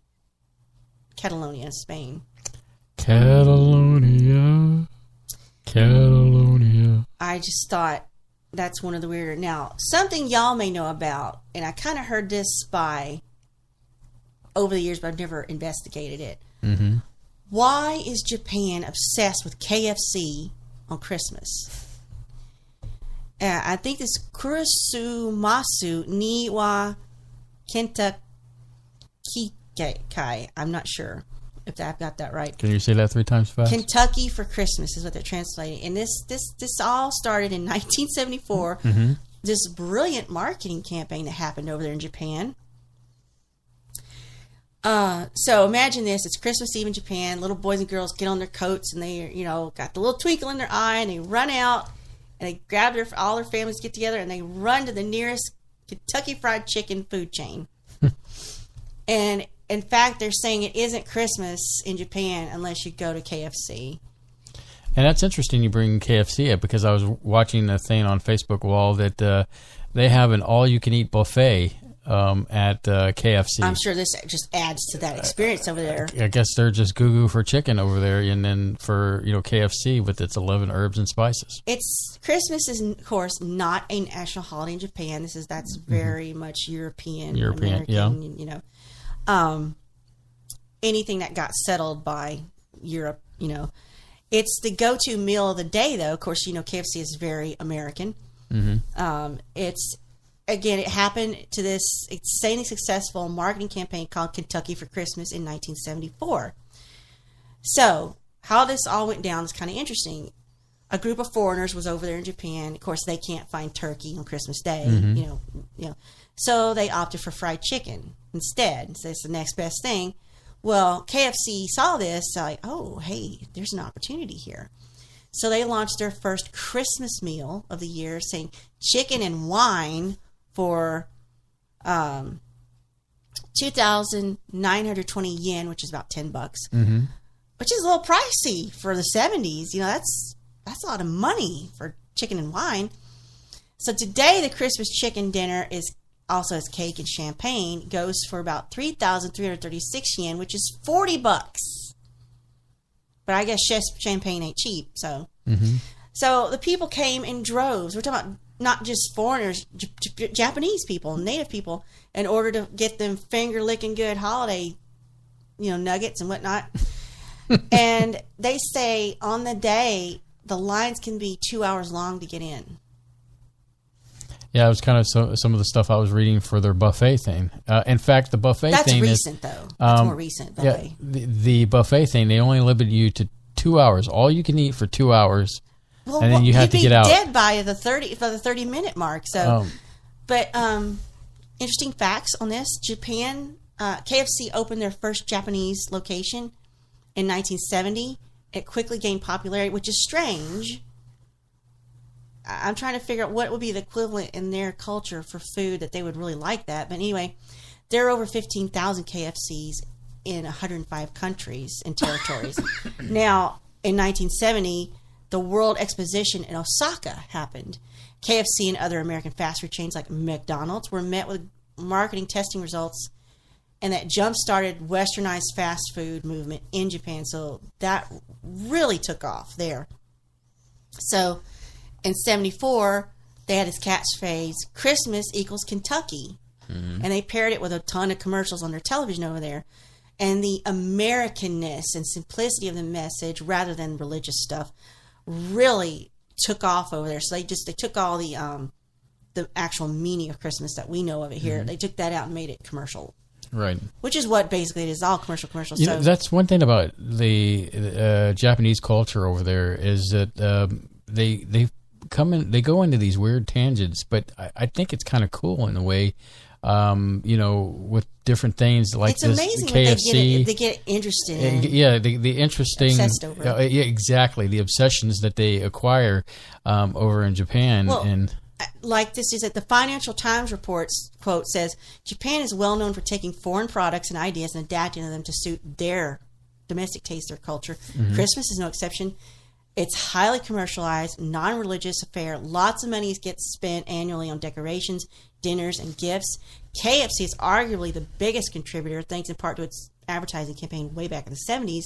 Catalonia, Spain. Catalonia. I just thought that's one of the weirder. Now, something y'all may know about, and I kind of heard this over the years, but I've never investigated it. Why is Japan obsessed with KFC on Christmas? I think this Kurasumasu ni wa Kentakikai. I'm not sure if I've got that right. Can you say that 3 times fast? Kentucky for Christmas is what they're translating. And this all started in 1974. This brilliant marketing campaign that happened over there in Japan. So imagine this. It's Christmas Eve in Japan. Little boys and girls get on their coats, and they, you know, got the little twinkle in their eye, and they run out, and they grab all their families, get together, and they run to the nearest Kentucky Fried Chicken food chain. And in fact, they're saying it isn't Christmas in Japan unless you go to KFC. And that's interesting you bring KFC up, because I was watching a thing on Facebook wall that they have an all-you-can-eat buffet at KFC. I'm sure this just adds to that experience over there. I guess they're just goo-goo for chicken over there, and then for, you know, KFC with its 11 herbs and spices. Christmas is, of course, not a national holiday in Japan. That's very much European, American, yeah. You know. anything that got settled by Europe, It's the go-to meal of the day, though. Of course, KFC is very American. It happened to this insanely successful marketing campaign called Kentucky for Christmas in 1974. So, how this all went down is kind of interesting. A group of foreigners was over there in Japan. Of course, they can't find turkey on Christmas Day, So they opted for fried chicken instead. So it's the next best thing. Well, KFC saw this, like, oh, hey, there's an opportunity here. So they launched their first Christmas meal of the year, saying chicken and wine for 2,920 yen, which is about $10, which is a little pricey for the 70s. That's a lot of money for chicken and wine. So today, the Christmas chicken dinner also has cake and champagne. Goes for about 3,336 yen, which is $40. But I guess champagne ain't cheap, so. So the people came in droves. We're talking about not just foreigners, Japanese people, native people, in order to get them finger-licking good holiday, nuggets and whatnot. And they say on the day, the lines can be 2 hours long to get in. Yeah, it was kind of some of the stuff I was reading for their buffet thing. In fact, the buffet thing recent, though. That's more recent. Buffet. Yeah, the buffet thing, they only limit you to 2 hours. All you can eat for 2 hours, and then you have to get out. You'd be dead by the 30-minute mark. So, but interesting facts on this: Japan, KFC opened their first Japanese location in 1970. It quickly gained popularity, which is strange. I'm trying to figure out what would be the equivalent in their culture for food that they would really like that. But anyway, there are over 15,000 KFCs in 105 countries and territories. Now, in 1970, the World Exposition in Osaka happened. KFC and other American fast food chains like McDonald's were met with marketing testing results, and that jump-started westernized fast food movement in Japan. So that really took off there. So in 74, they had this catchphrase, Christmas equals Kentucky. And they paired it with a ton of commercials on their television over there. And the Americanness and simplicity of the message, rather than religious stuff, really took off over there. So they took all the actual meaning of Christmas that we know of it here. They took that out and made it commercial. Right. Which is what basically it is, all commercial. So that's one thing about the Japanese culture over there is that they go into these weird tangents, but I think it's kind of cool in a way, with different things like it's this amazing KFC. They get interested in. The interesting. Obsessed over it. Exactly. The obsessions that they acquire over in Japan. Well, and like this is that the Financial Times reports, quote, says, Japan is well known for taking foreign products and ideas and adapting them to suit their domestic taste, their culture. Christmas is no exception. It's highly commercialized, non-religious affair. Lots of money gets spent annually on decorations, dinners, and gifts. KFC is arguably the biggest contributor, thanks in part to its advertising campaign way back in the 70s.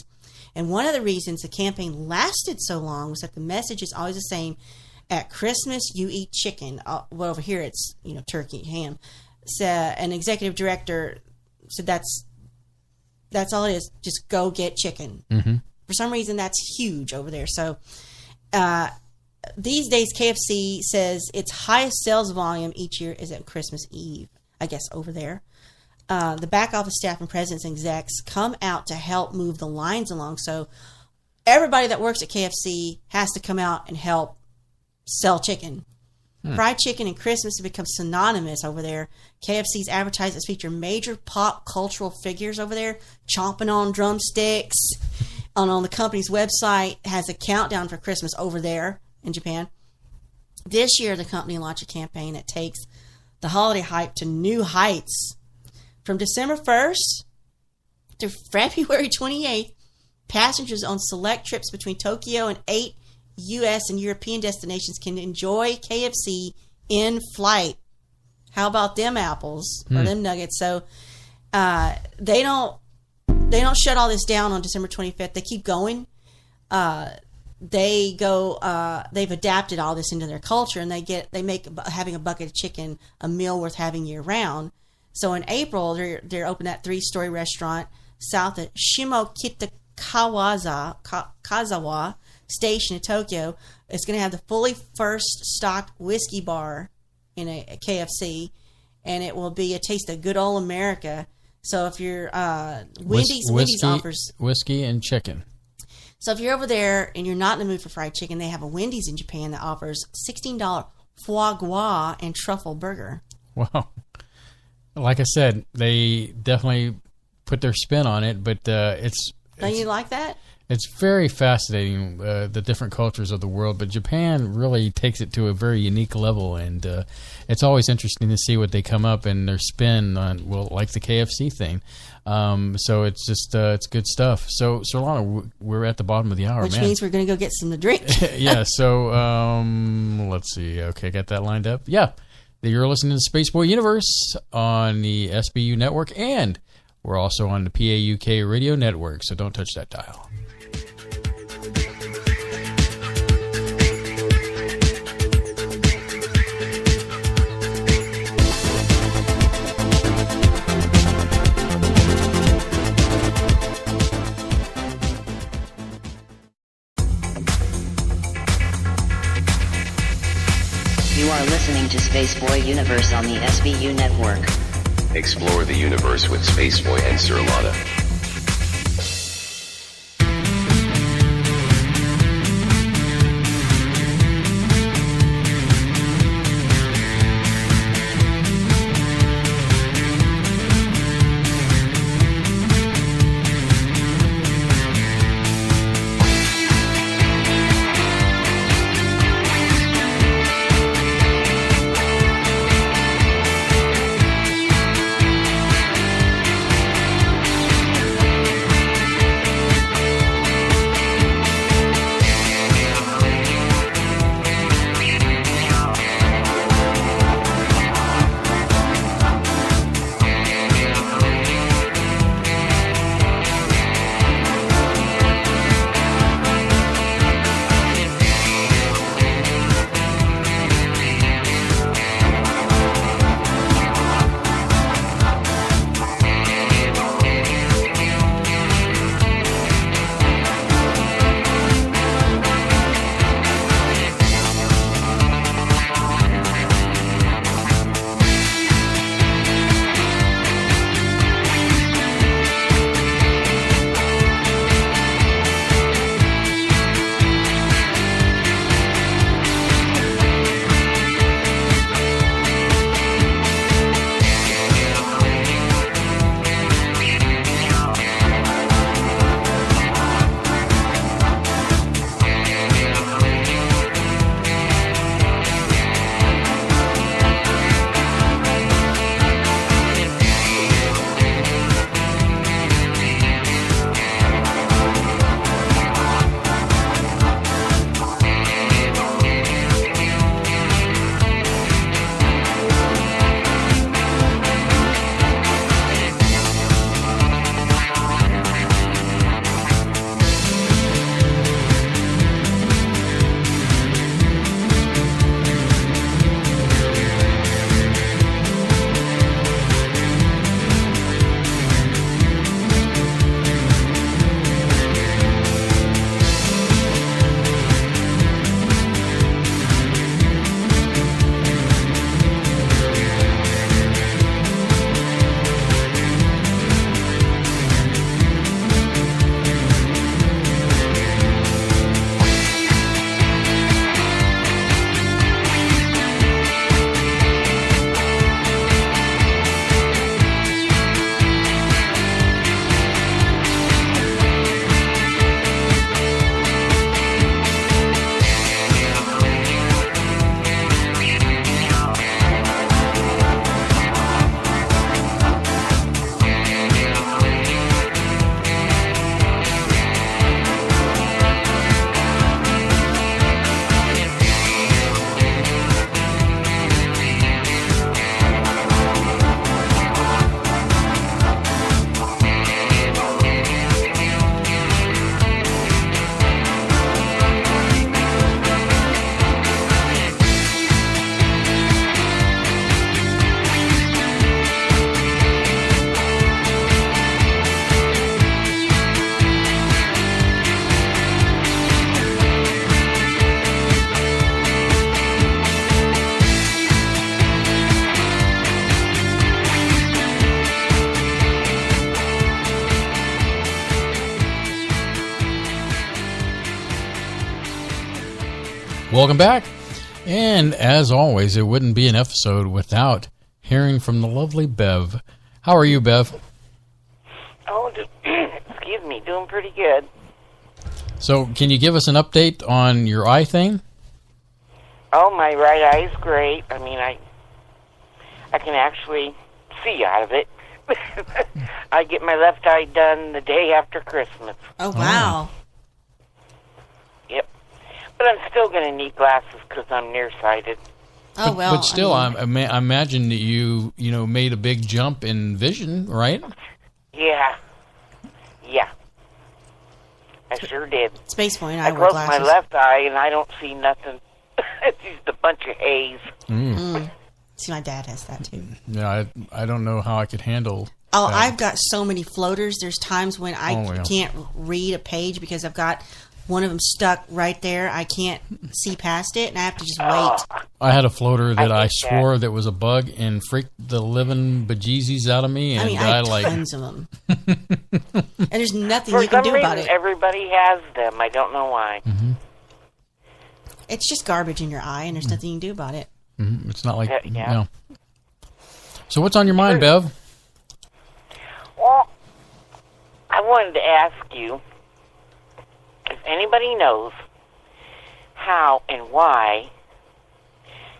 And one of the reasons the campaign lasted so long was that the message is always the same. At Christmas, you eat chicken. Well, over here, it's turkey, ham. So, an executive director said that's all it is. Just go get chicken. For some reason, that's huge over there. So these days, KFC says its highest sales volume each year is at Christmas Eve, I guess, over there. The back office staff and presidents and execs come out to help move the lines along. So everybody that works at KFC has to come out and help sell chicken. Fried chicken and Christmas have become synonymous over there. KFC's advertisements feature major pop cultural figures over there, chomping on drumsticks. On the company's website has a countdown for Christmas over there in Japan. This year, the company launched a campaign that takes the holiday hype to new heights. From December 1st to February 28th, passengers on select trips between Tokyo and 8 U.S. and European destinations can enjoy KFC in flight. How about them apples or them nuggets? So they don't shut all this down on December 25th. They keep going. They've adapted all this into their culture, and they make having a bucket of chicken a meal worth having year round. So in April, they're opening that 3-story restaurant. south of Kazawa Station in Tokyo. It's going to have the fully first stocked whiskey bar in a KFC, and it will be a taste of good old America. So if you're Wendy's offers whiskey and chicken. So if you're over there and you're not in the mood for fried chicken, they have a Wendy's in Japan that offers $16 foie gras and truffle burger. Wow. Like I said, they definitely put their spin on it, but Don't you like that? It's very fascinating, the different cultures of the world, but Japan really takes it to a very unique level, and it's always interesting to see what they come up and their spin on, well, like the KFC thing. So it's just, it's good stuff. So, Surlana, we're at the bottom of the hour, Which man. means we're going to go get some to drink. Yeah, so let's see. Okay, got that lined up. Yeah, you're listening to Spaceboy Universe on the SBU network, and we're also on the PAUK radio network, so don't touch that dial. You are listening to Spaceboy Universe on the SBU network. Explore the universe with Spaceboy and Surlana. Welcome back. And as always, it wouldn't be an episode without hearing from the lovely Bev. How are you, Bev? Oh, excuse me, doing pretty good. So, can you give us an update on your eye thing? Oh, my right eye's great. I mean, I can actually see out of it. I get my left eye done the day after Christmas. Oh, wow. Yep. But I'm still going to need glasses because I'm nearsighted. Oh, well. But still, I imagine that you made a big jump in vision, right? Yeah. I sure did. Spaceboy and I I wear close my glasses. left eye and I don't see nothing. It's just a bunch of haze. See, my dad has that, too. Yeah, I don't know how I could handle Oh, that. I've got so many floaters. There's times when I yeah. can't read a page because I've got one of them stuck right there. I can't see past it, and I have to just wait. I had a floater that I hate swore that was a bug and freaked the living bejesus out of me. And I mean, I have tons of them. And there's nothing For you can some do about reason, it. everybody has them. I don't know why. It's just garbage in your eye, and there's nothing you can do about it. It's not like, Yeah. no. So what's on your mind, Bev? Well, I wanted to ask you if anybody knows how and why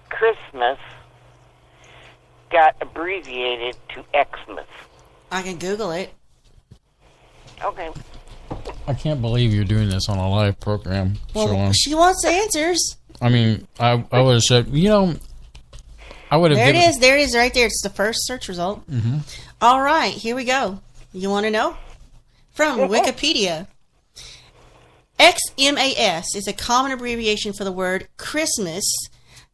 Christmas got abbreviated to Xmas. I can Google it. Okay. I can't believe you're doing this on a live program. Well, she wants the answers. I mean, I would have said, I would have There it given... is. There it is right there. It's the first search result. All right, here we go. You want to know? From Wikipedia. XMAS is a common abbreviation for the word Christmas.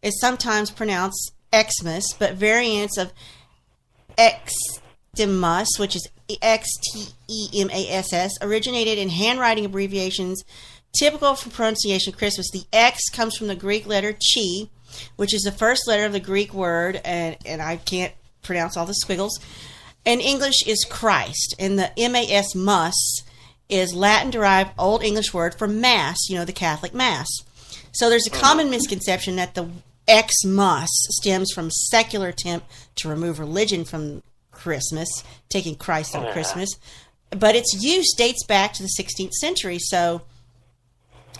It's sometimes pronounced Xmas, but variants of Xmas, which is XTEMASS, originated in handwriting abbreviations typical for pronunciation Christmas. The X comes from the Greek letter chi, which is the first letter of the Greek word, and I can't pronounce all the squiggles. In English is Christ, and the MAS mus is Latin-derived Old English word for Mass, the Catholic Mass. So there's a common misconception that the Xmas stems from secular attempt to remove religion from Christmas, taking Christ on Christmas. But its use dates back to the 16th century, so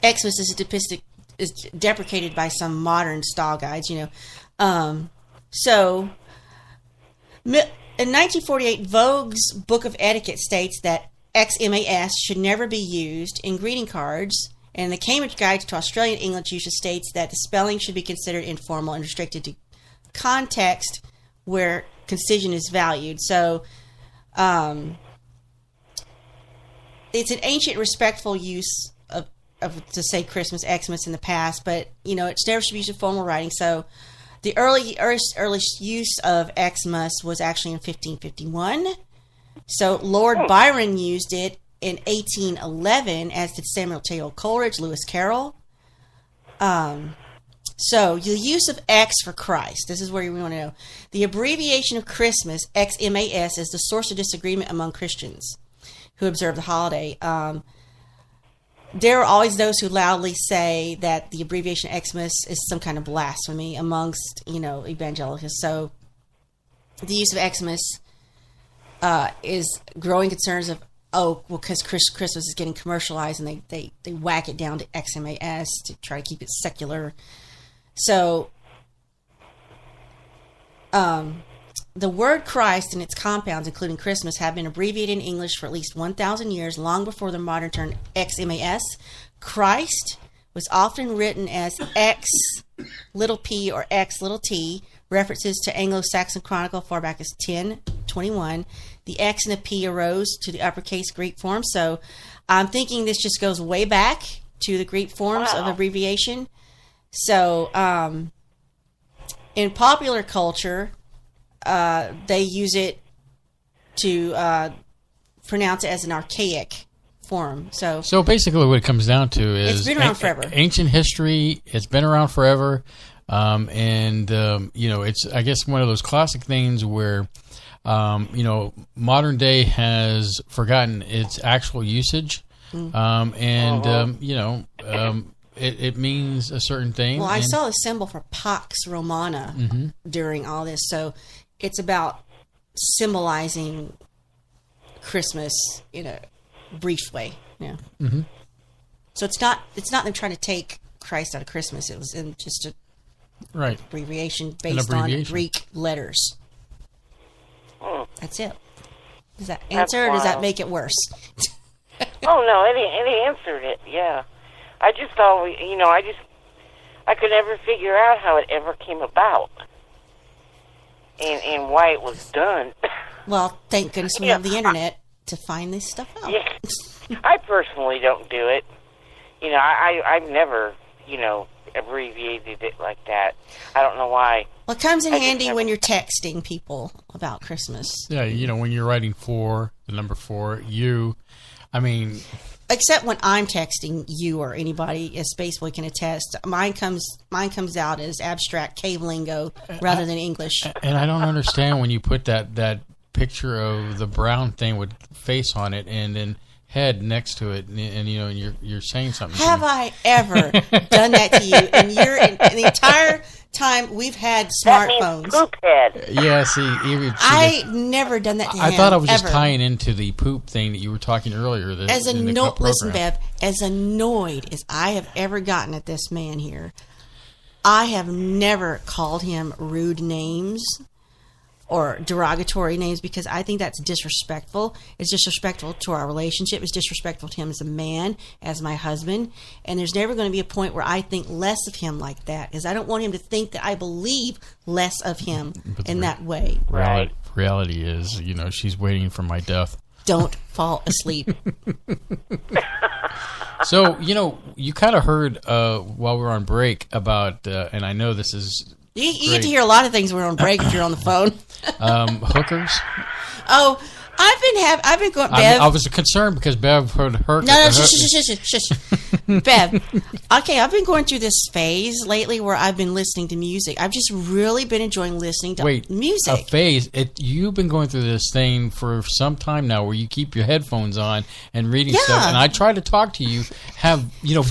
Xmas is deprecated by some modern style guides, So, in 1948, Vogue's Book of Etiquette states that XMAS should never be used in greeting cards, and the Cambridge Guide to Australian English usage states that the spelling should be considered informal and restricted to context where concision is valued. So, it's an ancient, respectful use of to say Christmas, Xmas in the past, but it never should be used in formal writing. So, the earliest use of Xmas was actually in 1551. So Lord Byron used it in 1811, as did Samuel Taylor Coleridge, Lewis Carroll. So the use of X for Christ. This is where we want to know. The abbreviation of Christmas, XMAS, is the source of disagreement among Christians who observe the holiday. There are always those who loudly say that the abbreviation Xmas is some kind of blasphemy amongst, evangelicals. So the use of Xmas is growing concerns of, because Christmas is getting commercialized and they whack it down to XMAS to try to keep it secular. So the word Christ and its compounds, including Christmas, have been abbreviated in English for at least 1,000 years, long before the modern term XMAS. Christ was often written as X little p or X little t, references to Anglo-Saxon Chronicle far back as 1021. The X and the P arose to the uppercase Greek form. So I'm thinking this just goes way back to the Greek forms of abbreviation. So in popular culture, they use it to pronounce it as an archaic form. So basically what it comes down to is it's been around forever. Ancient history. It's been around forever. It's, I guess, one of those classic things where, modern day has forgotten its actual usage. it means a certain thing. Well, I saw the symbol for Pax Romana during all this, so it's about symbolizing Christmas in a brief way. Yeah. Mm-hmm. So it's not them trying to take Christ out of Christmas. It was in just a abbreviation based on Greek letters. That's it. Does that answer, or does that make it worse? Oh no, it answered it. Yeah, I just always, I could never figure out how it ever came about, and why it was done. Well, thank goodness we have the internet to find this stuff out. Yeah, I personally don't do it. I've never, abbreviated it like that. I don't know why. Well, it comes in handy when you're texting people about Christmas. Yeah, when you're writing the number 4, you. I mean, except when I'm texting you or anybody, as Spaceboy can attest, mine comes out as abstract cave lingo rather than English. And I don't understand when you put that picture of the brown thing with face on it and then head next to it, and you're saying something. Have I ever done that to you? And you're in the entire time we've had smartphones. That means poop head. Yeah, see, I never done that to him. I thought I was ever. Just tying into the poop thing that you were talking earlier. Listen, Bev, as annoyed as I have ever gotten at this man here, I have never called him rude names or derogatory names, because I think that's disrespectful. It's disrespectful to our relationship. It's disrespectful to him as a man, as my husband. And there's never going to be a point where I think less of him like that, because I don't want him to think that I believe less of him in that way. Reality is, she's waiting for my death. Don't fall asleep. So, you kind of heard while we were on break about, and I know this is... You get to hear a lot of things when we're on break if you're on the phone. Hookers. Oh, I've been going. Bev, I was concerned because Bev heard her. No, shush. Bev. Okay, I've been going through this phase lately where I've been listening to music. I've just really been enjoying listening to music. A phase? You've been going through this thing for some time now, where you keep your headphones on and reading stuff. And I try to talk to you, have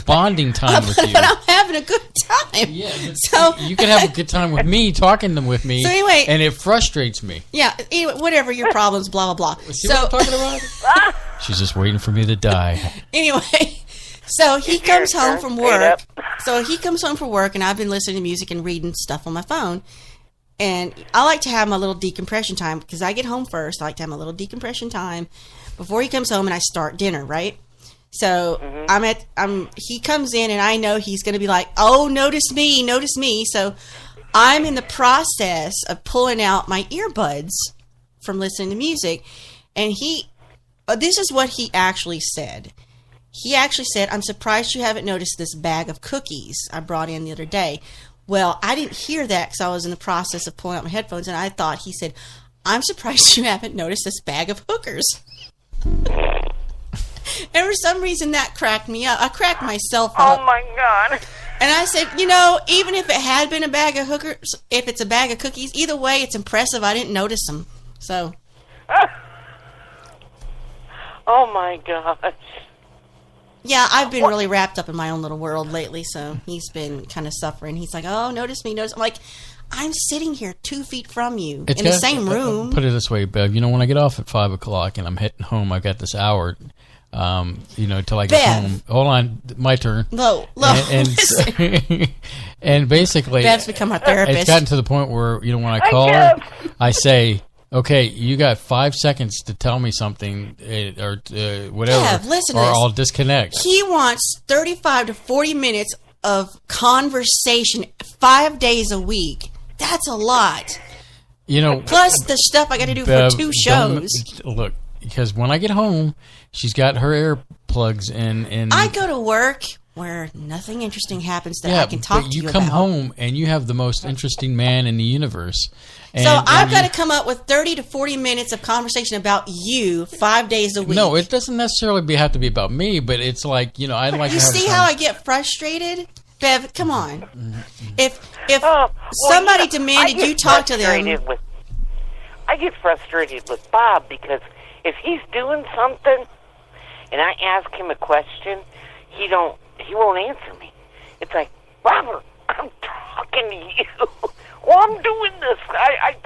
bonding time with you. But I'm having a good time. Yeah. So you can have a good time with me, talking with me. So anyway, and it frustrates me. Yeah. Anyway, whatever your problems, blah blah blah. See what I'm talking about? She's just waiting for me to die. Anyway, so he comes home from work. And I've been listening to music and reading stuff on my phone. And I like to have my little decompression time, because I get home first. I like to have my little decompression time before he comes home and I start dinner, right? So he comes in and I know he's going to be like, "Oh, notice me." So I'm in the process of pulling out my earbuds from listening to music. And this is what he actually said. He actually said, "I'm surprised you haven't noticed this bag of cookies I brought in the other day." Well, I didn't hear that because I was in the process of pulling out my headphones, and I thought he said, "I'm surprised you haven't noticed this bag of hookers." And for some reason that cracked me up. I cracked myself up. Oh my God. And I said, even if it had been a bag of hookers, if it's a bag of cookies, either way, it's impressive. I didn't notice them. So. Oh my gosh. Yeah, I've been really wrapped up in my own little world lately, so he's been kind of suffering. He's like, "Oh, notice me. I'm like, I'm sitting here 2 feet from you in the same room. Put it this way, Bev. When I get off at 5 o'clock and I'm heading home, I've got this hour, till I get home. Hold on, my turn. Low. And basically, Bev's become our therapist. It's gotten to the point where, when I call her, I say, "Okay, you got 5 seconds to tell me something, or whatever, Bev, listen or to this. I'll disconnect." He wants 35 to 40 minutes of conversation 5 days a week. That's a lot. Plus the stuff I got to do for 2 shows. Look, because when I get home, she's got her earplugs in. And I go to work where nothing interesting happens that I can talk to you about. You come home and you have the most interesting man in the universe. So I've got to come up with 30 to 40 minutes of conversation about you 5 days a week. No, it doesn't necessarily have to be about me, but it's like, I'd like to have... You see how I get frustrated? Bev, come on. If somebody demanded you talk to them... I get frustrated with Bob, because if he's doing something and I ask him a question, he won't answer me. It's like, Robert, I'm talking to you. Well, I'm doing this. I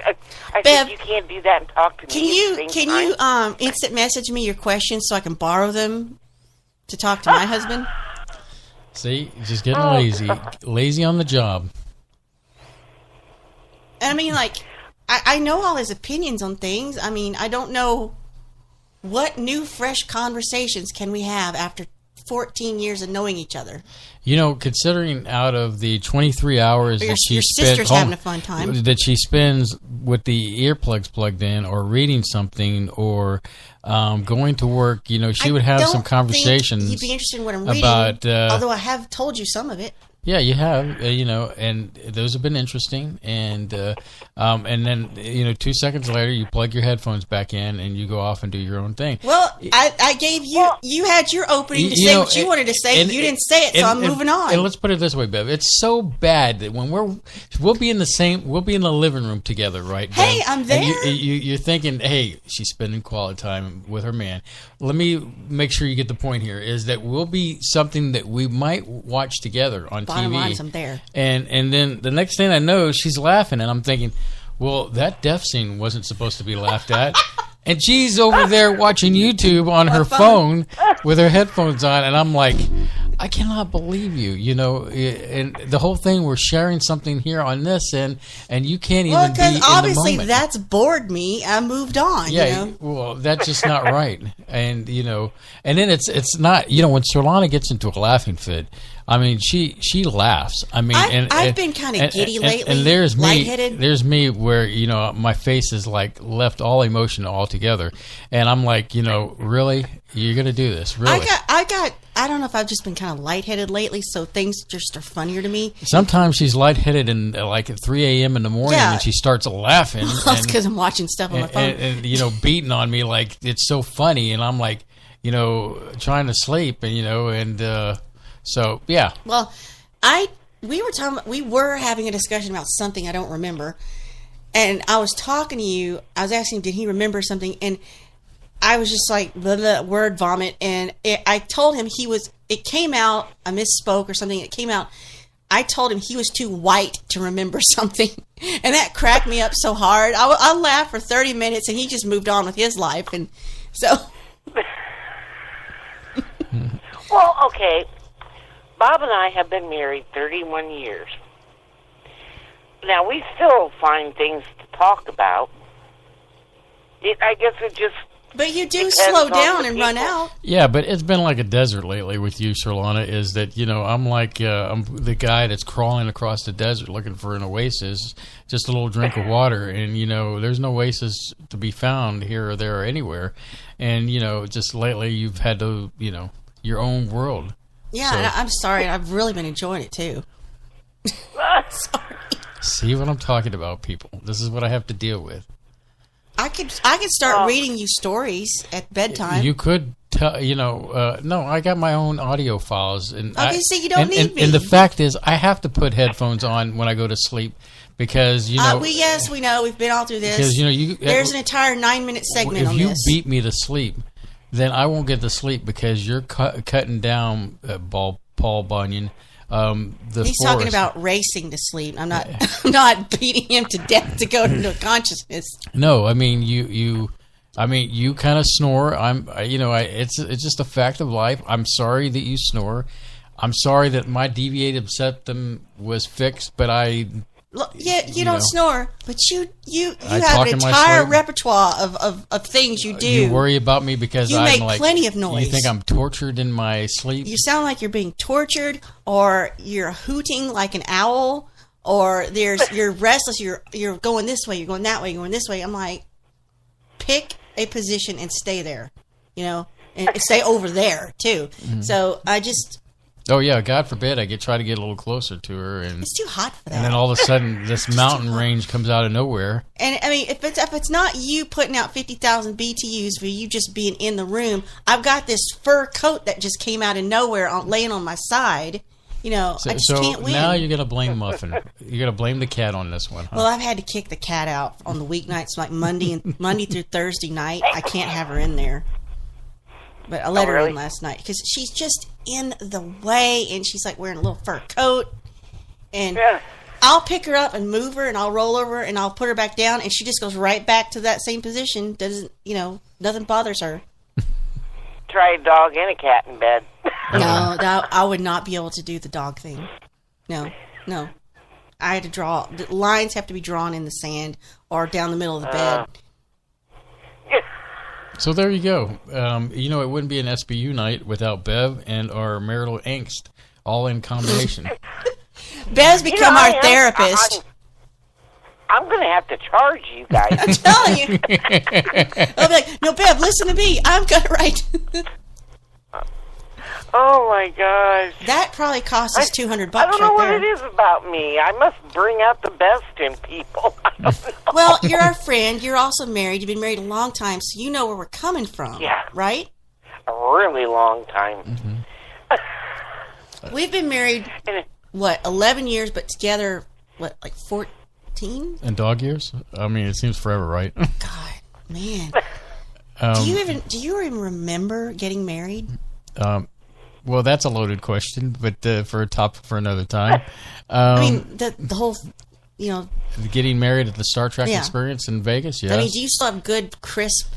Bev, said, you can't do that and talk to me at the same time. You instant message me your questions so I can borrow them to talk to my husband? See, just getting lazy. Lazy on the job. And I mean, like, I know all his opinions on things. I mean, I don't know what new, fresh conversations can we have after 14 years of knowing each other. You know, considering out of the 23 hours that she your spent sister's having a fun time, that she spends with the earplugs plugged in, or reading something, or going to work, you know, she would have some conversations. You'd be interested in what I'm reading, about, although I have told you some of it. Yeah, you have, you know, and those have been interesting. And then, you know, 2 seconds later, you plug your headphones back in and you go off and do your own thing. Well, I gave you, you had your opening to say what you wanted to say, and you didn't say it, so I'm moving on. And let's put it this way, Bev. It's so bad that when we'll be in the living room together, right? Hey, Bev? I'm there. And you're thinking, hey, she's spending quality time with her man. Let me make sure you get the point here, is that we'll be something that we might watch together on Bottom TV. line is I'm there. And then the next thing I know, she's laughing, and I'm thinking, well, that death scene wasn't supposed to be laughed at. And she's over there watching YouTube on her phone with her headphones on, and I'm like, I cannot believe you, you know. And the whole thing, we're sharing something here on this, and you can't even be in the moment. Obviously that's bored me. I moved on. Yeah, you know? Well, that's just not right. And you know, and then it's not, you know, when Surlana gets into a laughing fit, I mean, she laughs. I mean, I've been kind of giddy lately. And there's me, lightheaded. There's me where, you know, my face is like left all emotion altogether, and I'm like, you know, really, you're gonna do this? Really? I don't know if I've just been kind of lightheaded lately, so things just are funnier to me. Sometimes she's lightheaded and like at 3 a.m. in the morning, and she starts laughing. That's because I'm watching stuff on my phone. And you know, beating on me like it's so funny, and I'm like, you know, trying to sleep, and you know, and so yeah. Well, we were having a discussion about something I don't remember, and I was talking to you. I was asking him, did he remember something, and I was just like, blah, blah, word vomit. And I told him it came out, I misspoke or something. It came out, I told him he was too white to remember something. And that cracked me up so hard. I laughed for 30 minutes and he just moved on with his life. And so. Well, okay. Bob and I have been married 31 years. Now, we still find things to talk about. I guess it just... But you do slow down and run out. Yeah, but it's been like a desert lately with you, Surlana, is that, you know, I'm like, I'm the guy that's crawling across the desert looking for an oasis, just a little drink of water. And, you know, there's no oasis to be found here or there or anywhere. And, you know, just lately you've had to, you know, your own world. Yeah, so, and I'm sorry. I've really been enjoying it, too. Sorry. See what I'm talking about, people. This is what I have to deal with. I could start reading you stories at bedtime. You could tell, you know, no, I got my own audio files. And okay, so you don't need me. And the fact is, I have to put headphones on when I go to sleep because, you know. We know. We've been all through this. Because, you know, there's an entire 9-minute segment on this. If you beat me to sleep, then I won't get to sleep because you're cutting down Paul Bunyan. He's talking about racing to sleep. I'm not. I'm not beating him to death to go into consciousness. No, I mean you kind of snore. It's just a fact of life. I'm sorry that you snore. I'm sorry that my deviated septum was fixed, but you don't snore, but you have an entire repertoire of things you do. You worry about me because you make plenty of noise. You think I'm tortured in my sleep? You sound like you're being tortured, or you're hooting like an owl, or you're restless. You're going this way, you're going that way, you're going this way. I'm like, pick a position and stay there, you know, and stay over there too. Mm-hmm. So I just. Oh yeah, God forbid I try to get a little closer to her, and it's too hot for that. And then all of a sudden, this mountain range comes out of nowhere. And I mean, if it's not you putting out 50,000 BTUs for you just being in the room, I've got this fur coat that just came out of nowhere, laying on my side. You know, I just can't win. So now you're gonna blame Muffin. You're gonna blame the cat on this one. Huh? Well, I've had to kick the cat out on the weeknights, like Monday through Thursday night. I can't have her in there. But I let her really? in last night because she's just in the way, and she's like wearing a little fur coat. And Yeah. I'll pick her up and move her, and I'll roll over, and I'll put her back down, and she just goes right back to that same position. Doesn't, nothing bothers her. Try a dog and a cat in bed. No, I would not be able to do the dog thing. No. I had to draw. The lines have to be drawn in the sand or down the middle of the bed. So there you go. It wouldn't be an SBU night without Bev and our marital angst all in combination. Bev's become I our am- therapist. I'm going to have to charge you guys. I'm telling you. I'll be like, no, Bev, listen to me. I've got it right. Oh, my gosh. That probably cost us $200 I don't know what right it is about me. I must bring out the best in people. I don't know. Well, you're our friend. You're also married. You've been married a long time, so you know where we're coming from. Yeah. Right? A really long time. Mm-hmm. We've been married, 11 years, but together, like 14? And dog years? I mean, it seems forever, right? God, man. Do you even remember getting married? Well, that's a loaded question, but for a topic for another time. I mean, the whole, getting married at the Star Trek Yeah. experience in Vegas, yeah. I mean, do you still have good, crisp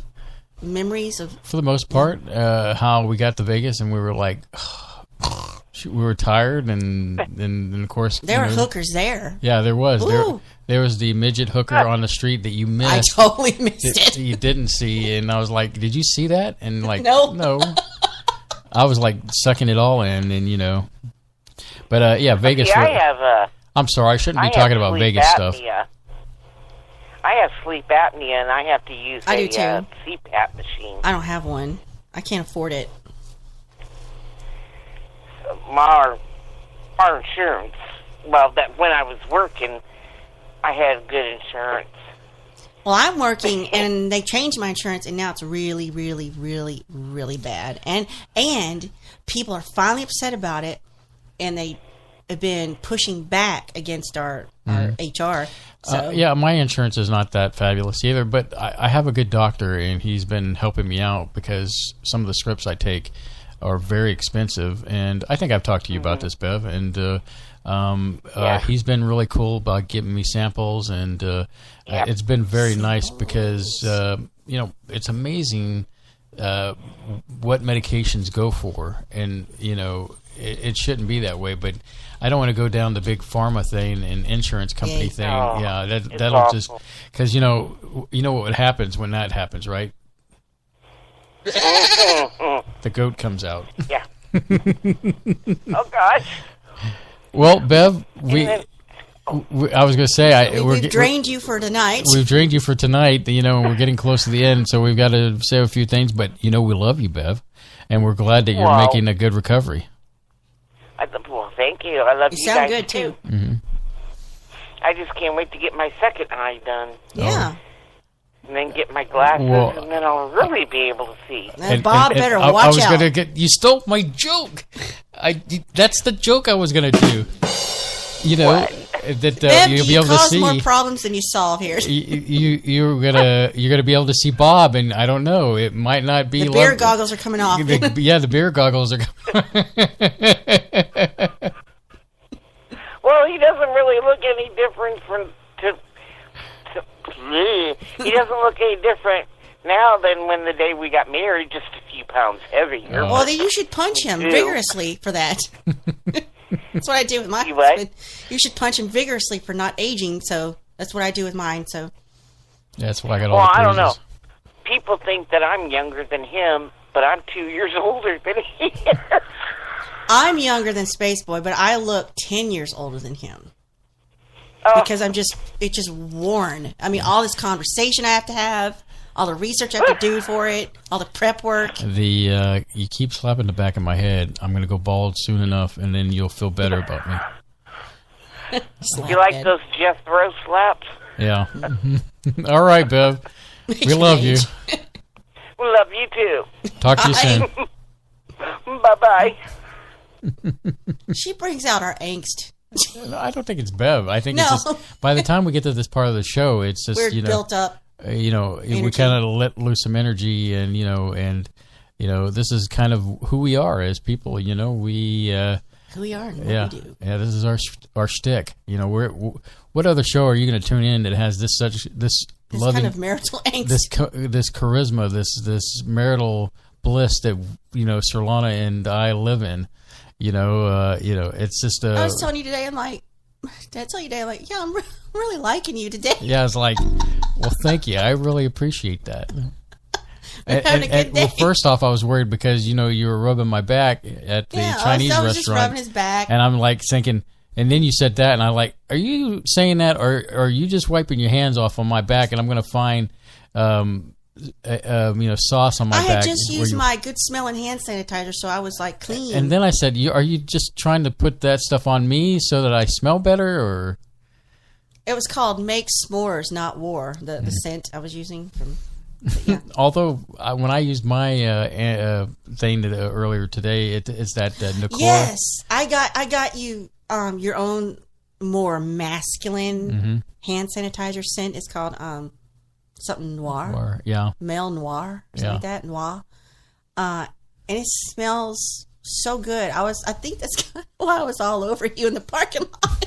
memories of... For the most part, how we got to Vegas and we were like, we were tired, and of course... There were hookers there. Yeah, there was. Ooh. There was the midget hooker on the street that you missed. I totally missed that it. you didn't see, and I was like, did you see that? And like, No. no. I was like sucking it all in, and But yeah, Vegas. See, I have I'm sorry, I shouldn't be I talking have about sleep Vegas apnea. stuff. I have sleep apnea, and I have to use I a do too. CPAP machine. I don't have one. I can't afford it. Our insurance. Well, that when I was working, I had good insurance. Well, I'm working, and they changed my insurance, and now it's really, really, really, really bad. And people are finally upset about it, and they have been pushing back against our HR. So. Yeah, my insurance is not that fabulous either, but I have a good doctor, and he's been helping me out because some of the scripts I take are very expensive. And I think I've talked to you about this, Bev, and he's been really cool about giving me samples, and it's been very nice because it's amazing what medications go for, and it shouldn't be that way, but I don't want to go down the big pharma thing and insurance company thing. Oh, Yeah, that'll awful. just because you know what happens when that happens, right? The goat comes out. Yeah. Oh gosh. Well, Bev, I was going to say We've drained you for tonight. We've drained you for tonight. We're getting close to the end, so we've got to say a few things. But we love you, Bev, and we're glad that you're making a good recovery. Well, thank you. I love you sound guys good too. Mm-hmm. I just can't wait to get my second eye done. Yeah. And then get my glasses, and then I'll really be able to see. Bob better watch I was out. Gonna you stole my joke. That's the joke I was going to do. That Bev, you'll be you able to cause see. more problems than you solve here. You're gonna be able to see Bob, and I don't know. It might not be. The beer goggles are coming off. The beer goggles are. Well, he doesn't really look any different he doesn't look any different now than when the day we got married, just a few pounds heavier. Well, then you should punch him vigorously for that. That's what I do with my You what? husband. You should punch him vigorously for not aging. So that's what I do with mine. So That's why I got all Well, the I don't know. bruises. People think that I'm younger than him, but I'm 2 years older than he is. I'm younger than Spaceboy, but I look 10 years older than him. Because it's just worn. I mean, all this conversation I have to have, all the research I have to do for it, all the prep work. You keep slapping the back of my head. I'm going to go bald soon enough, and then you'll feel better about me. You like those Jethro slaps? Yeah. All right, Bev. We love you. We love you too. Talk to you soon. Bye-bye. She brings out our angst. I don't think it's Bev. I think No. it's just by the time we get to this part of the show, it's just We're built up. we energy. kind of let loose some energy, and this is kind of who we are as people. We Who we are and what yeah, we do. yeah. This is our shtick. What other show are you going to tune in that has this loving, kind of marital angst, this charisma, this marital bliss that Surlana and I live in? It's just. I was telling you today. I'm like, did I tell you today? I'm like, yeah, I'm really liking you today. Yeah, it's like, well, thank you. I really appreciate that. Having a good day. Well, first off, I was worried because you were rubbing my back at the Chinese I was restaurant, just rubbing his back, and I'm like thinking. And then you said that, and I'm like, are you saying that, or are you just wiping your hands off on my back, and I'm going to find, sauce on my back? I had just used my good smelling hand sanitizer, so I was like clean. And then I said, are you just trying to put that stuff on me so that I smell better, or? It was called Make S'mores, Not War. The scent I was using from. Yeah. Although when I used my thing earlier today, it's that Nicole. Yes, I got you your own more masculine hand sanitizer scent. It's called something noir. Yeah. Male noir, something like that, noir. And it smells so good. I think that's kind of why I was all over you in the parking lot.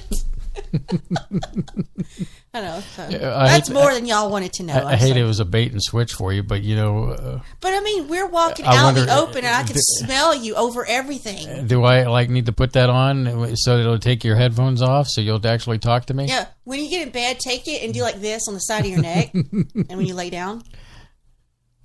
I know. So that's more than y'all wanted to know. I hate it was a bait and switch for you, but But I mean, we're walking out in the open, and I can smell you over everything. Do I need to put that on so that it'll take your headphones off, so you'll actually talk to me? Yeah. When you get in bed, take it and do like this on the side of your neck, and when you lay down,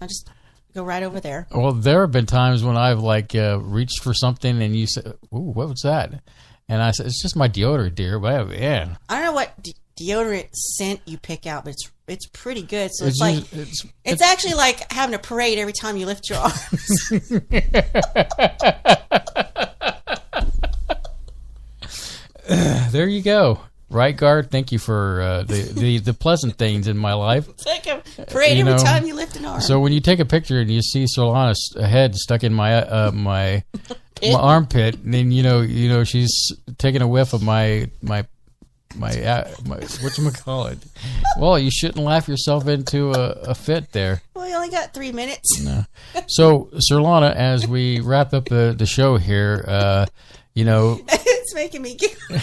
I just go right over there. Well, there have been times when I've reached for something, and you said, "Ooh, what was that?" And I said, "It's just my deodorant, dear." But yeah, I don't know what deodorant scent you pick out, but it's pretty good. So it's actually like having a parade every time you lift your arms. There you go. Right guard, thank you for the pleasant things in my life. It's like a parade every time you lift an arm. So when you take a picture and you see Solana's head stuck in my my armpit, and then she's taking a whiff of my whatchamacallit. Well, you shouldn't laugh yourself into a fit there. Well, you only got 3 minutes. No. So Surlana, as we wrap up the show here, it's making me giggle.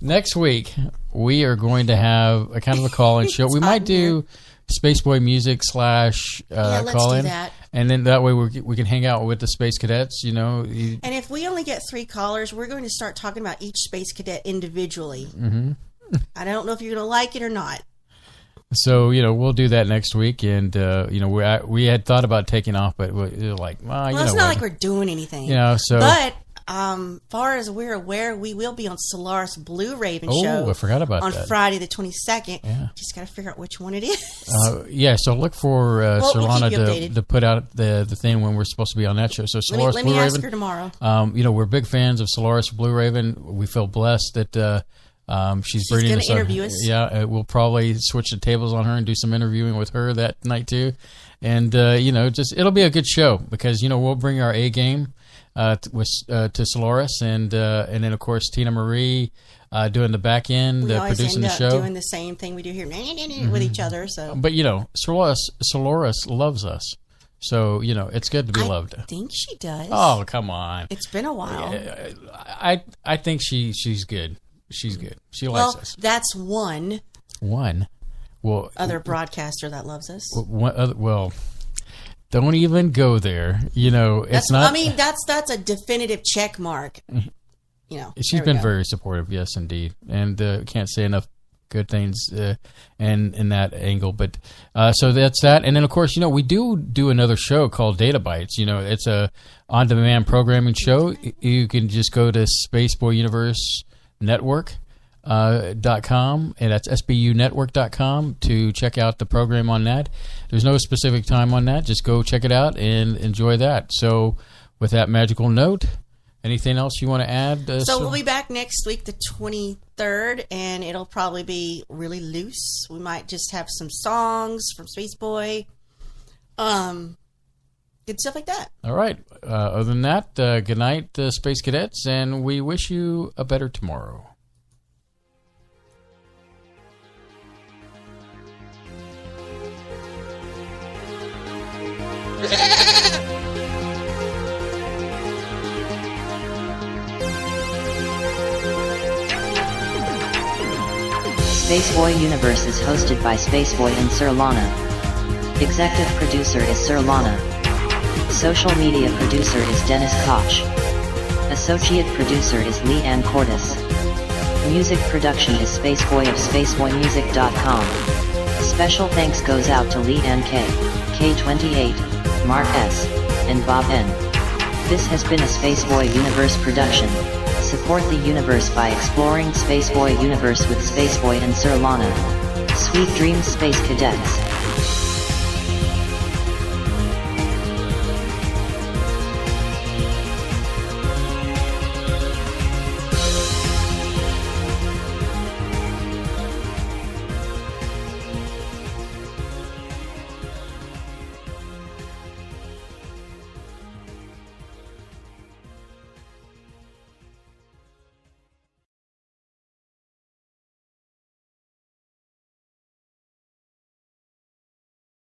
Next week, we are going to have a kind of a call-in show. We might do Spaceboy music / let's call-in. do that. And then that way we can hang out with the Space Cadets, And if we only get 3 callers, we're going to start talking about each Space Cadet individually. Mm-hmm. I don't know if you're going to like it or not. So, we'll do that next week. And, we had thought about taking off, but we're like, well, it's not like we're doing anything. So. But far as we're aware, we will be on Solaris Blue Raven show. Oh, I forgot about that. On Friday the 22nd. Yeah. Just got to figure out which one it is. So look for Surlana we'll to put out the thing when we're supposed to be on that show. So Solaris let Blue me Raven. ask her tomorrow. We're big fans of Solaris Blue Raven. We feel blessed that she's bringing going us to interview us. Yeah, we'll probably switch the tables on her and do some interviewing with her that night too. And it'll be a good show because we'll bring our A game. To Solaris, and then of course Tina Marie doing the back end, producing the show, doing the same thing we do here with each other. So, but Solaris loves us, so it's good to be loved. I think she does. Oh, come on! It's been a while. I think she's good. She's good. She likes us. That's one. Well, other broadcaster that loves us. Well. Don't even go there. It's not. I mean, that's a definitive check mark. She's been very supportive, yes, indeed, and can't say enough good things in that angle. But so that's that, and then of course, we do another show called Data Bytes. It's a on-demand programming show. You can just go to Spaceboy Universe Network. .com, and that's SBUnetwork.com to check out the program on that. There's no specific time on that. Just go check it out and enjoy that. So with that magical note, anything else you want to add? So we'll be back next week, the 23rd, and it'll probably be really loose. We might just have some songs from Spaceboy. Good stuff like that. All right. Other than that, good night, Space Cadets, and we wish you a better tomorrow. Yeah. Spaceboy Universe is hosted by Spaceboy and Surlana. Executive producer is Surlana. Social media producer is Dennis Koch. Associate producer is Lee Ann Cordes. Music production is Spaceboy of SpaceboyMusic.com. Special thanks goes out to Lee Ann K, K28, Mark S, and Bob N. This has been a Spaceboy Universe production. Support the universe by exploring Spaceboy Universe with Spaceboy and Surlana. Sweet dreams, Space Cadets.